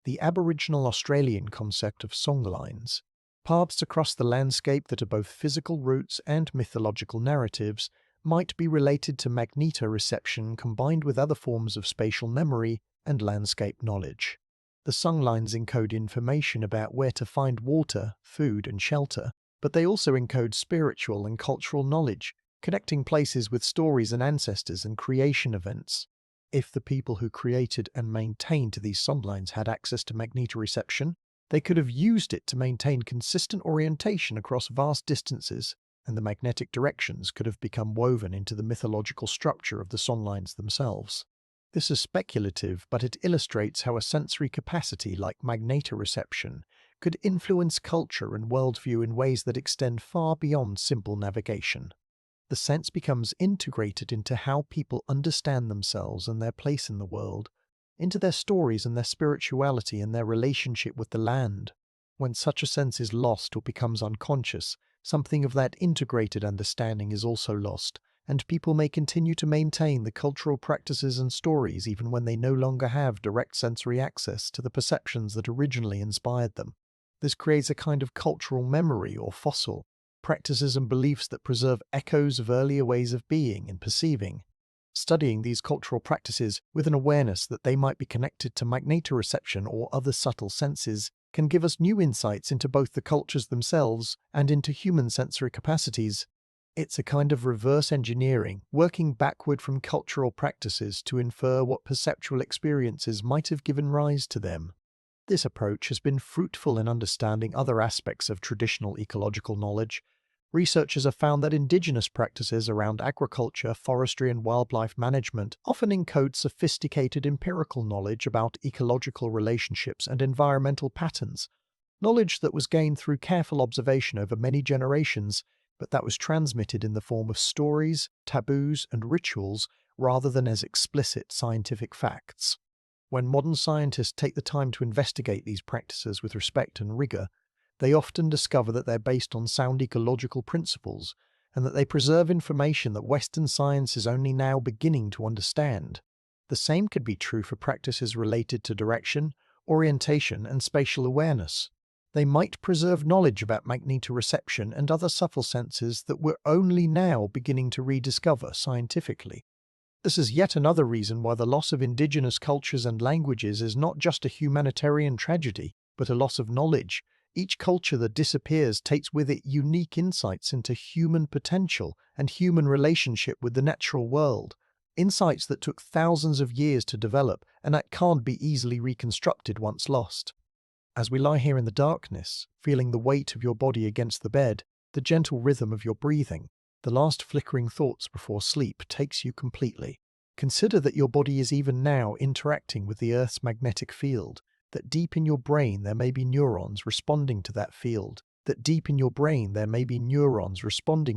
A: The Aboriginal Australian concept of songlines, paths across the landscape that are both physical routes and mythological narratives, might be related to magnetoreception combined with other forms of spatial memory and landscape knowledge. The songlines encode information about where to find water, food, and shelter, but they also encode spiritual and cultural knowledge, connecting places with stories and ancestors and creation events. If the people who created and maintained these songlines had access to magnetoreception, they could have used it to maintain consistent orientation across vast distances, and the magnetic directions could have become woven into the mythological structure of the songlines themselves. This is speculative, but it illustrates how a sensory capacity like magnetoreception could influence culture and worldview in ways that extend far beyond simple navigation. The sense becomes integrated into how people understand themselves and their place in the world, into their stories and their spirituality and their relationship with the land. When such a sense is lost or becomes unconscious, something of that integrated understanding is also lost, and people may continue to maintain the cultural practices and stories even when they no longer have direct sensory access to the perceptions that originally inspired them. This creates a kind of cultural memory or fossil, practices and beliefs that preserve echoes of earlier ways of being and perceiving. Studying these cultural practices with an awareness that they might be connected to magnetoreception or other subtle senses can give us new insights into both the cultures themselves and into human sensory capacities. It's a kind of reverse engineering, working backward from cultural practices to infer what perceptual experiences might have given rise to them. This approach has been fruitful in understanding other aspects of traditional ecological knowledge. Researchers have found that indigenous practices around agriculture, forestry, and wildlife management often encode sophisticated empirical knowledge about ecological relationships and environmental patterns, knowledge that was gained through careful observation over many generations, but that was transmitted in the form of stories, taboos, and rituals rather than as explicit scientific facts. When modern scientists take the time to investigate these practices with respect and rigor, they often discover that they're based on sound ecological principles, and that they preserve information that Western science is only now beginning to understand. The same could be true for practices related to direction, orientation, and spatial awareness. They might preserve knowledge about magnetoreception and other subtle senses that we're only now beginning to rediscover scientifically. This is yet another reason why the loss of indigenous cultures and languages is not just a humanitarian tragedy, but a loss of knowledge. Each culture that disappears takes with it unique insights into human potential and human relationship with the natural world, insights that took thousands of years to develop and that can't be easily reconstructed once lost. As we lie here in the darkness, feeling the weight of your body against the bed, the gentle rhythm of your breathing, the last flickering thoughts before sleep takes you completely. Consider that your body is even now interacting with the Earth's magnetic field, that deep in your brain there may be neurons responding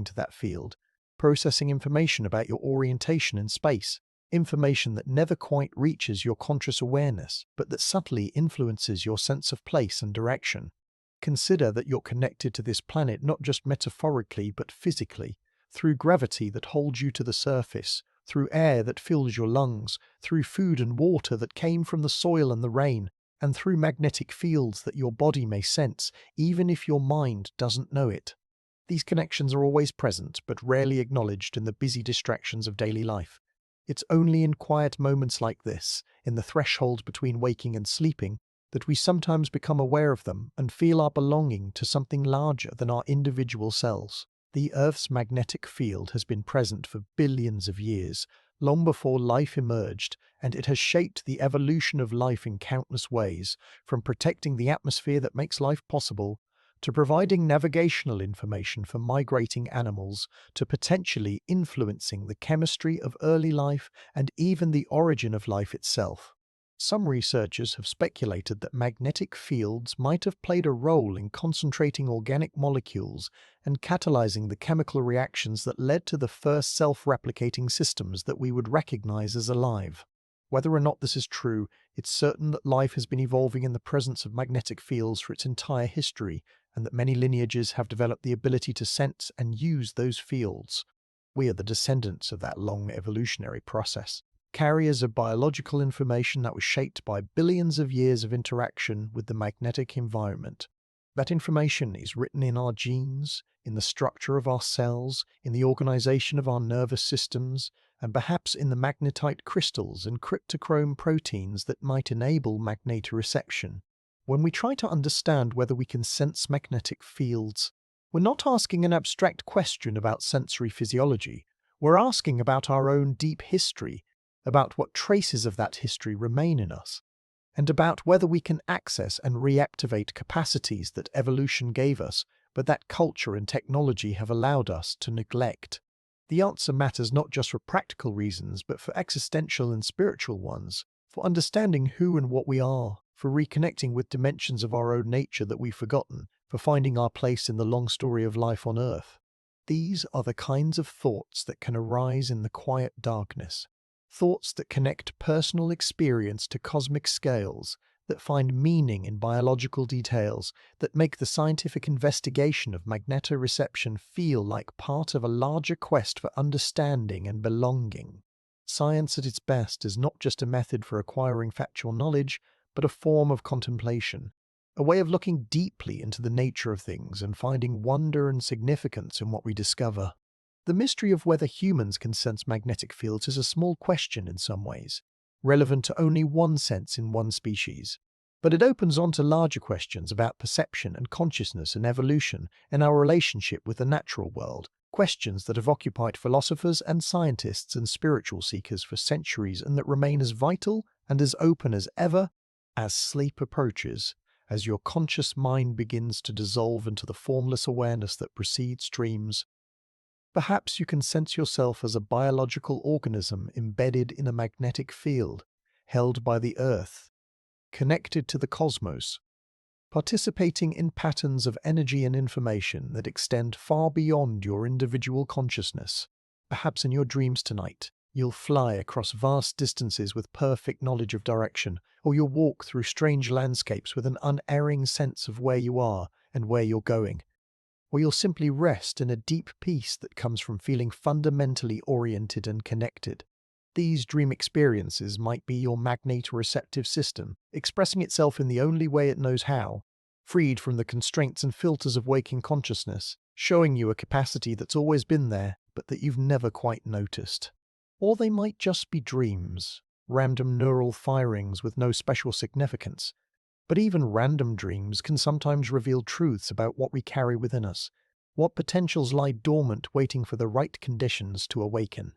A: to that field, processing information about your orientation in space, information that never quite reaches your conscious awareness, but that subtly influences your sense of place and direction. Consider that you're connected to this planet not just metaphorically but physically, through gravity that holds you to the surface, through air that fills your lungs, through food and water that came from the soil and the rain, and through magnetic fields that your body may sense, even if your mind doesn't know it. These connections are always present, but rarely acknowledged in the busy distractions of daily life. It's only in quiet moments like this, in the threshold between waking and sleeping, that we sometimes become aware of them and feel our belonging to something larger than our individual selves. The Earth's magnetic field has been present for billions of years, long before life emerged, and it has shaped the evolution of life in countless ways, from protecting the atmosphere that makes life possible, to providing navigational information for migrating animals, to potentially influencing the chemistry of early life and even the origin of life itself. Some researchers have speculated that magnetic fields might have played a role in concentrating organic molecules and catalyzing the chemical reactions that led to the first self-replicating systems that we would recognize as alive. Whether or not this is true, it's certain that life has been evolving in the presence of magnetic fields for its entire history, and that many lineages have developed the ability to sense and use those fields. We are the descendants of that long evolutionary process, carriers of biological information that was shaped by billions of years of interaction with the magnetic environment. That information is written in our genes, in the structure of our cells, in the organization of our nervous systems, and perhaps in the magnetite crystals and cryptochrome proteins that might enable magnetoreception. When we try to understand whether we can sense magnetic fields, we're not asking an abstract question about sensory physiology. We're asking about our own deep history, about what traces of that history remain in us, and about whether we can access and reactivate capacities that evolution gave us, but that culture and technology have allowed us to neglect. The answer matters not just for practical reasons, but for existential and spiritual ones, for understanding who and what we are, for reconnecting with dimensions of our own nature that we've forgotten, for finding our place in the long story of life on Earth. These are the kinds of thoughts that can arise in the quiet darkness. Thoughts that connect personal experience to cosmic scales, that find meaning in biological details, that make the scientific investigation of magnetoreception feel like part of a larger quest for understanding and belonging. Science at its best is not just a method for acquiring factual knowledge, but a form of contemplation, a way of looking deeply into the nature of things and finding wonder and significance in what we discover. The mystery of whether humans can sense magnetic fields is a small question in some ways, relevant to only one sense in one species. But it opens on to larger questions about perception and consciousness and evolution and our relationship with the natural world, questions that have occupied philosophers and scientists and spiritual seekers for centuries and that remain as vital and as open as ever. As sleep approaches, as your conscious mind begins to dissolve into the formless awareness that precedes dreams, perhaps you can sense yourself as a biological organism embedded in a magnetic field, held by the Earth, connected to the cosmos, participating in patterns of energy and information that extend far beyond your individual consciousness. Perhaps in your dreams tonight, you'll fly across vast distances with perfect knowledge of direction, or you'll walk through strange landscapes with an unerring sense of where you are and where you're going. Or you'll simply rest in a deep peace that comes from feeling fundamentally oriented and connected. These dream experiences might be your magnetoreceptive system, expressing itself in the only way it knows how, freed from the constraints and filters of waking consciousness, showing you a capacity that's always been there, but that you've never quite noticed. Or they might just be dreams, random neural firings with no special significance. But even random dreams can sometimes reveal truths about what we carry within us, what potentials lie dormant waiting for the right conditions to awaken.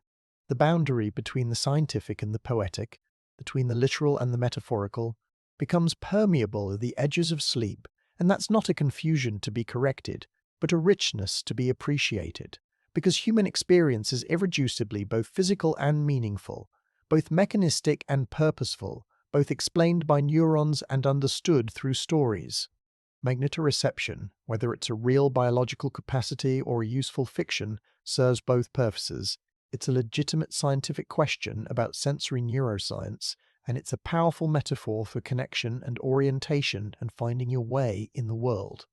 A: The boundary between the scientific and the poetic, between the literal and the metaphorical, becomes permeable at the edges of sleep, and that's not a confusion to be corrected, but a richness to be appreciated, because human experience is irreducibly both physical and meaningful, both mechanistic and purposeful, both explained by neurons and understood through stories. Magnetoreception, whether it's a real biological capacity or a useful fiction, serves both purposes. It's a legitimate scientific question about sensory neuroscience, and it's a powerful metaphor for connection and orientation and finding your way in the world.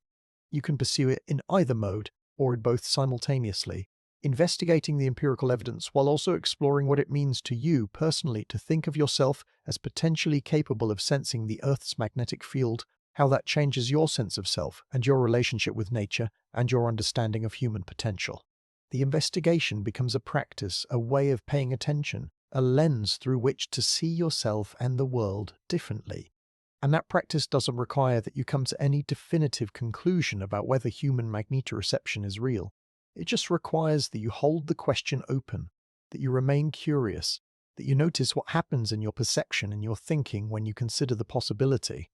A: You can pursue it in either mode, or in both simultaneously, investigating the empirical evidence while also exploring what it means to you personally to think of yourself as potentially capable of sensing the Earth's magnetic field, how that changes your sense of self and your relationship with nature and your understanding of human potential. The investigation becomes a practice, a way of paying attention, a lens through which to see yourself and the world differently. And that practice doesn't require that you come to any definitive conclusion about whether human magnetoreception is real. It just requires that you hold the question open, that you remain curious, that you notice what happens in your perception and your thinking when you consider the possibility.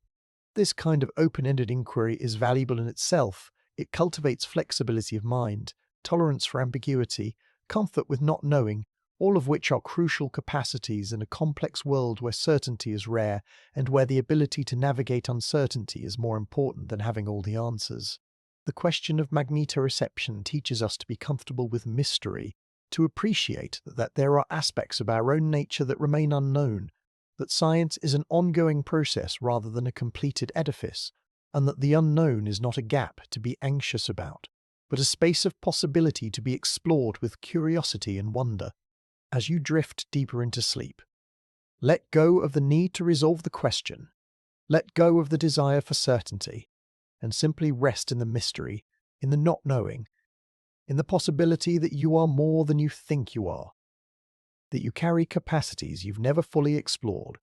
A: This kind of open-ended inquiry is valuable in itself. It cultivates flexibility of mind, tolerance for ambiguity, comfort with not knowing, all of which are crucial capacities in a complex world where certainty is rare and where the ability to navigate uncertainty is more important than having all the answers. The question of magnetoreception teaches us to be comfortable with mystery, to appreciate that there are aspects of our own nature that remain unknown, that science is an ongoing process rather than a completed edifice, and that the unknown is not a gap to be anxious about, but a space of possibility to be explored with curiosity and wonder. As you drift deeper into sleep, let go of the need to resolve the question, let go of the desire for certainty, and simply rest in the mystery, in the not knowing, in the possibility that you are more than you think you are, that you carry capacities you've never fully explored,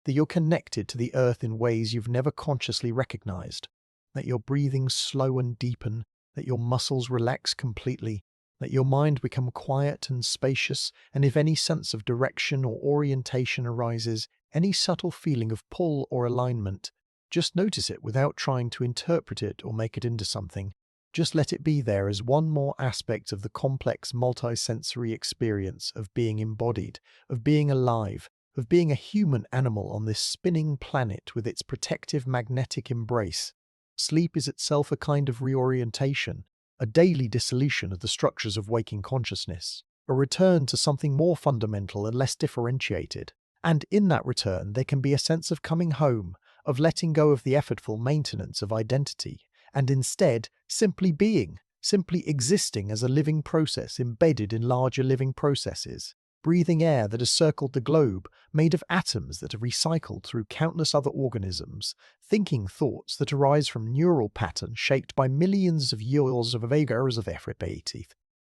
A: that you're connected to the earth in ways you've never consciously recognized, that your breathing slow and deepen, that your muscles relax completely, that your mind become quiet and spacious, and if any sense of direction or orientation arises, any subtle feeling of pull or alignment, just notice it without trying to interpret it or make it into something. Just let it be there as one more aspect of the complex multisensory experience of being embodied, of being alive, of being a human animal on this spinning planet with its protective magnetic embrace. Sleep is itself a kind of reorientation, a daily dissolution of the structures of waking consciousness, a return to something more fundamental and less differentiated. And in that return, there can be a sense of coming home, of letting go of the effortful maintenance of identity, and instead simply being, simply existing as a living process embedded in larger living processes, breathing air that has circled the globe, made of atoms that are recycled through countless other organisms, thinking thoughts that arise from neural patterns shaped by millions of years of hours of effort.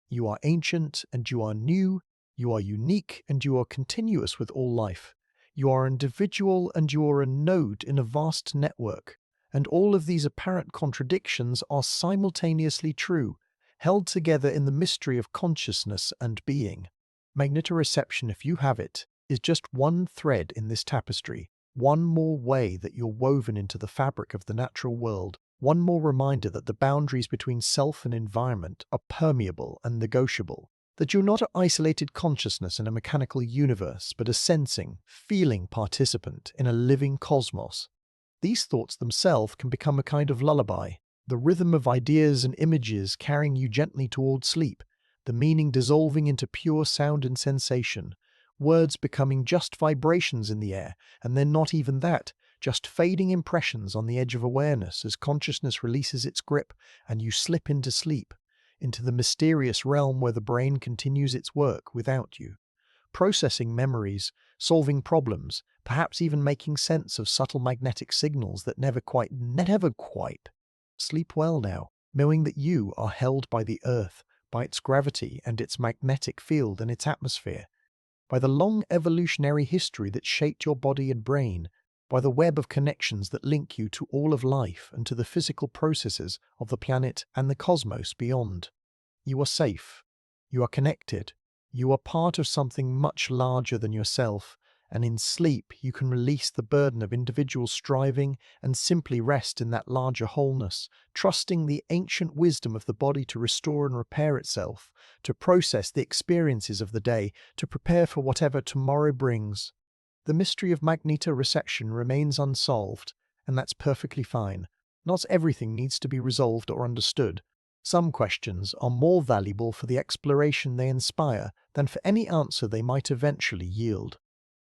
A: You are ancient and you are new, you are unique and you are continuous with all life. You are individual and you are a node in a vast network, and all of these apparent contradictions are simultaneously true, held together in the mystery of consciousness and being. Magnetoreception, if you have it, is just one thread in this tapestry, one more way that you're woven into the fabric of the natural world, one more reminder that the boundaries between self and environment are permeable and negotiable, that you're not an isolated consciousness in a mechanical universe, but a sensing, feeling participant in a living cosmos. These thoughts themselves can become a kind of lullaby, the rhythm of ideas and images carrying you gently toward sleep, the meaning dissolving into pure sound and sensation, words becoming just vibrations in the air, and then not even that, just fading impressions on the edge of awareness as consciousness releases its grip and you slip into sleep, into the mysterious realm where the brain continues its work without you, processing memories, solving problems, perhaps even making sense of subtle magnetic signals that never quite. Sleep well now, knowing that you are held by the earth, by its gravity and its magnetic field and its atmosphere, by the long evolutionary history that shaped your body and brain, by the web of connections that link you to all of life and to the physical processes of the planet and the cosmos beyond. You are safe. You are connected. You are part of something much larger than yourself, and in sleep you can release the burden of individual striving and simply rest in that larger wholeness, trusting the ancient wisdom of the body to restore and repair itself, to process the experiences of the day, to prepare for whatever tomorrow brings. The mystery of magnetoreception remains unsolved, and that's perfectly fine. Not everything needs to be resolved or understood. Some questions are more valuable for the exploration they inspire than for any answer they might eventually yield.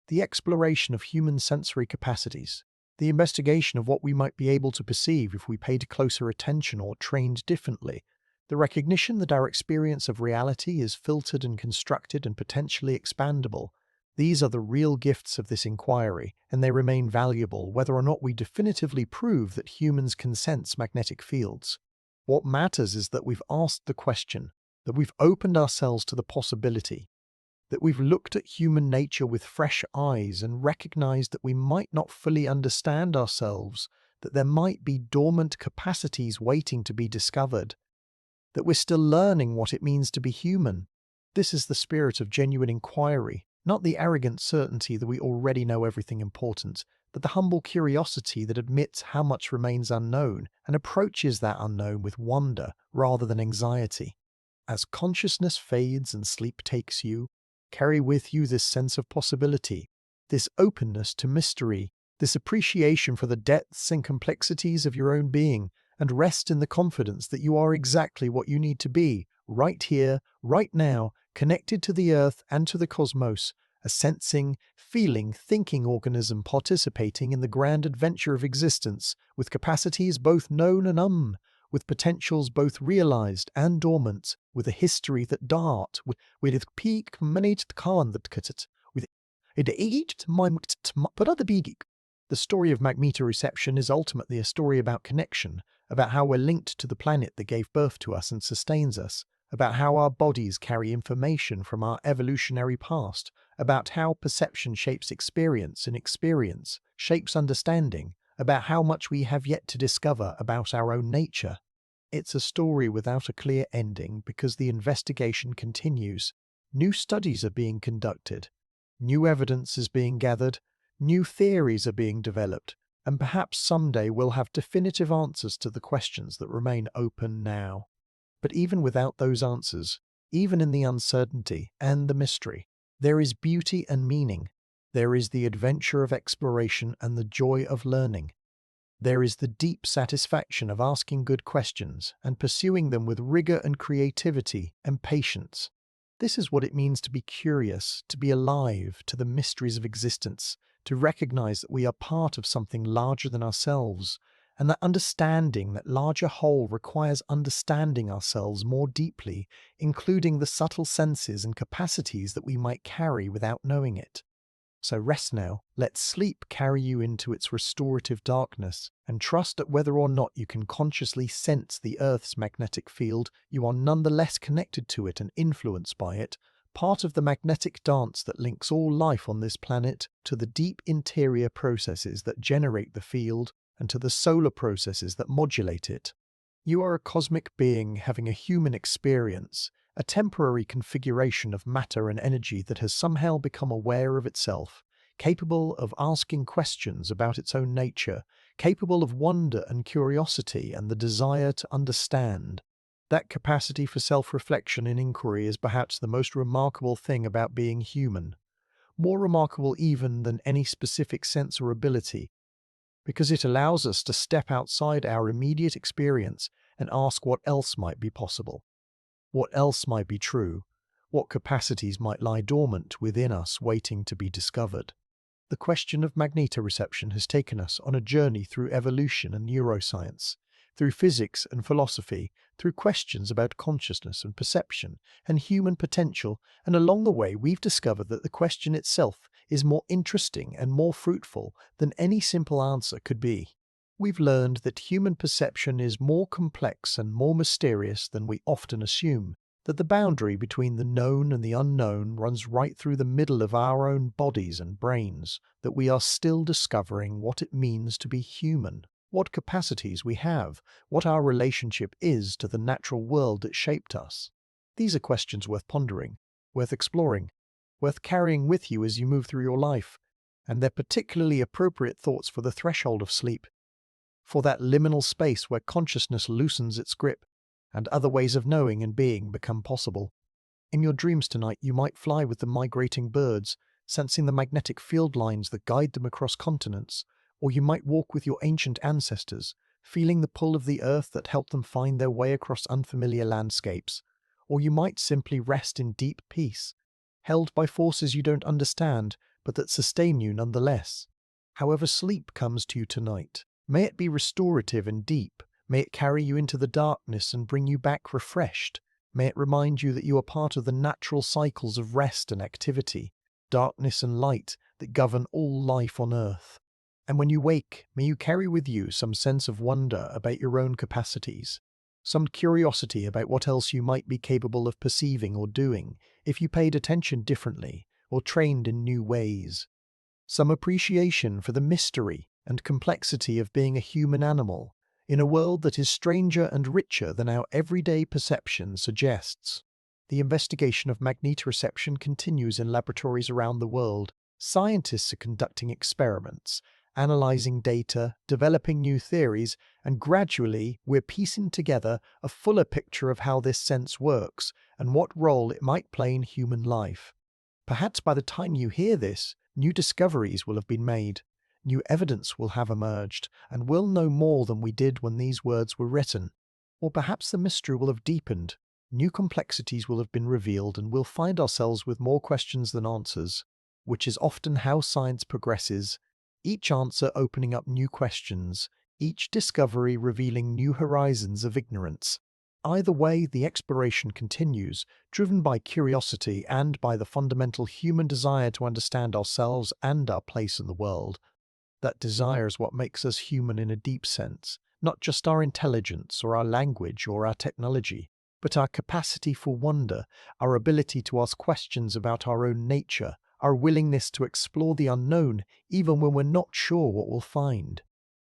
A: The exploration of human sensory capacities, the investigation of what we might be able to perceive if we paid closer attention or trained differently, the recognition that our experience of reality is filtered and constructed and potentially expandable. These are the real gifts of this inquiry, and they remain valuable whether or not we definitively prove that humans can sense magnetic fields. What matters is that we've asked the question, that we've opened ourselves to the possibility, that we've looked at human nature with fresh eyes and recognized that we might not fully understand ourselves, that there might be dormant capacities waiting to be discovered, that we're still learning what it means to be human. This is the spirit of genuine inquiry, not the arrogant certainty that we already know everything important, but the humble curiosity that admits how much remains unknown and approaches that unknown with wonder rather than anxiety. As consciousness fades and sleep takes you, carry with you this sense of possibility, this openness to mystery, this appreciation for the depths and complexities of your own being, and rest in the confidence that you are exactly what you need to be, right here, right now, connected to the earth and to the cosmos, a sensing, feeling, thinking organism participating in the grand adventure of existence, with capacities both known and with potentials both realized and dormant, with a history that dart, with its peak managed khan that cut with it aged my but other big. The story of magnetoreception is ultimately a story about connection, about how we're linked to the planet that gave birth to us and sustains us, about how our bodies carry information from our evolutionary past, about how perception shapes experience and experience shapes understanding, about how much we have yet to discover about our own nature. It's a story without a clear ending because the investigation continues. New studies are being conducted, new evidence is being gathered, new theories are being developed, and perhaps someday we'll have definitive answers to the questions that remain open now. But even without those answers, even in the uncertainty and the mystery, there is beauty and meaning. There is the adventure of exploration and the joy of learning. There is the deep satisfaction of asking good questions and pursuing them with rigor and creativity and patience. This is what it means to be curious, to be alive to the mysteries of existence, to recognize that we are part of something larger than ourselves, and that understanding that larger whole requires understanding ourselves more deeply, including the subtle senses and capacities that we might carry without knowing it. So rest now, let sleep carry you into its restorative darkness, and trust that whether or not you can consciously sense the Earth's magnetic field, you are nonetheless connected to it and influenced by it, part of the magnetic dance that links all life on this planet to the deep interior processes that generate the field and to the solar processes that modulate it. You are a cosmic being having a human experience, a temporary configuration of matter and energy that has somehow become aware of itself, capable of asking questions about its own nature, capable of wonder and curiosity and the desire to understand. That capacity for self-reflection and inquiry is perhaps the most remarkable thing about being human, more remarkable even than any specific sense or ability, because it allows us to step outside our immediate experience and ask what else might be possible. What else might be true? What capacities might lie dormant within us waiting to be discovered? The question of magnetoreception has taken us on a journey through evolution and neuroscience, through physics and philosophy, through questions about consciousness and perception and human potential, and along the way we've discovered that the question itself is more interesting and more fruitful than any simple answer could be. We've learned that human perception is more complex and more mysterious than we often assume, that the boundary between the known and the unknown runs right through the middle of our own bodies and brains, that we are still discovering what it means to be human, what capacities we have, what our relationship is to the natural world that shaped us. These are questions worth pondering, worth exploring, worth carrying with you as you move through your life, and they're particularly appropriate thoughts for the threshold of sleep, for that liminal space where consciousness loosens its grip and other ways of knowing and being become possible. In your dreams tonight, you might fly with the migrating birds, sensing the magnetic field lines that guide them across continents, or you might walk with your ancient ancestors, feeling the pull of the earth that helped them find their way across unfamiliar landscapes. Or you might simply rest in deep peace, held by forces you don't understand, but that sustain you nonetheless. However sleep comes to you tonight, may it be restorative and deep, may it carry you into the darkness and bring you back refreshed, may it remind you that you are part of the natural cycles of rest and activity, darkness and light that govern all life on earth. And when you wake, may you carry with you some sense of wonder about your own capacities, some curiosity about what else you might be capable of perceiving or doing if you paid attention differently or trained in new ways, some appreciation for the mystery and complexity of being a human animal in a world that is stranger and richer than our everyday perception suggests. The investigation of magnetoreception continues in laboratories around the world. Scientists are conducting experiments, analyzing data, developing new theories, and gradually we're piecing together a fuller picture of how this sense works and what role it might play in human life. Perhaps by the time you hear this, new discoveries will have been made, new evidence will have emerged, and we'll know more than we did when these words were written. Or perhaps the mystery will have deepened, new complexities will have been revealed, and we'll find ourselves with more questions than answers, which is often how science progresses, each answer opening up new questions, each discovery revealing new horizons of ignorance. Either way, the exploration continues, driven by curiosity and by the fundamental human desire to understand ourselves and our place in the world. That desire is what makes us human in a deep sense, not just our intelligence or our language or our technology, but our capacity for wonder, our ability to ask questions about our own nature, our willingness to explore the unknown even when we're not sure what we'll find.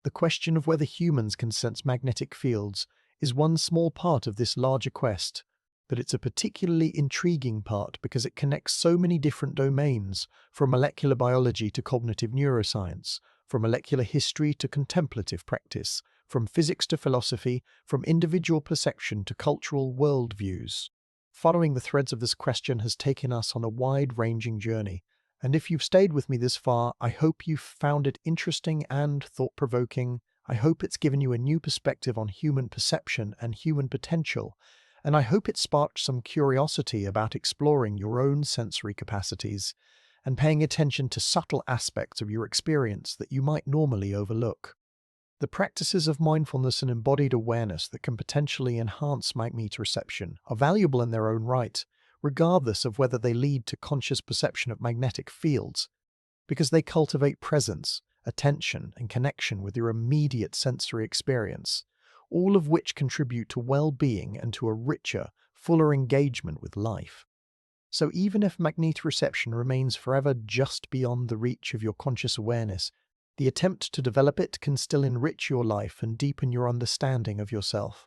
A: The question of whether humans can sense magnetic fields is one small part of this larger quest, but it's a particularly intriguing part because it connects so many different domains, from molecular biology to cognitive neuroscience, from molecular history to contemplative practice, from physics to philosophy, from individual perception to cultural worldviews. Following the threads of this question has taken us on a wide-ranging journey, and if you've stayed with me this far, I hope you've found it interesting and thought-provoking. I hope it's given you a new perspective on human perception and human potential, and I hope it sparked some curiosity about exploring your own sensory capacities and paying attention to subtle aspects of your experience that you might normally overlook. The practices of mindfulness and embodied awareness that can potentially enhance magnetoreception are valuable in their own right, regardless of whether they lead to conscious perception of magnetic fields, because they cultivate presence, attention, and connection with your immediate sensory experience, all of which contribute to well-being and to a richer, fuller engagement with life. So even if magnetoreception remains forever just beyond the reach of your conscious awareness, the attempt to develop it can still enrich your life and deepen your understanding of yourself.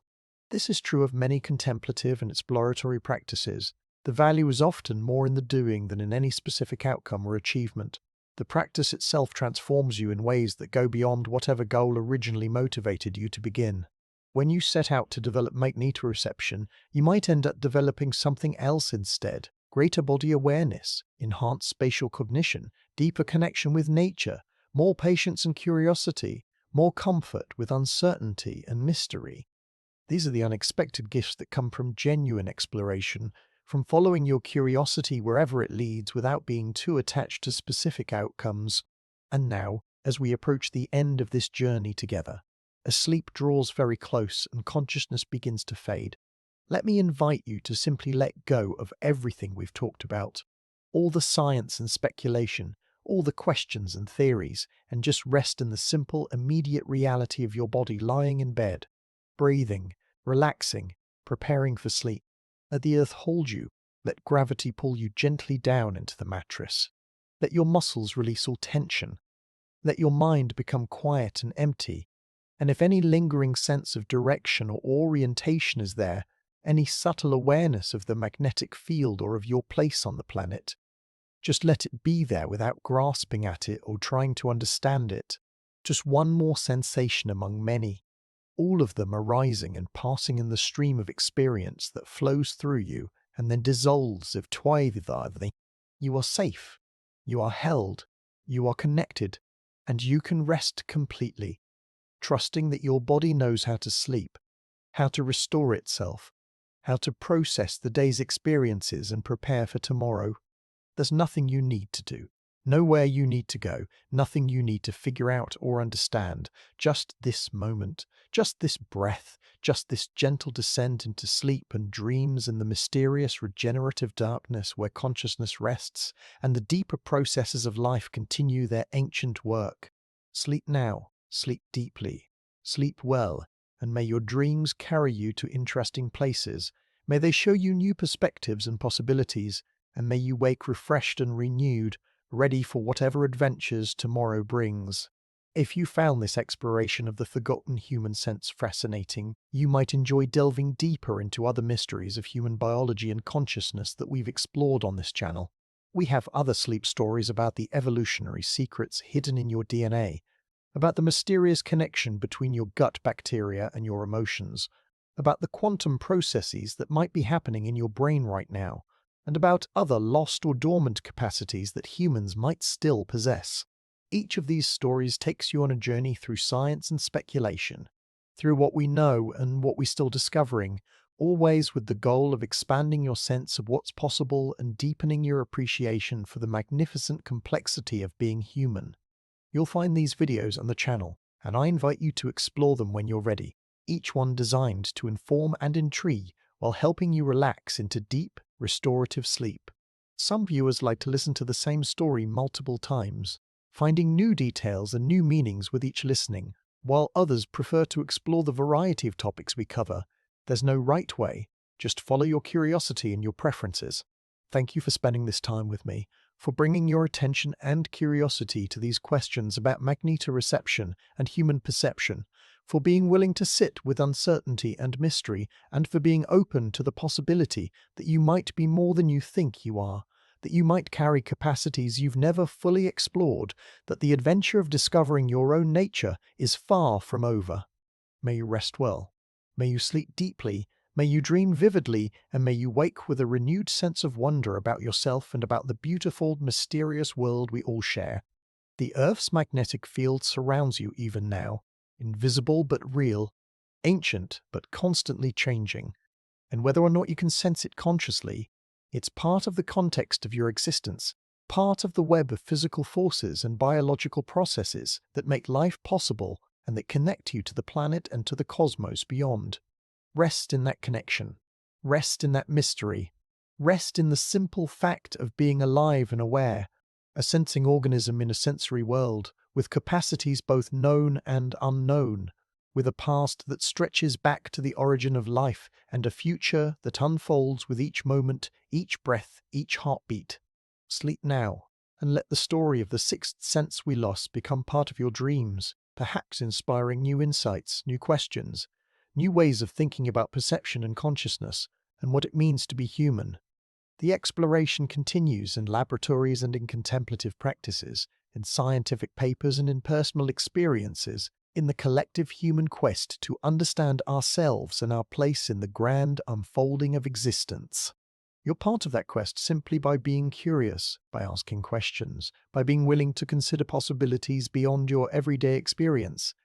A: This is true of many contemplative and exploratory practices. The value is often more in the doing than in any specific outcome or achievement. The practice itself transforms you in ways that go beyond whatever goal originally motivated you to begin. When you set out to develop magnetoreception, you might end up developing something else instead: greater body awareness, enhanced spatial cognition, deeper connection with nature, more patience and curiosity, more comfort with uncertainty and mystery. These are the unexpected gifts that come from genuine exploration, from following your curiosity wherever it leads without being too attached to specific outcomes. And now, as we approach the end of this journey together, as sleep draws very close and consciousness begins to fade, let me invite you to simply let go of everything we've talked about, all the science and speculation, all the questions and theories, and just rest in the simple, immediate reality of your body lying in bed, breathing, relaxing, preparing for sleep. Let the earth hold you. Let gravity pull you gently down into the mattress. Let your muscles release all tension. Let your mind become quiet and empty. And if any lingering sense of direction or orientation is there, any subtle awareness of the magnetic field or of your place on the planet, just let it be there without grasping at it or trying to understand it. Just one more sensation among many, all of them arising and passing in the stream of experience that flows through you and then dissolves if twice. You are safe, you are held, you are connected, and you can rest completely. trusting that your body knows how to sleep, how to restore itself, how to process the day's experiences and prepare for tomorrow. There's nothing you need to do, nowhere you need to go, nothing you need to figure out or understand. Just this moment, just this breath, just this gentle descent into sleep and dreams and the mysterious regenerative darkness where consciousness rests and the deeper processes of life continue their ancient work. Sleep now, sleep deeply, sleep well, and may your dreams carry you to interesting places. May they show you new perspectives and possibilities, and may you wake refreshed and renewed, ready for whatever adventures tomorrow brings. If you found this exploration of the forgotten human sense fascinating, you might enjoy delving deeper into other mysteries of human biology and consciousness that we've explored on this channel. We have other sleep stories about the evolutionary secrets hidden in your DNA, about the mysterious connection between your gut bacteria and your emotions, about the quantum processes that might be happening in your brain right now, and about other lost or dormant capacities that humans might still possess. Each of these stories takes you on a journey through science and speculation, through what we know and what we're still discovering, always with the goal of expanding your sense of what's possible and deepening your appreciation for the magnificent complexity of being human. You'll find these videos on the channel, and I invite you to explore them when you're ready, each one designed to inform and intrigue while helping you relax into deep, restorative sleep. Some viewers like to listen to the same story multiple times, finding new details and new meanings with each listening, while others prefer to explore the variety of topics we cover. There's no right way, just follow your curiosity and your preferences. Thank you for spending this time with me, for bringing your attention and curiosity to these questions about magnetoreception and human perception, for being willing to sit with uncertainty and mystery, and for being open to the possibility that you might be more than you think you are, that you might carry capacities you've never fully explored, that the adventure of discovering your own nature is far from over. May you rest well. May you sleep deeply. May you dream vividly, and may you wake with a renewed sense of wonder about yourself and about the beautiful, mysterious world we all share. The Earth's magnetic field surrounds you even now, invisible but real, ancient but constantly changing. And whether or not you can sense it consciously, it's part of the context of your existence, part of the web of physical forces and biological processes that make life possible and that connect you to the planet and to the cosmos beyond. Rest in that connection. Rest in that mystery. Rest in the simple fact of being alive and aware, a sensing organism in a sensory world, with capacities both known and unknown, with a past that stretches back to the origin of life and a future that unfolds with each moment, each breath, each heartbeat. Sleep now, and let the story of the sixth sense we lost become part of your dreams, perhaps inspiring new insights, new questions, new ways of thinking about perception and consciousness, and what it means to be human. The exploration continues in laboratories and in contemplative practices, in scientific papers and in personal experiences, in the collective human quest to understand ourselves and our place in the grand unfolding of existence. You're part of that quest simply by being curious, by asking questions, by being willing to consider possibilities beyond your everyday experience.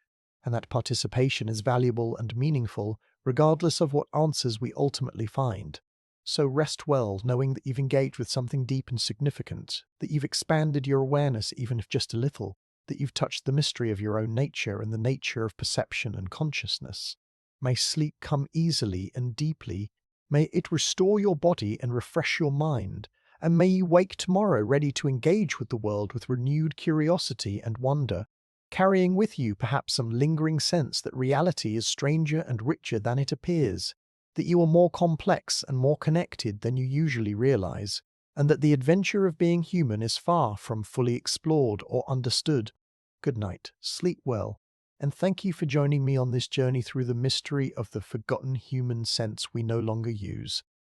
A: And that participation is valuable and meaningful, regardless of what answers we ultimately find. So rest well, knowing that you've engaged with something deep and significant, that you've expanded your awareness even if just a little, that you've touched the mystery of your own nature and the nature of perception and consciousness. May sleep come easily and deeply. May it restore your body and refresh your mind. And may you wake tomorrow ready to engage with the world with renewed curiosity and wonder, carrying with you perhaps some lingering sense that reality is stranger and richer than it appears, that you are more complex and more connected than you usually realize, and that the adventure of being human is far from fully explored or understood. Good night, sleep well, and thank you for joining me on this journey through the mystery of the forgotten human sense we no longer use.